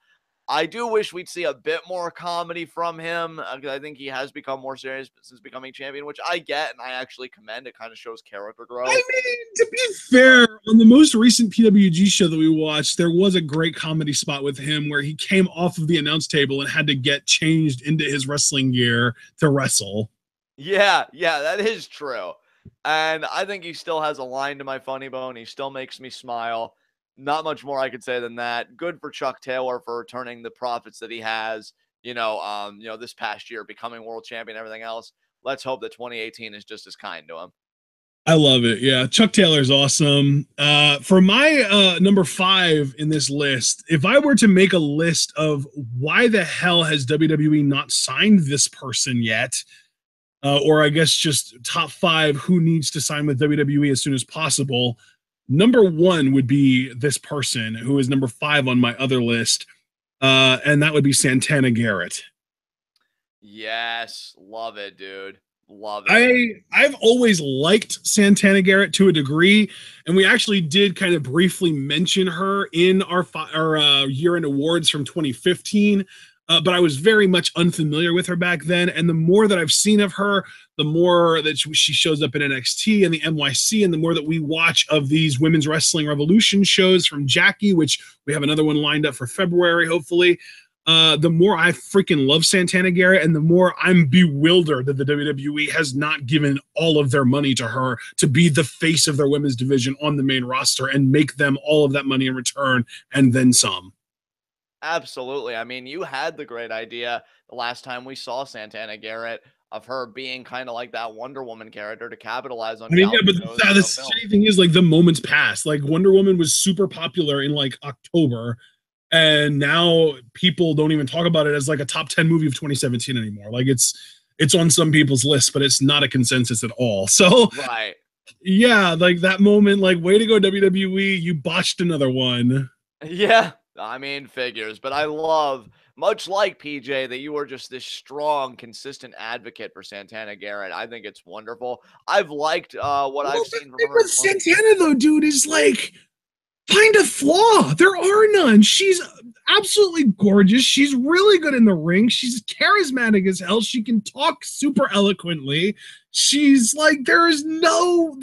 I do wish we'd see a bit more comedy from him, because I think he has become more serious since becoming champion, which I get, and I actually commend. It kind of shows character growth. I mean, to be fair, on the most recent PWG show that we watched, there was a great comedy spot with him where he came off of the announce table and had to get changed into his wrestling gear to wrestle. Yeah, that is true. And I think he still has a line to my funny bone. He still makes me smile. Not much more I could say than that. Good for Chuck Taylor for returning the profits that he has, this past year, becoming world champion, everything else. Let's hope that 2018 is just as kind to him. I love it. Yeah, Chuck Taylor's awesome. For my number 5 in this list, if I were to make a list of why the hell has WWE not signed this person yet, or I guess just top 5 who needs to sign with WWE as soon as possible, number 1 would be this person, who is number 5 on my other list, and that would be Santana Garrett. Yes, love it, dude. Love it. I've always liked Santana Garrett to a degree, and we actually did kind of briefly mention her in our year-end awards from 2015. But I was very much unfamiliar with her back then. And the more that I've seen of her, the more that she shows up in NXT and the NYC, and the more that we watch of these Women's Wrestling Revolution shows from Jackie, which we have another one lined up for February, hopefully, the more I freaking love Santana Garrett, and the more I'm bewildered that the WWE has not given all of their money to her to be the face of their women's division on the main roster and make them all of that money in return and then some. Absolutely. I mean, you had the great idea the last time we saw Santana Garrett of her being kind of like that Wonder Woman character to capitalize on. I mean, yeah, but the shitty thing is, like, the moment's passed. Like, Wonder Woman was super popular in like October, and now people don't even talk about it as like a top 10 movie of 2017 anymore. Like, it's on some people's list, but it's not a consensus at all. So, right. Yeah, like that moment, like, way to go, WWE, you botched another one. Yeah. I mean, figures, but I love, much like PJ, that you are just this strong, consistent advocate for Santana Garrett. I think it's wonderful. I've liked what I've seen from her. With Santana, though, dude, is like, find a flaw. There are none. She's absolutely gorgeous. She's really good in the ring. She's charismatic as hell. She can talk super eloquently. She's like, there's no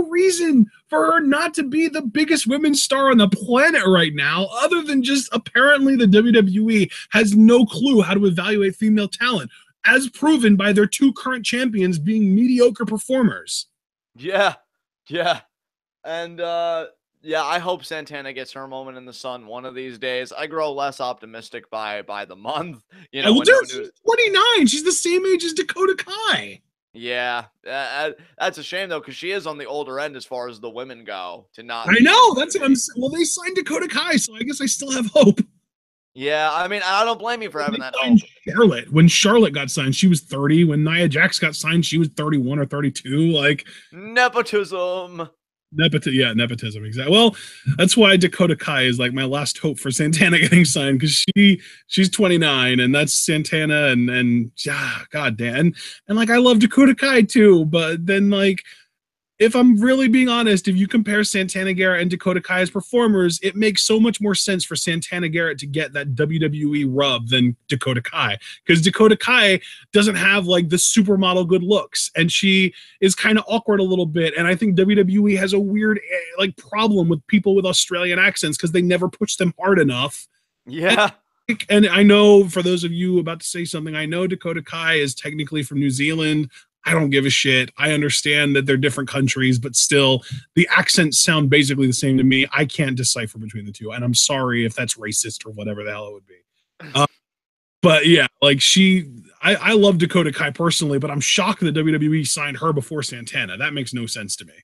reason for her not to be the biggest women's star on the planet right now, other than just apparently the WWE has no clue how to evaluate female talent, as proven by their 2 current champions being mediocre performers. Yeah. And Yeah, I hope Santana gets her moment in the sun one of these days. I grow less optimistic by the month, you I know, will when do. no She's news. 29. She's the same age as Dakota Kai. Yeah, that's a shame though, because she is on the older end as far as the women go to not I be in know. That's what I'm WWE. saying. Well, they signed Dakota Kai, so I guess I still have hope. Yeah, I mean, I don't blame you for When having they that signed hope. Charlotte. When Charlotte got signed, she was 30. When Nia Jax got signed, she was 31 or 32. Like, Nepotism. nepotism, exactly. Well, that's why Dakota Kai is like my last hope for Santana getting signed, because she's 29, and that's Santana, and god damn, and like I love Dakota Kai too, but then like if I'm really being honest, if you compare Santana Garrett and Dakota Kai as performers, it makes so much more sense for Santana Garrett to get that WWE rub than Dakota Kai. Because Dakota Kai doesn't have like the supermodel good looks, and she is kind of awkward a little bit. And I think WWE has a weird like problem with people with Australian accents because they never push them hard enough. Yeah. And I know for those of you about to say something, I know Dakota Kai is technically from New Zealand. I don't give a shit. I understand that they're different countries, but still, the accents sound basically the same to me. I can't decipher between the two, and I'm sorry if that's racist or whatever the hell it would be. Uh, but yeah, like I love Dakota Kai personally, but I'm shocked that WWE signed her before Santana. That makes no sense to me.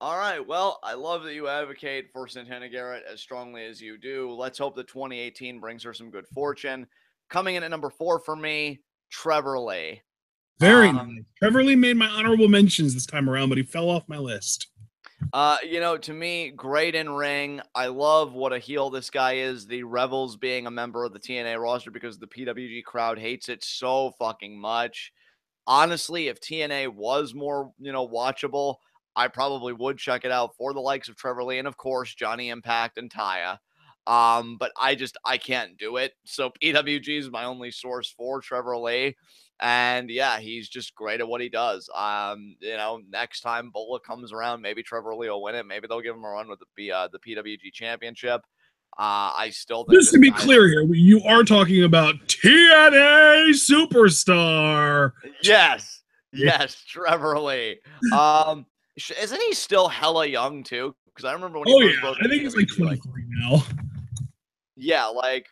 All right. Well, I love that you advocate for Santana Garrett as strongly as you do. Let's hope that 2018 brings her some good fortune. Coming in at number 4 for me, Trevor Lee. Very nice. Trevor Lee made my honorable mentions this time around, but he fell off my list. You know, to me, great in ring. I love what a heel this guy is. The revels being a member of the TNA roster because the PWG crowd hates it so fucking much. Honestly, if TNA was more, watchable, I probably would check it out for the likes of Trevor Lee and of course Johnny Impact and Taya. But I can't do it. So PWG is my only source for Trevor Lee. And yeah, he's just great at what he does. Next time Bola comes around, maybe Trevor Lee will win it. Maybe they'll give him a run with the PWG championship. I still think Just this to be guy. clear here, you are talking about TNA superstar. Yes, Trevor Lee. Isn't he still hella young too? Because I remember when he Oh first yeah, broke I into think he's like PWG, 23 now. yeah, like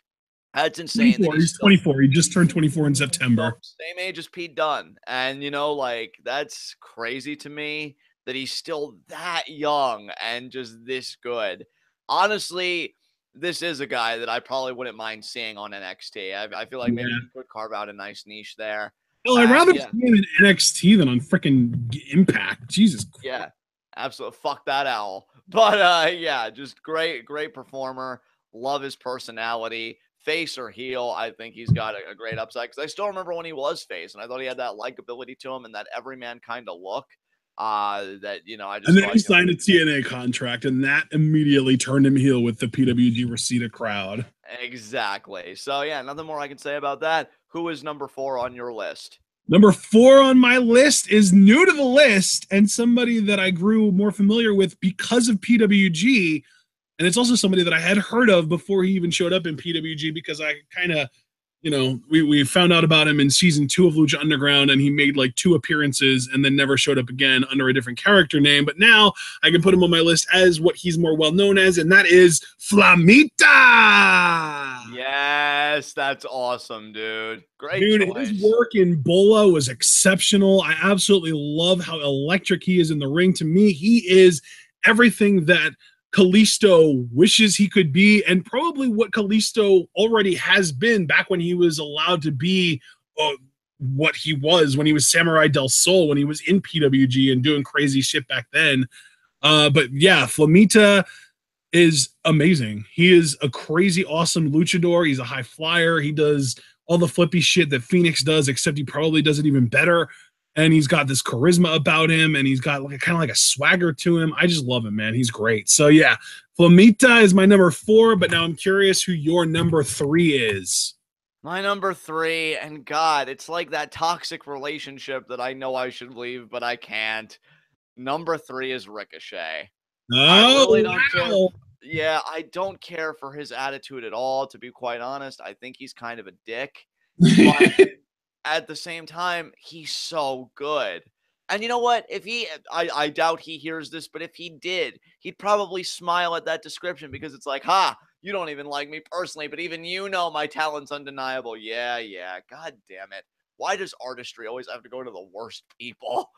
that's insane that 24. he's He's still 24. He just turned 24 in September. same age as Pete Dunne, and like that's crazy to me that he's still that young and just this good. Honestly, this is a guy that I probably wouldn't mind seeing on NXT. I feel like maybe Yeah. he could carve out a nice niche there. Well, I'd And rather yeah, see him in NXT than on freaking Impact. Jesus Christ. yeah, absolutely. Fuck that owl. But yeah, just great performer. Love his personality. Face or heel, I think he's got a great upside. Because I still remember when he was face, and I thought he had that likability to him and that everyman kind of look. That I And just then thought he signed a TNA contract, and that immediately turned him heel with the PWG Reseda crowd. exactly. So yeah, nothing more I can say about that. Who is number 4 on your list? Number 4 on my list is new to the list and somebody that I grew more familiar with because of PWG. And it's also somebody that I had heard of before he even showed up in PWG, because I kind of, we found out about him in season 2 of Lucha Underground, and he made like 2 appearances and then never showed up again under a different character name. But now I can put him on my list as what he's more well known as, and that is Flamita. Yes, that's awesome, dude. Great Dude, his choice. work in Bola was exceptional. I absolutely love how electric he is in the ring. To me, he is everything that Kalisto wishes he could be, and probably what Kalisto already has been back when he was allowed to be what he was when he was Samurai del Sol, when he was in PWG and doing crazy shit back then. But yeah, Flamita is amazing. He is a crazy awesome luchador. He's a high flyer. He does all the flippy shit that Phoenix does, except he probably does it even better. And he's got this charisma about him, and he's got like kind of like a swagger to him. I just love him, man. He's great. So yeah, Flamita is my number 4, but now I'm curious who your number 3 is. My number 3, and God, it's like that toxic relationship that I know I should leave, but I can't. Number 3 is Ricochet. I Oh, really don't care. wow. Yeah, I don't care for his attitude at all, to be quite honest. I think he's kind of a dick. But at the same time, he's so good. And you know what? If I doubt he hears this, but if he did, he'd probably smile at that description because it's like, ha, you don't even like me personally, but even you know my talent's undeniable. Yeah, yeah. God damn it. Why does artistry always have to go to the worst people?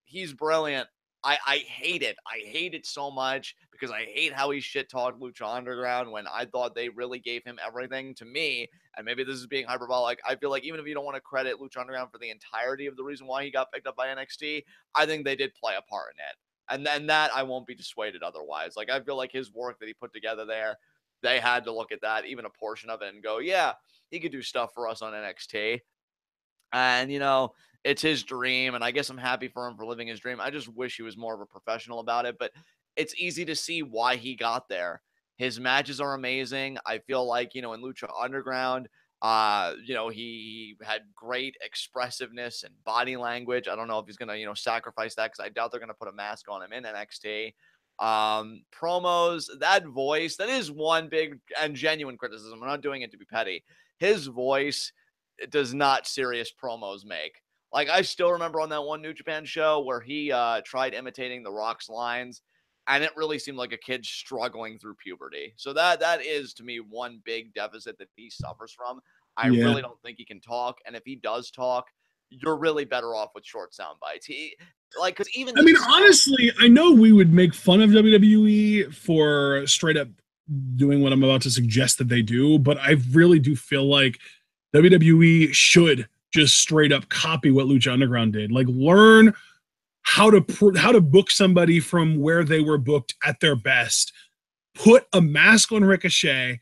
He's brilliant. I hate it. I hate it so much because I hate how he shit talked Lucha Underground when I thought they really gave him everything. To me, and maybe this is being hyperbolic, I feel like even if you don't want to credit Lucha Underground for the entirety of the reason why he got picked up by NXT, I think they did play a part in it. And then that I won't be dissuaded otherwise. Like, I feel like his work that he put together there, they had to look at that, even a portion of it, and go, yeah, he could do stuff for us on NXT. And, it's his dream. And I guess I'm happy for him for living his dream. I just wish he was more of a professional about it. But it's easy to see why he got there. His matches are amazing. I feel like, in Lucha Underground, he had great expressiveness and body language. I don't know if he's going to, sacrifice that because I doubt they're going to put a mask on him in NXT. Promos, that voice, that is one big and genuine criticism. I'm not doing it to be petty. His voice does not serious promos make. Like, I still remember on that one New Japan show where he tried imitating The Rock's lines, and it really seemed like a kid struggling through puberty. So that is, to me, one big deficit that he suffers from. I really don't think he can talk, and if he does talk, you're really better off with short sound bites. Because even honestly, I know we would make fun of WWE for straight up doing what I'm about to suggest that they do, but I really do feel like WWE should just straight up copy what Lucha Underground did. Like, learn how to book somebody from where they were booked at their best. Put a mask on Ricochet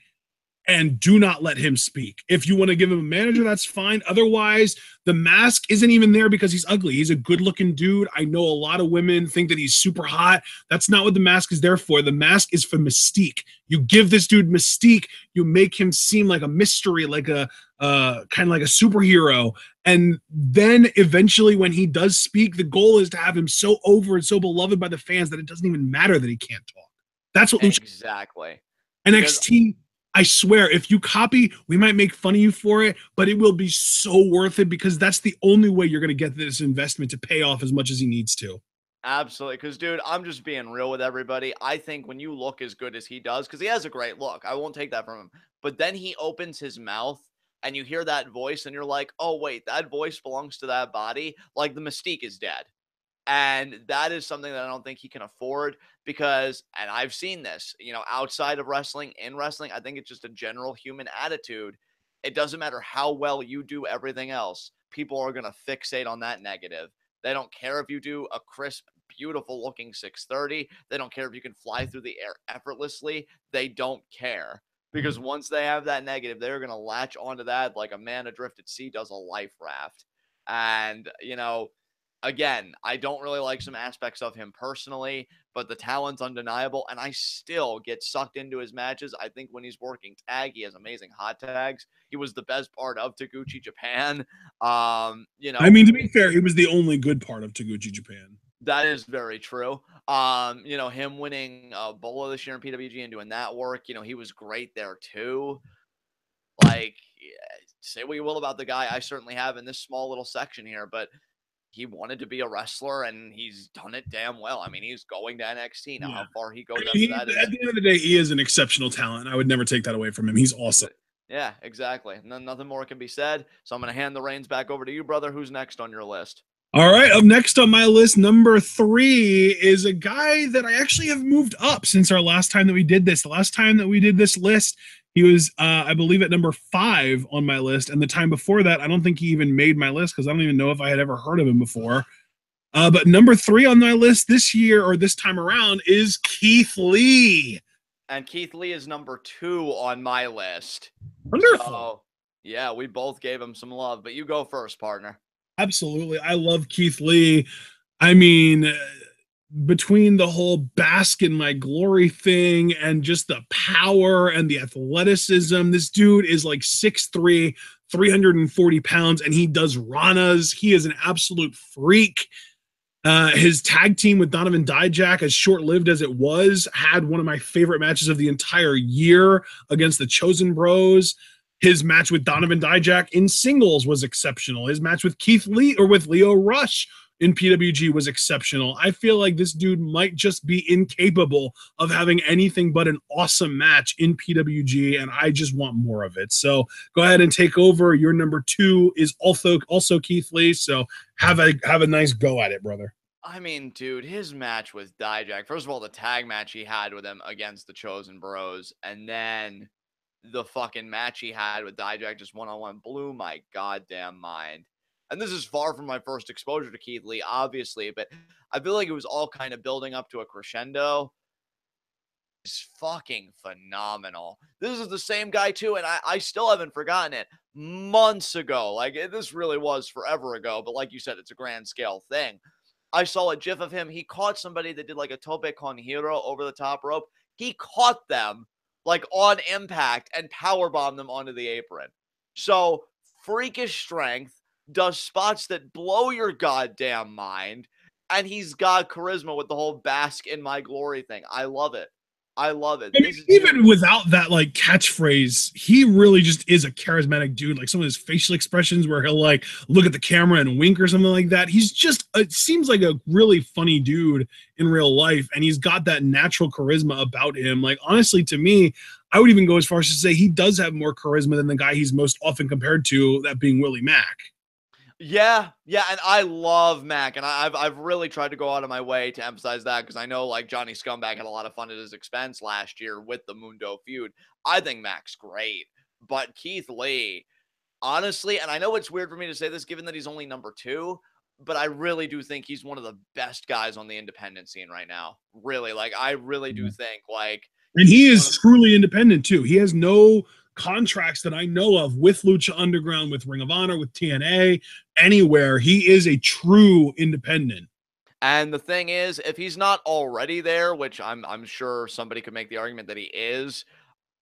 and do not let him speak. If you want to give him a manager, that's fine. Otherwise, the mask isn't even there because he's ugly. He's a good-looking dude. I know a lot of women think that he's super hot. That's not what the mask is there for. The mask is for mystique. You give this dude mystique. You make him seem like a mystery, like a kind of like a superhero. And then eventually when he does speak, the goal is to have him so over and so beloved by the fans that it doesn't even matter that he can't talk. That's what exactly. NXT, I swear, if you copy, we might make fun of you for it, but it will be so worth it because that's the only way you're going to get this investment to pay off as much as he needs to. Absolutely. Because, dude, I'm just being real with everybody. I think when you look as good as he does, because he has a great look, I won't take that from him, but then he opens his mouth and you hear that voice and you're like, oh, wait, that voice belongs to that body. Like, the mystique is dead. And that is something that I don't think he can afford because, and I've seen this, outside of wrestling, in wrestling, I think it's just a general human attitude. It doesn't matter how well you do everything else. People are going to fixate on that negative. They don't care if you do a crisp, beautiful looking 630. They don't care if you can fly through the air effortlessly. They don't care because once they have that negative, they're going to latch onto that like a man adrift at sea does a life raft. And, again, I don't really like some aspects of him personally, but the talent's undeniable, and I still get sucked into his matches. I think when he's working tag, he has amazing hot tags. He was the best part of Taguchi Japan. I mean, to be fair, he was the only good part of Taguchi Japan. That is very true. Him winning Bola this year in PWG and doing that work, he was great there too. Like, say what you will about the guy, I certainly have in this small little section here, but he wanted to be a wrestler, and he's done it damn well. I mean, he's going to NXT now. Yeah. How far he goes after that is... At the end of the day, he is an exceptional talent. I would never take that away from him. He's awesome. Yeah, exactly. Nothing more can be said. So I'm going to hand the reins back over to you, brother. Who's next on your list? All right, up next on my list, number 3 is a guy that I actually have moved up since our last time that we did this. The last time that we did this list, he was, I believe, at number 5 on my list. And the time before that, I don't think he even made my list because I don't even know if I had ever heard of him before. But number 3 on my list this year or this time around is Keith Lee. And Keith Lee is number 2 on my list. Wonderful. So, yeah, we both gave him some love, but you go first, partner. Absolutely. I love Keith Lee. I mean, between the whole bask in my glory thing and just the power and the athleticism, this dude is like 6'3", 340 pounds, and he does ranas. He is an absolute freak. His tag team with Donovan Dijak, as short-lived as it was, had one of my favorite matches of the entire year against the Chosen Bros. His match with Donovan Dijak in singles was exceptional. His match with Keith Lee or with Leo Rush in PWG was exceptional. I feel like this dude might just be incapable of having anything but an awesome match in PWG, and I just want more of it. So go ahead and take over. Your number 2 is also Keith Lee. So have a nice go at it, brother. I mean, dude, his match with Dijak. First of all, the tag match he had with him against the Chosen Bros, and then the fucking match he had with Dijak just one-on-one blew my goddamn mind. And this is far from my first exposure to Keith Lee, obviously, but I feel like it was all kind of building up to a crescendo. It's fucking phenomenal. This is the same guy, too, and I still haven't forgotten it. Months ago. Like, this really was forever ago, but like you said, it's a grand scale thing. I saw a gif of him. He caught somebody that did like a tope con hero over the top rope. He caught them like on impact and powerbombed them onto the apron. So freakish strength, does spots that blow your goddamn mind, and he's got charisma with the whole bask in my glory thing. I love it. I love it. I mean, even without that like catchphrase, he really just is a charismatic dude. Like some of his facial expressions where he'll like look at the camera and wink or something like that. He's just, it seems like a really funny dude in real life. And he's got that natural charisma about him. Like, honestly, to me, I would even go as far as to say he does have more charisma than the guy he's most often compared to, that being Willie Mack. Yeah, and I love Mac, and I've really tried to go out of my way to emphasize that because I know like Johnny Scumbag had a lot of fun at his expense last year with the Mundo feud. I think Mac's great, but Keith Lee, honestly, and I know it's weird for me to say this given that he's only number 2, but I really do think he's one of the best guys on the independent scene right now. Really, like I really do think like, and he is truly independent too. He has no contracts that I know of with Lucha Underground, with Ring of Honor, with TNA, anywhere. He is a true independent. And the thing is, if he's not already there, which I'm sure somebody could make the argument that he is,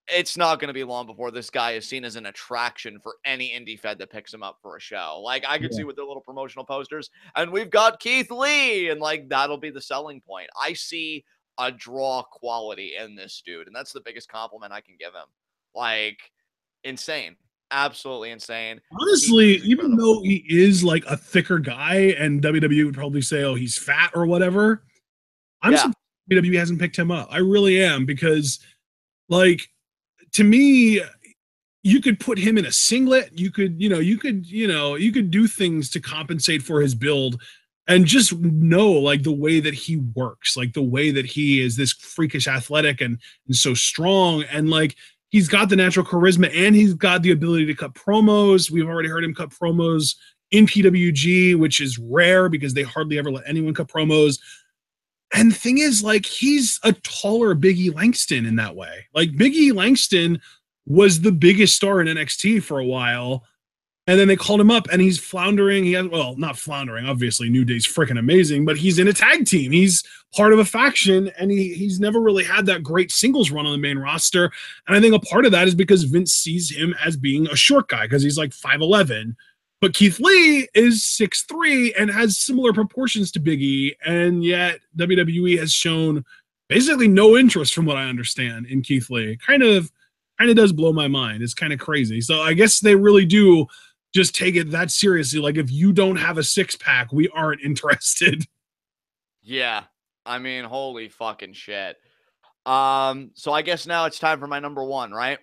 it's not going to be long before this guy is seen as an attraction for any indie fed that picks him up for a show. Like I could see with the little promotional posters, and we've got Keith Lee, and like that'll be the selling point. I see a draw quality in this dude, and that's the biggest compliment I can give him. Like, insane. Absolutely insane. Honestly, even though he is like a thicker guy and WWE would probably say, oh, he's fat or whatever, I'm surprised WWE hasn't picked him up. I really am, because like, to me, you could put him in a singlet. You could do things to compensate for his build, and just know like the way that he works, like the way that he is this freakish athletic and so strong, and like he's got the natural charisma and he's got the ability to cut promos. We've already heard him cut promos in PWG, which is rare because they hardly ever let anyone cut promos. And the thing is, like, he's a taller Biggie Langston in that way. Like, Biggie Langston was the biggest star in NXT for a while, and then they called him up, and he's floundering. He has, well, not floundering, obviously. New Day's freaking amazing, but he's in a tag team. He's part of a faction, and he's never really had that great singles run on the main roster. And I think a part of that is because Vince sees him as being a short guy because he's like 5'11". But Keith Lee is 6'3" and has similar proportions to Biggie, and yet WWE has shown basically no interest, from what I understand, in Keith Lee. Kind of does blow my mind. It's kind of crazy. So I guess they really do just take it that seriously. Like, if you don't have a 6-pack, we aren't interested. Yeah, I mean, holy fucking shit. So I guess now it's time for my number 1, right?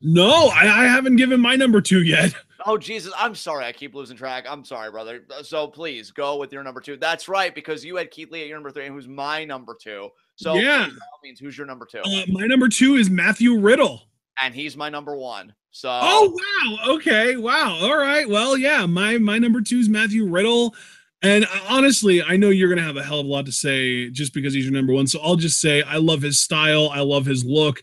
No, I haven't given my number 2 yet. Oh, Jesus. I'm sorry. I keep losing track. I'm sorry, brother. So please go with your number 2. That's right, because you had Keith Lee at your number 3, and who's my number 2. So yeah, please, by all means, who's your number 2? My number 2 is Matthew Riddle. And he's my number 1. So oh wow, okay, wow, all right, well, yeah, my number 2 is Matthew Riddle, and honestly, I know you're gonna have a hell of a lot to say just because he's your number 1. So I'll just say I love his style, I love his look.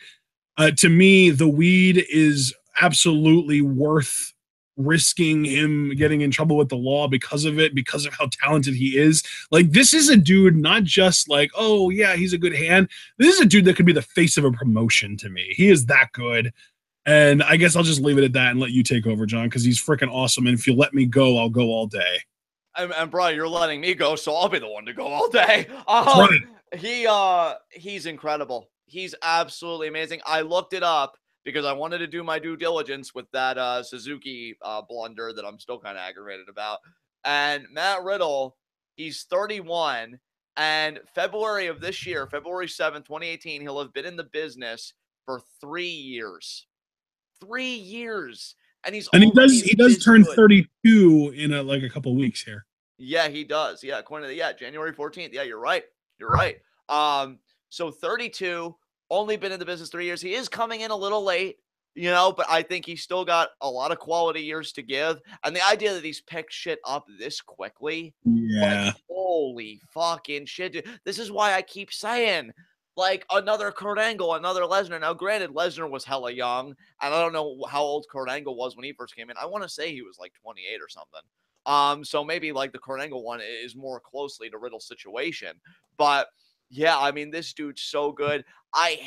To me, the weed is absolutely worth risking him getting in trouble with the law because of it, because of how talented he is. Like, this is a dude, not just like, oh yeah, he's a good hand. This is a dude that could be the face of a promotion to me. He is that good. And I guess I'll just leave it at that and let you take over, John, because he's freaking awesome. And if you let me go, I'll go all day. And Brian, you're letting me go, so I'll be the one to go all day. He's incredible. He's absolutely amazing. I looked it up because I wanted to do my due diligence with that Suzuki blunder that I'm still kind of aggravated about. And Matt Riddle He's 31. And February of this year, February 7th, 2018, he'll have been in the business for 3 years. 3 years. And he's And already he does this turn good. 32 in like a couple weeks here. Yeah, he does. Yeah, according to January 14th. Yeah, you're right. You're right. So 32, only been in the business 3 years. He is coming in a little late, but I think he's still got a lot of quality years to give. And the idea that he's picked shit up this quickly, like, Yeah. holy fucking shit, dude. This is why I keep saying, like, another Kurt Angle, another Lesnar. Now, granted, Lesnar was hella young, and I don't know how old Kurt Angle was when he first came in. I want to say he was like 28 or something. So maybe like the Kurt Angle one is more closely to Riddle's situation. But yeah, I mean, this dude's so good. I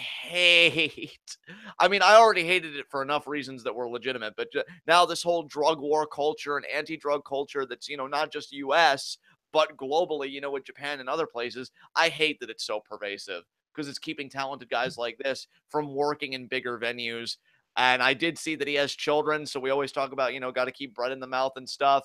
already hated it for enough reasons that were legitimate, but now this whole drug war culture and anti-drug culture that's, not just US, but globally, with Japan and other places, I hate that it's so pervasive because it's keeping talented guys like this from working in bigger venues. And I did see that he has children, so we always talk about, got to keep bread in the mouth and stuff.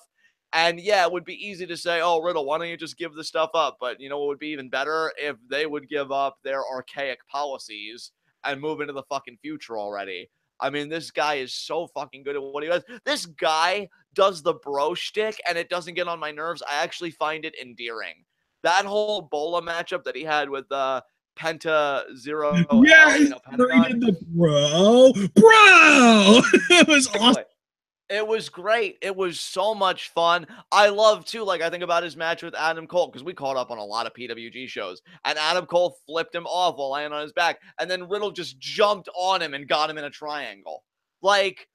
And yeah, it would be easy to say, oh, Riddle, why don't you just give the stuff up? But what would be even better if they would give up their archaic policies and move into the fucking future already. I mean, this guy is so fucking good at what he does. This guy does the bro shtick, and it doesn't get on my nerves. I actually find it endearing. That whole Bola matchup that he had with Penta Zero Yeah, L, he Pentagon. did the bro. It was awesome. It was great. It was so much fun. I love, too, like, I think about his match with Adam Cole, because we caught up on a lot of PWG shows, and Adam Cole flipped him off while laying on his back, and then Riddle just jumped on him and got him in a triangle. Like,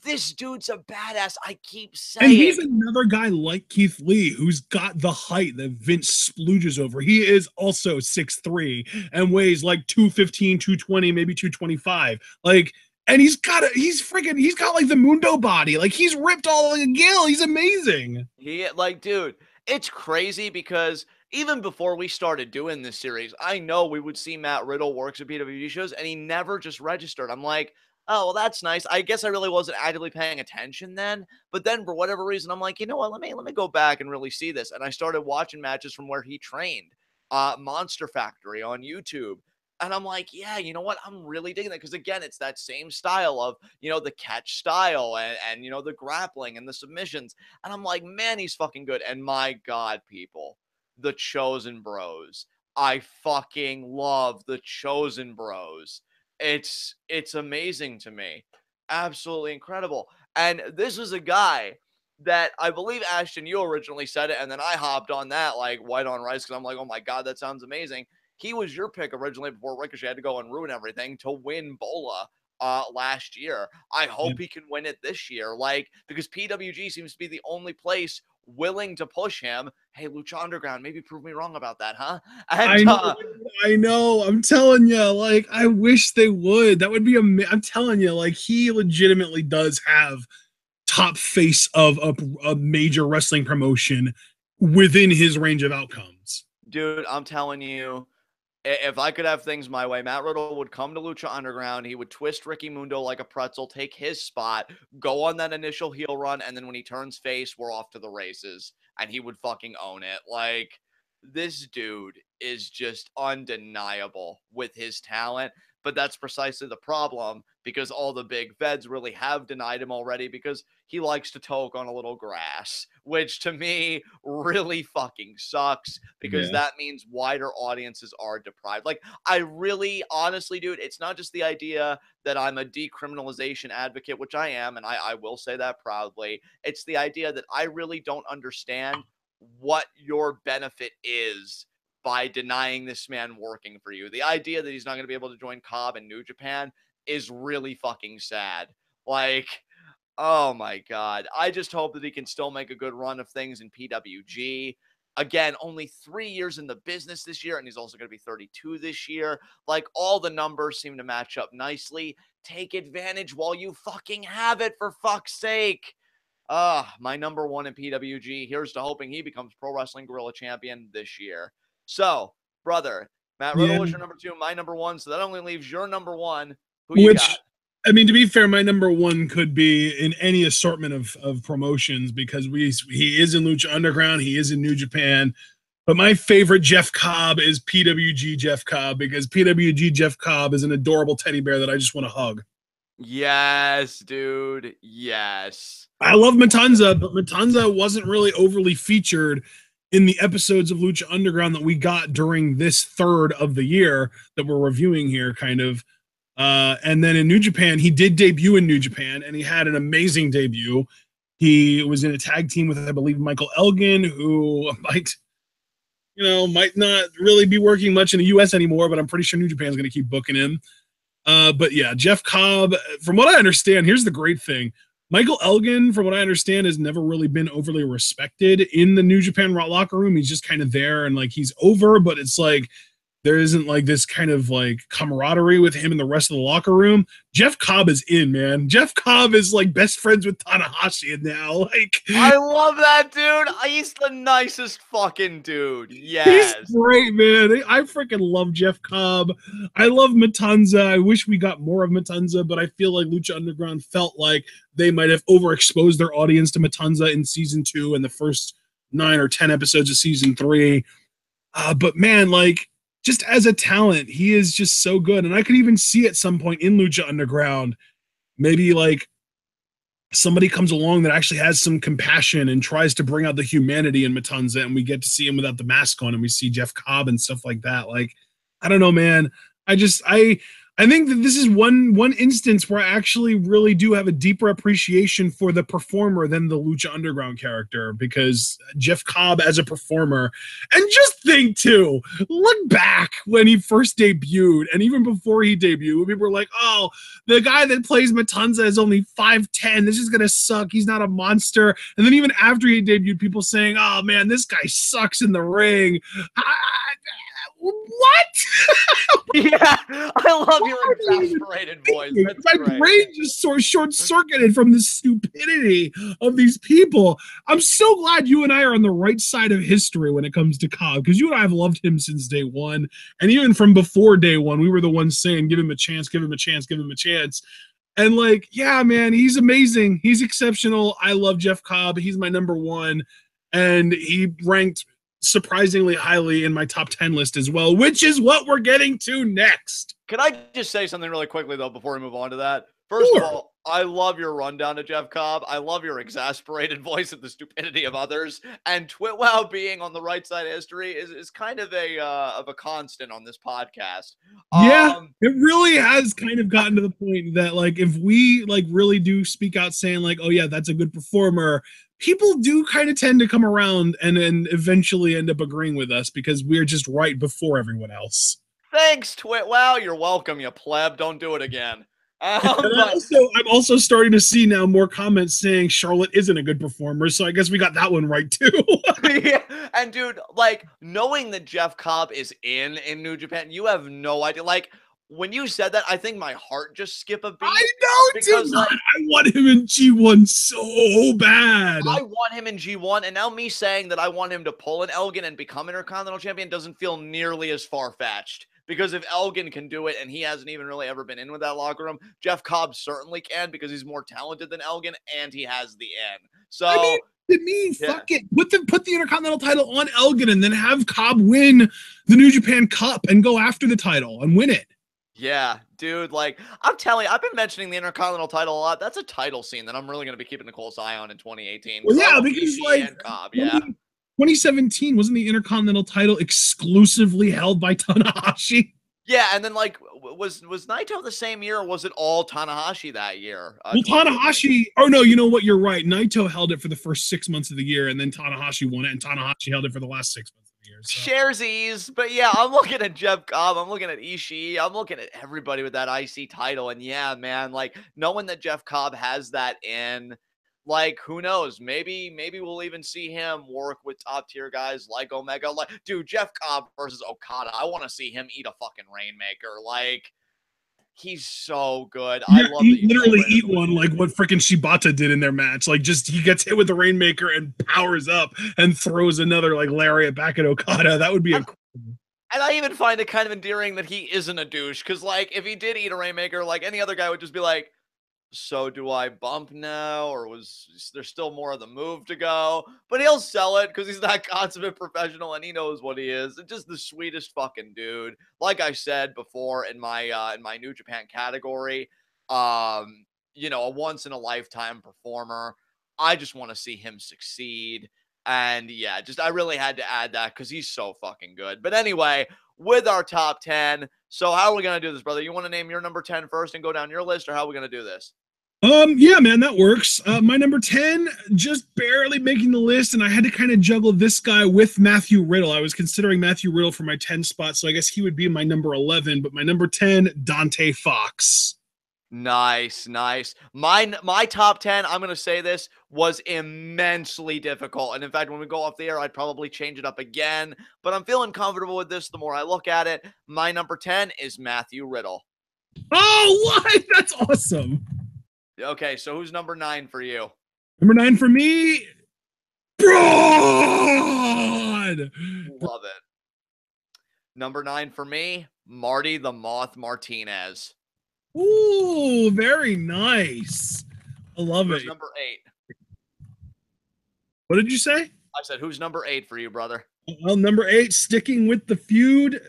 this dude's a badass. I keep saying. And he's another guy like Keith Lee who's got the height that Vince splooges over. He is also 6'3" and weighs like 215, 220, maybe 225. Like, and he's got like the Mundo body. Like, he's ripped all like a gill. He's amazing. Dude, it's crazy because even before we started doing this series, I know we would see Matt Riddle works at PWG shows, and he never just registered. I'm like, oh, well, that's nice. I guess I really wasn't actively paying attention then. But then for whatever reason, I'm like, you know what? Let me go back and really see this. And I started watching matches from where he trained, Monster Factory on YouTube. And I'm like, yeah, you know what? I'm really digging that because, again, it's that same style of, the catch style and the grappling and the submissions. And I'm like, man, he's fucking good. And my God, people, the Chosen Bros. I fucking love the Chosen Bros. It's amazing to me. Absolutely incredible. And this was a guy that I believe, Ashton, you originally said it, and then I hopped on that like white on rice because I'm like, oh my God, that sounds amazing. He was your pick originally before Ricochet had to go and ruin everything to win Bola last year. I hope he can win it this year, because PWG seems to be the only place willing to push him. Hey, Lucha Underground, maybe prove me wrong about that, huh? And I know. I'm telling you, like, I wish they would. That would be I'm telling you, like, he legitimately does have top face of a major wrestling promotion within his range of outcomes. Dude, I'm telling you, if I could have things my way, Matt Riddle would come to Lucha Underground. He would twist Ricky Mundo like a pretzel, take his spot, go on that initial heel run, and then when he turns face, we're off to the races. And he would fucking own it. Like, this dude is just undeniable with his talent. But that's precisely the problem because all the big feds really have denied him already because he likes to toke on a little grass, which to me really fucking sucks because that means wider audiences are deprived. Like, I really, honestly, dude, it's not just the idea that I'm a decriminalization advocate, which I am, and I will say that proudly. It's the idea that I really don't understand what your benefit is by denying this man working for you. The idea that he's not going to be able to join Cobb and New Japan is really fucking sad. Like, oh my God. I just hope that he can still make a good run of things in PWG. Again, only 3 years in the business this year, and he's also going to be 32 this year. Like, all the numbers seem to match up nicely. Take advantage while you fucking have it, for fuck's sake. My number one in PWG. Here's to hoping he becomes Pro Wrestling Guerrilla Champion this year. So, brother, Matt Riddle was your number two, my number one. So that only leaves your number one. Who you got? I mean, to be fair, my number one could be in any assortment of promotions because he is in Lucha Underground, he is in New Japan. But my favorite Jeff Cobb is PWG Jeff Cobb because PWG Jeff Cobb is an adorable teddy bear that I just want to hug. Yes, dude. Yes. I love Matanza, but Matanza wasn't really overly featured in the episodes of Lucha Underground that we got during this third of the year that we're reviewing here, kind of. And then in New Japan, he did debut in New Japan, and he had an amazing debut. He was in a tag team with, I believe, Michael Elgin, who might not really be working much in the U.S. anymore, but I'm pretty sure New Japan's going to keep booking him. But yeah, Jeff Cobb, from what I understand, here's the great thing. Michael Elgin, from what I understand, has never really been overly respected in the New Japan locker room. He's just kind of there and like he's over, but it's like there isn't like this kind of like camaraderie with him and the rest of the locker room. Jeff Cobb is in, man. Jeff Cobb is like best friends with Tanahashi now. Like, I love that dude. He's the nicest fucking dude. Yes. He's great, man. I freaking love Jeff Cobb. I love Matanza. I wish we got more of Matanza, but I feel like Lucha Underground felt like they might have overexposed their audience to Matanza in season 2 and the first 9 or 10 episodes of season 3. But man, like, just as a talent, he is just so good. And I could even see at some point in Lucha Underground, maybe like somebody comes along that actually has some compassion and tries to bring out the humanity in Matanza, and we get to see him without the mask on, and we see Jeff Cobb and stuff like that. Like, I don't know, man. I think that this is one instance where I actually really do have a deeper appreciation for the performer than the Lucha Underground character, because Jeff Cobb as a performer, and just think too, look back when he first debuted, and even before he debuted, people were like, oh, the guy that plays Matanza is only 5'10", this is gonna suck, he's not a monster. And then even after he debuted, people saying, oh man, this guy sucks in the ring. What? Yeah, I love your exasperated voice. My brain just sort of short-circuited from the stupidity of these people. I'm so glad you and I are on the right side of history when it comes to Cobb, because you and I have loved him since day one. And even from before day one, we were the ones saying, give him a chance, give him a chance, give him a chance. And like, yeah, man, he's amazing. He's exceptional. I love Jeff Cobb. He's my number one. And he ranked surprisingly highly in my top 10 list as well, which is what we're getting to next. Can I just say something really quickly, though, before we move on to that? First of all, I love your rundown to Jeff Cobb. I love your exasperated voice of the stupidity of others. And TWitWoW being on the right side of history is kind of a constant on this podcast. Yeah, it really has kind of gotten to the point that, like, if we like really do speak out saying like, oh yeah, that's a good performer, people do kind of tend to come around and then eventually end up agreeing with us because we're just right before everyone else. Thanks, TWitWoW. You're welcome, you pleb. Don't do it again. I'm also starting to see now more comments saying Charlotte isn't a good performer, so I guess we got that one right too. Yeah, and dude, like, knowing that Jeff Cobb is in New Japan, you have no idea. Like, when you said that, I think my heart just skipped a beat. I know, because like, I want him in G1 so bad. I want him in G1, and now me saying that I want him to pull an Elgin and become Intercontinental Champion doesn't feel nearly as far-fetched. Because if Elgin can do it, and he hasn't even really ever been in with that locker room, Jeff Cobb certainly can, because he's more talented than Elgin, and he has the N. So, I mean, to me, fuck it. Put the Intercontinental title on Elgin, and then have Cobb win the New Japan Cup and go after the title and win it. Yeah, dude, like, I'm telling you, I've been mentioning the Intercontinental title a lot. That's a title scene that I'm really going to be keeping a close eye on in 2018. Well, yeah, because like, Cobb, yeah. 2017 wasn't the Intercontinental title exclusively held by Tanahashi? Yeah, and then like, was Naito the same year, or was it all Tanahashi that year? Well, Tanahashi. Oh no, you know what? You're right. Naito held it for the first 6 months of the year, and then Tanahashi won it, and Tanahashi held it for the last 6 months of the year. So. Sharesies, but yeah, I'm looking at Jeff Cobb. I'm looking at Ishii. I'm looking at everybody with that IC title, and yeah, man, like knowing that Jeff Cobb has that in. Like, who knows? Maybe we'll even see him work with top tier guys like Omega. Like, dude, Jeff Cobb versus Okada. I want to see him eat a fucking Rainmaker. Like, he's so good. Yeah, I love he literally eat one like what freaking Shibata did in their match. Like, just he gets hit with the Rainmaker and powers up and throws another like lariat back at Okada. That would be incredible. And I even find it kind of endearing that he isn't a douche. Because, like, if he did eat a Rainmaker, like, any other guy would just be like, so do I bump now? Or was there still more of the move to go? But he'll sell it because he's that consummate professional and he knows what he is. And just the sweetest fucking dude. Like I said before in my New Japan category, a once in a lifetime performer. I just want to see him succeed. And yeah, I really had to add that because he's so fucking good. But anyway, with our top 10, so how are we going to do this, brother? You want to name your number 10 first and go down your list, or how are we going to do this? Yeah, man, that works. My number 10, just barely making the list, and I had to kind of juggle this guy with Matthew Riddle. I was considering Matthew Riddle for my 10 spot, so I guess he would be my number 11, but my number 10, Dante Fox. Nice. My top 10, I'm going to say this, was immensely difficult. And in fact, when we go off the air, I'd probably change it up again. But I'm feeling comfortable with this the more I look at it. My number 10 is Matthew Riddle. Oh, what? That's awesome. Okay, so who's number 9 for you? Number 9 for me, Braun. Love it. Number 9 for me, Marty the Moth Martinez. Ooh, very nice. I love Who's it. Number 8. What did you say? I said, who's number 8 for you, brother? Well, number 8, sticking with the feud,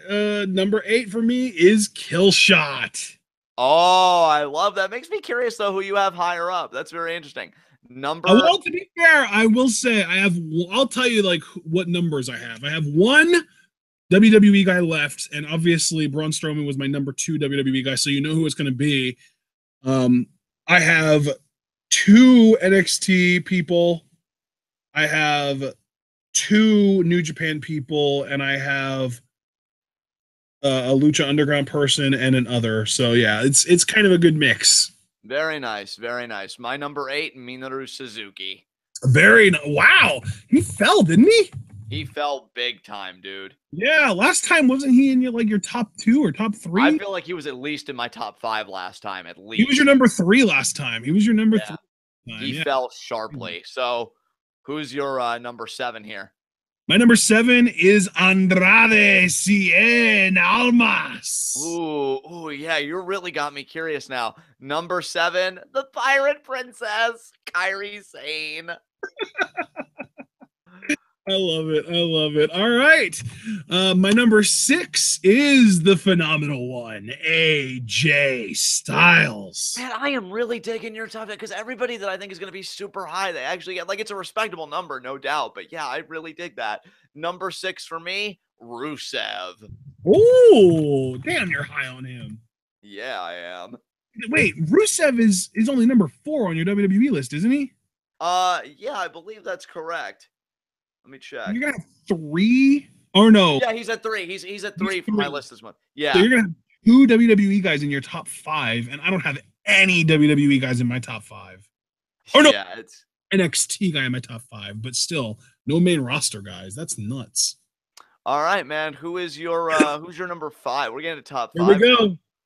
number 8 for me is Killshot. Oh, I love that. Makes me curious, though, who you have higher up. That's very interesting. Well, to be fair, I will say I'll tell you like what numbers I have. I have one WWE guy left, and obviously Braun Strowman was my number 2 WWE guy, so you know who it's going to be. I have 2 NXT people. I have 2 New Japan people, and I have a Lucha Underground person and an other. So yeah, it's kind of a good mix. Very nice. My number 8, Minoru Suzuki. Wow, he fell, didn't he? He fell big time, dude. Yeah, last time wasn't he in your top 2 or top 3? I feel like he was at least in my top 5 last time, at least. He was your number 3 last time. He was your number 3. He fell sharply. So who's your number 7 here? My number 7 is Andrade Cien Almas. Ooh, yeah, you really got me curious now. Number 7, the Pirate Princess, Kairi Sane. I love it. All right. My number 6 is the phenomenal one, AJ Styles. Man, I am really digging your top 10 because everybody that I think is going to be super high, they actually get, like, it's a respectable number, no doubt. But yeah, I really dig that. Number 6 for me, Rusev. Oh, damn, you're high on him. Yeah, I am. Wait, Rusev is only number 4 on your WWE list, isn't he? Yeah, I believe that's correct. Let me check. You're gonna have 3 or no? Yeah, he's at 3. He's at 3 for my list this month. Yeah. So you're gonna have 2 WWE guys in your top 5, and I don't have any WWE guys in my top 5. Or no, yeah, it's NXT guy in my top 5, but still no main roster guys. That's nuts. All right, man. Who's your number 5? We're getting to top 5.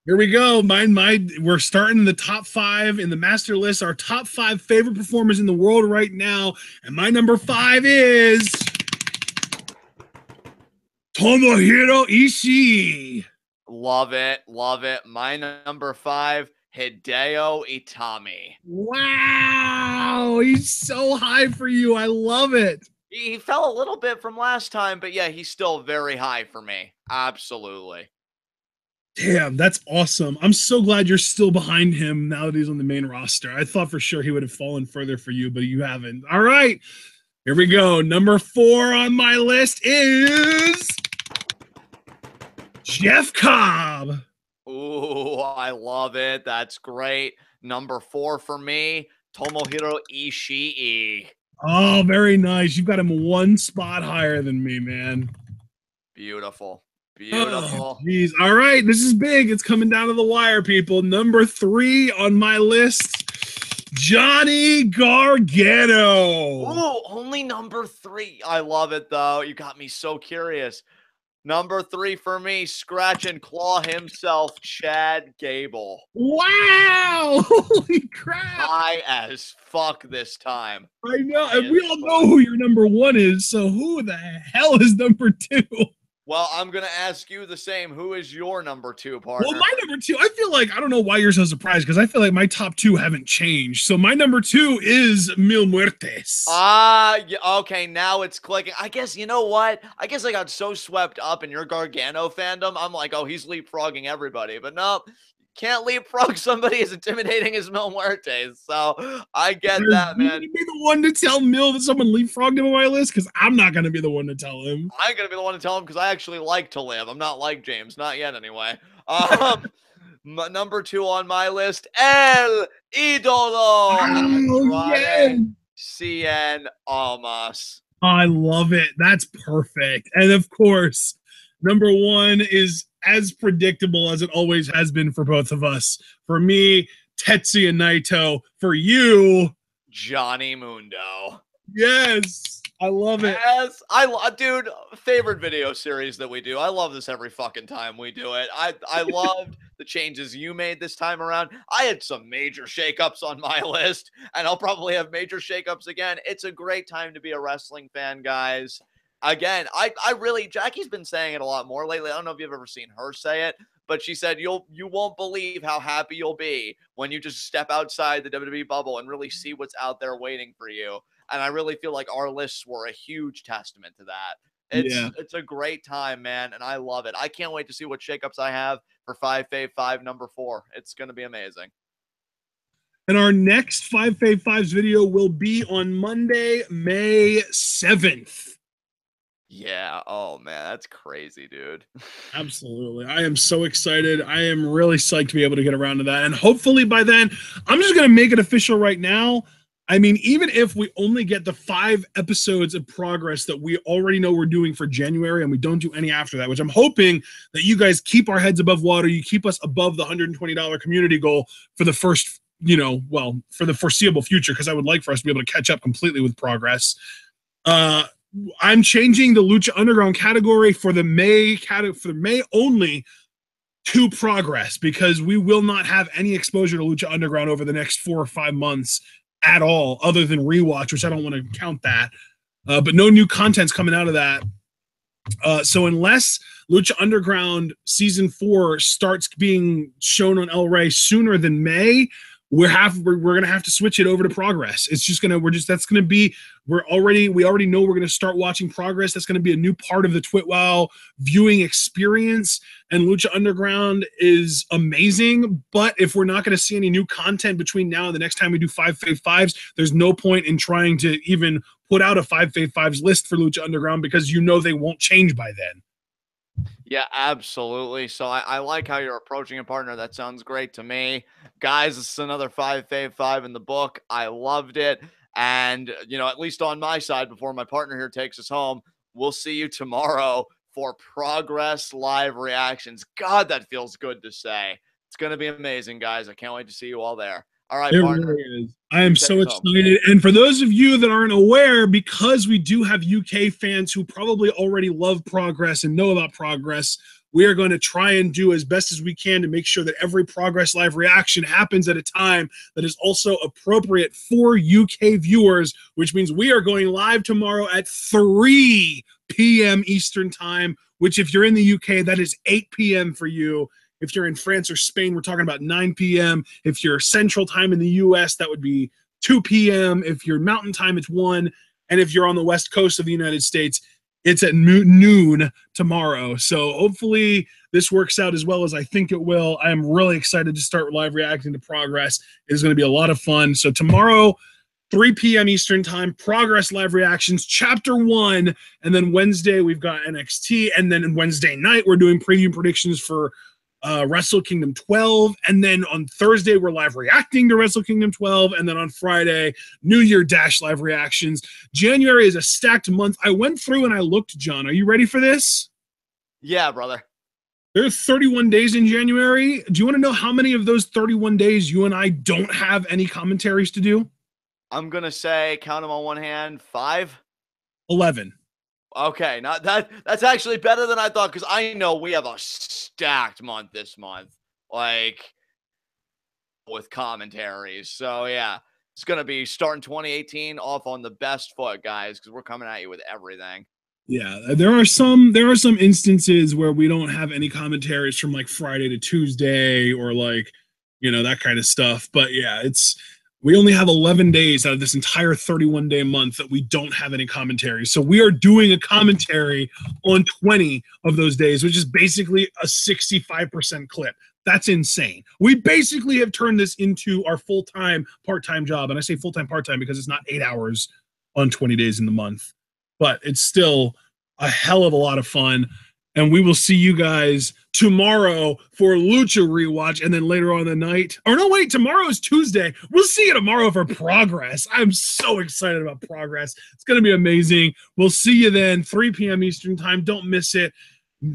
Here we go. We're starting the top 5 in the master list. Our top 5 favorite performers in the world right now, and my number 5 is Tomohiro Ishii. Love it. My number 5, Hideo Itami. Wow, he's so high for you. I love it. He fell a little bit from last time, but yeah, he's still very high for me. Absolutely. Damn, that's awesome. I'm so glad you're still behind him now that he's on the main roster. I thought for sure he would have fallen further for you, but you haven't. All right, here we go. Number 4 on my list is Jeff Cobb. Ooh, I love it. That's great. Number 4 for me, Tomohiro Ishii. Oh, very nice. You've got him 1 spot higher than me, man. Beautiful. Oh, geez. All right, this is big. It's coming down to the wire, people. Number 3 on my list, Johnny Gargano. Ooh, only number 3. I love it, though. You got me so curious. Number 3 for me, scratch and claw himself, Chad Gable. Wow! Holy crap! High as fuck this time. I know, and we all know who your number 1 is, so who the hell is number 2? Well, I'm gonna ask you the same. Who is your number 2 Well, partner? my number 2, I feel like, I don't know why you're so surprised because I feel like my top 2 haven't changed. So my number 2 is Mil Muertes. Yeah, okay, now it's clicking. I guess, you know what? I guess I got so swept up in your Gargano fandom. I'm like, oh, he's leapfrogging everybody. But no, can't leapfrog somebody as intimidating as Mil Muertes. So I get Are that, you man. gonna be the one to tell Mil that someone leapfrogged him on my list? Because I'm not gonna be the one to tell him. I ain't gonna be the one to tell him because I actually like to live. I'm not like James, not yet anyway. Number 2 on my list, El Idolo, Oh yeah. Andrade Cien Almas. I love it. That's perfect. And of course, number 1 is as predictable as it always has been for both of us. For me, Tetsuya Naito. For you, Johnny Mundo. yes, I love it. Yes, dude, favorite video series that we do. I love this every fucking time we do it. I loved the changes you made this time around. I had some major shakeups on my list, and I'll probably have major shakeups again. It's a great time to be a wrestling fan, guys. Again, I really, Jackie's been saying it a lot more lately. I don't know if you've ever seen her say it, but she said you won't believe how happy you'll be when you just step outside the WWE bubble and really see what's out there waiting for you. And I really feel like our lists were a huge testament to that. Yeah. It's a great time, man, and I love it. I can't wait to see what shakeups I have for 5 number 4. It's going to be amazing. And our next 5 video will be on Monday, May 7th. Yeah. Oh man, that's crazy, dude. Absolutely. I am so excited. I am really psyched to be able to get around to that. And hopefully by then, I'm just going to make it official right now. I mean, even if we only get the 5 episodes of progress that we already know we're doing for January and we don't do any after that, which I'm hoping that you guys keep our heads above water. You keep us above the $120 community goal for the first, for the foreseeable future, because I would like for us to be able to catch up completely with progress. I'm changing the Lucha Underground category for the May only to progress, because we will not have any exposure to Lucha Underground over the next 4 or 5 months at all, other than rewatch, which I don't want to count that. But no new content's coming out of that. So unless Lucha Underground season 4 starts being shown on El Rey sooner than May, we're gonna have to switch it over to progress. It's just gonna we already know we're gonna start watching progress. That's gonna be a new part of the TWitWoW viewing experience. And Lucha Underground is amazing, but if we're not gonna see any new content between now and the next time we do 5v5s, there's no point in trying to even put out a 5v5s list for Lucha Underground, because they won't change by then. Yeah, absolutely. So I like how you're approaching a partner. That sounds great to me. Guys, this is another 5v5 in the book. I loved it. And, at least on my side, before my partner here takes us home, we'll see you tomorrow for Progress Live Reactions. God, that feels good to say. It's going to be amazing, guys. I can't wait to see you all there. All right, It partner. really is. I am so excited. And for those of you that aren't aware, because we do have UK fans who probably already love Progress and know about Progress, we are going to try and do as best as we can to make sure that every Progress Live reaction happens at a time that is also appropriate for UK viewers, which means we are going live tomorrow at 3 p.m. Eastern Time, which if you're in the UK, that is 8 p.m. for you. If you're in France or Spain, we're talking about 9 p.m. If you're Central Time in the U.S., that would be 2 p.m. If you're Mountain Time, it's 1. And if you're on the West Coast of the United States, it's at noon tomorrow. So hopefully this works out as well as I think it will. I am really excited to start live reacting to Progress. It's going to be a lot of fun. So tomorrow, 3 p.m. Eastern Time, Progress Live Reactions, Chapter 1. And then Wednesday, we've got NXT. And then Wednesday night, we're doing preview predictions for Wrestle Kingdom 12, and then on Thursday we're live reacting to Wrestle Kingdom 12, and then on Friday, New Year Dash live reactions. January is a stacked month. I went through and I looked, John. Are you ready for this? Yeah, brother. There are 31 days in January. Do you want to know how many of those 31 days you and I don't have any commentaries to do? I'm going to say, count them on one hand, 5? 11. Okay, not that's actually better than I thought, because I know we have a stacked month this month, like with commentaries. So yeah, it's gonna be starting 2018 off on the best foot, guys, because we're coming at you with everything. Yeah, there are some instances where we don't have any commentaries from like Friday to Tuesday or like, that kind of stuff. But yeah, we only have 11 days out of this entire 31-day month that we don't have any commentary. So we are doing a commentary on 20 of those days, which is basically a 65% clip. That's insane. We basically have turned this into our full-time, part-time job. And I say full-time, part-time because it's not 8 hours on 20 days in the month, but it's still a hell of a lot of fun. And we will see you guys tomorrow for Lucha rewatch, and then later on in the night. Or no, wait, tomorrow is Tuesday. We'll see you tomorrow for Progress. I'm so excited about Progress. It's going to be amazing. We'll see you then, 3 p.m. Eastern time. Don't miss it.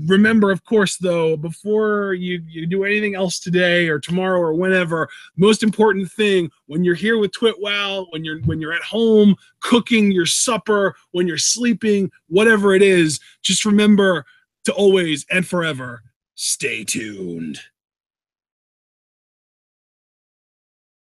Remember, of course, though, before you do anything else today or tomorrow or whenever, most important thing, when you're here with TwitWoW, when you're at home cooking your supper, when you're sleeping, whatever it is, just remember to always and forever stay tuned.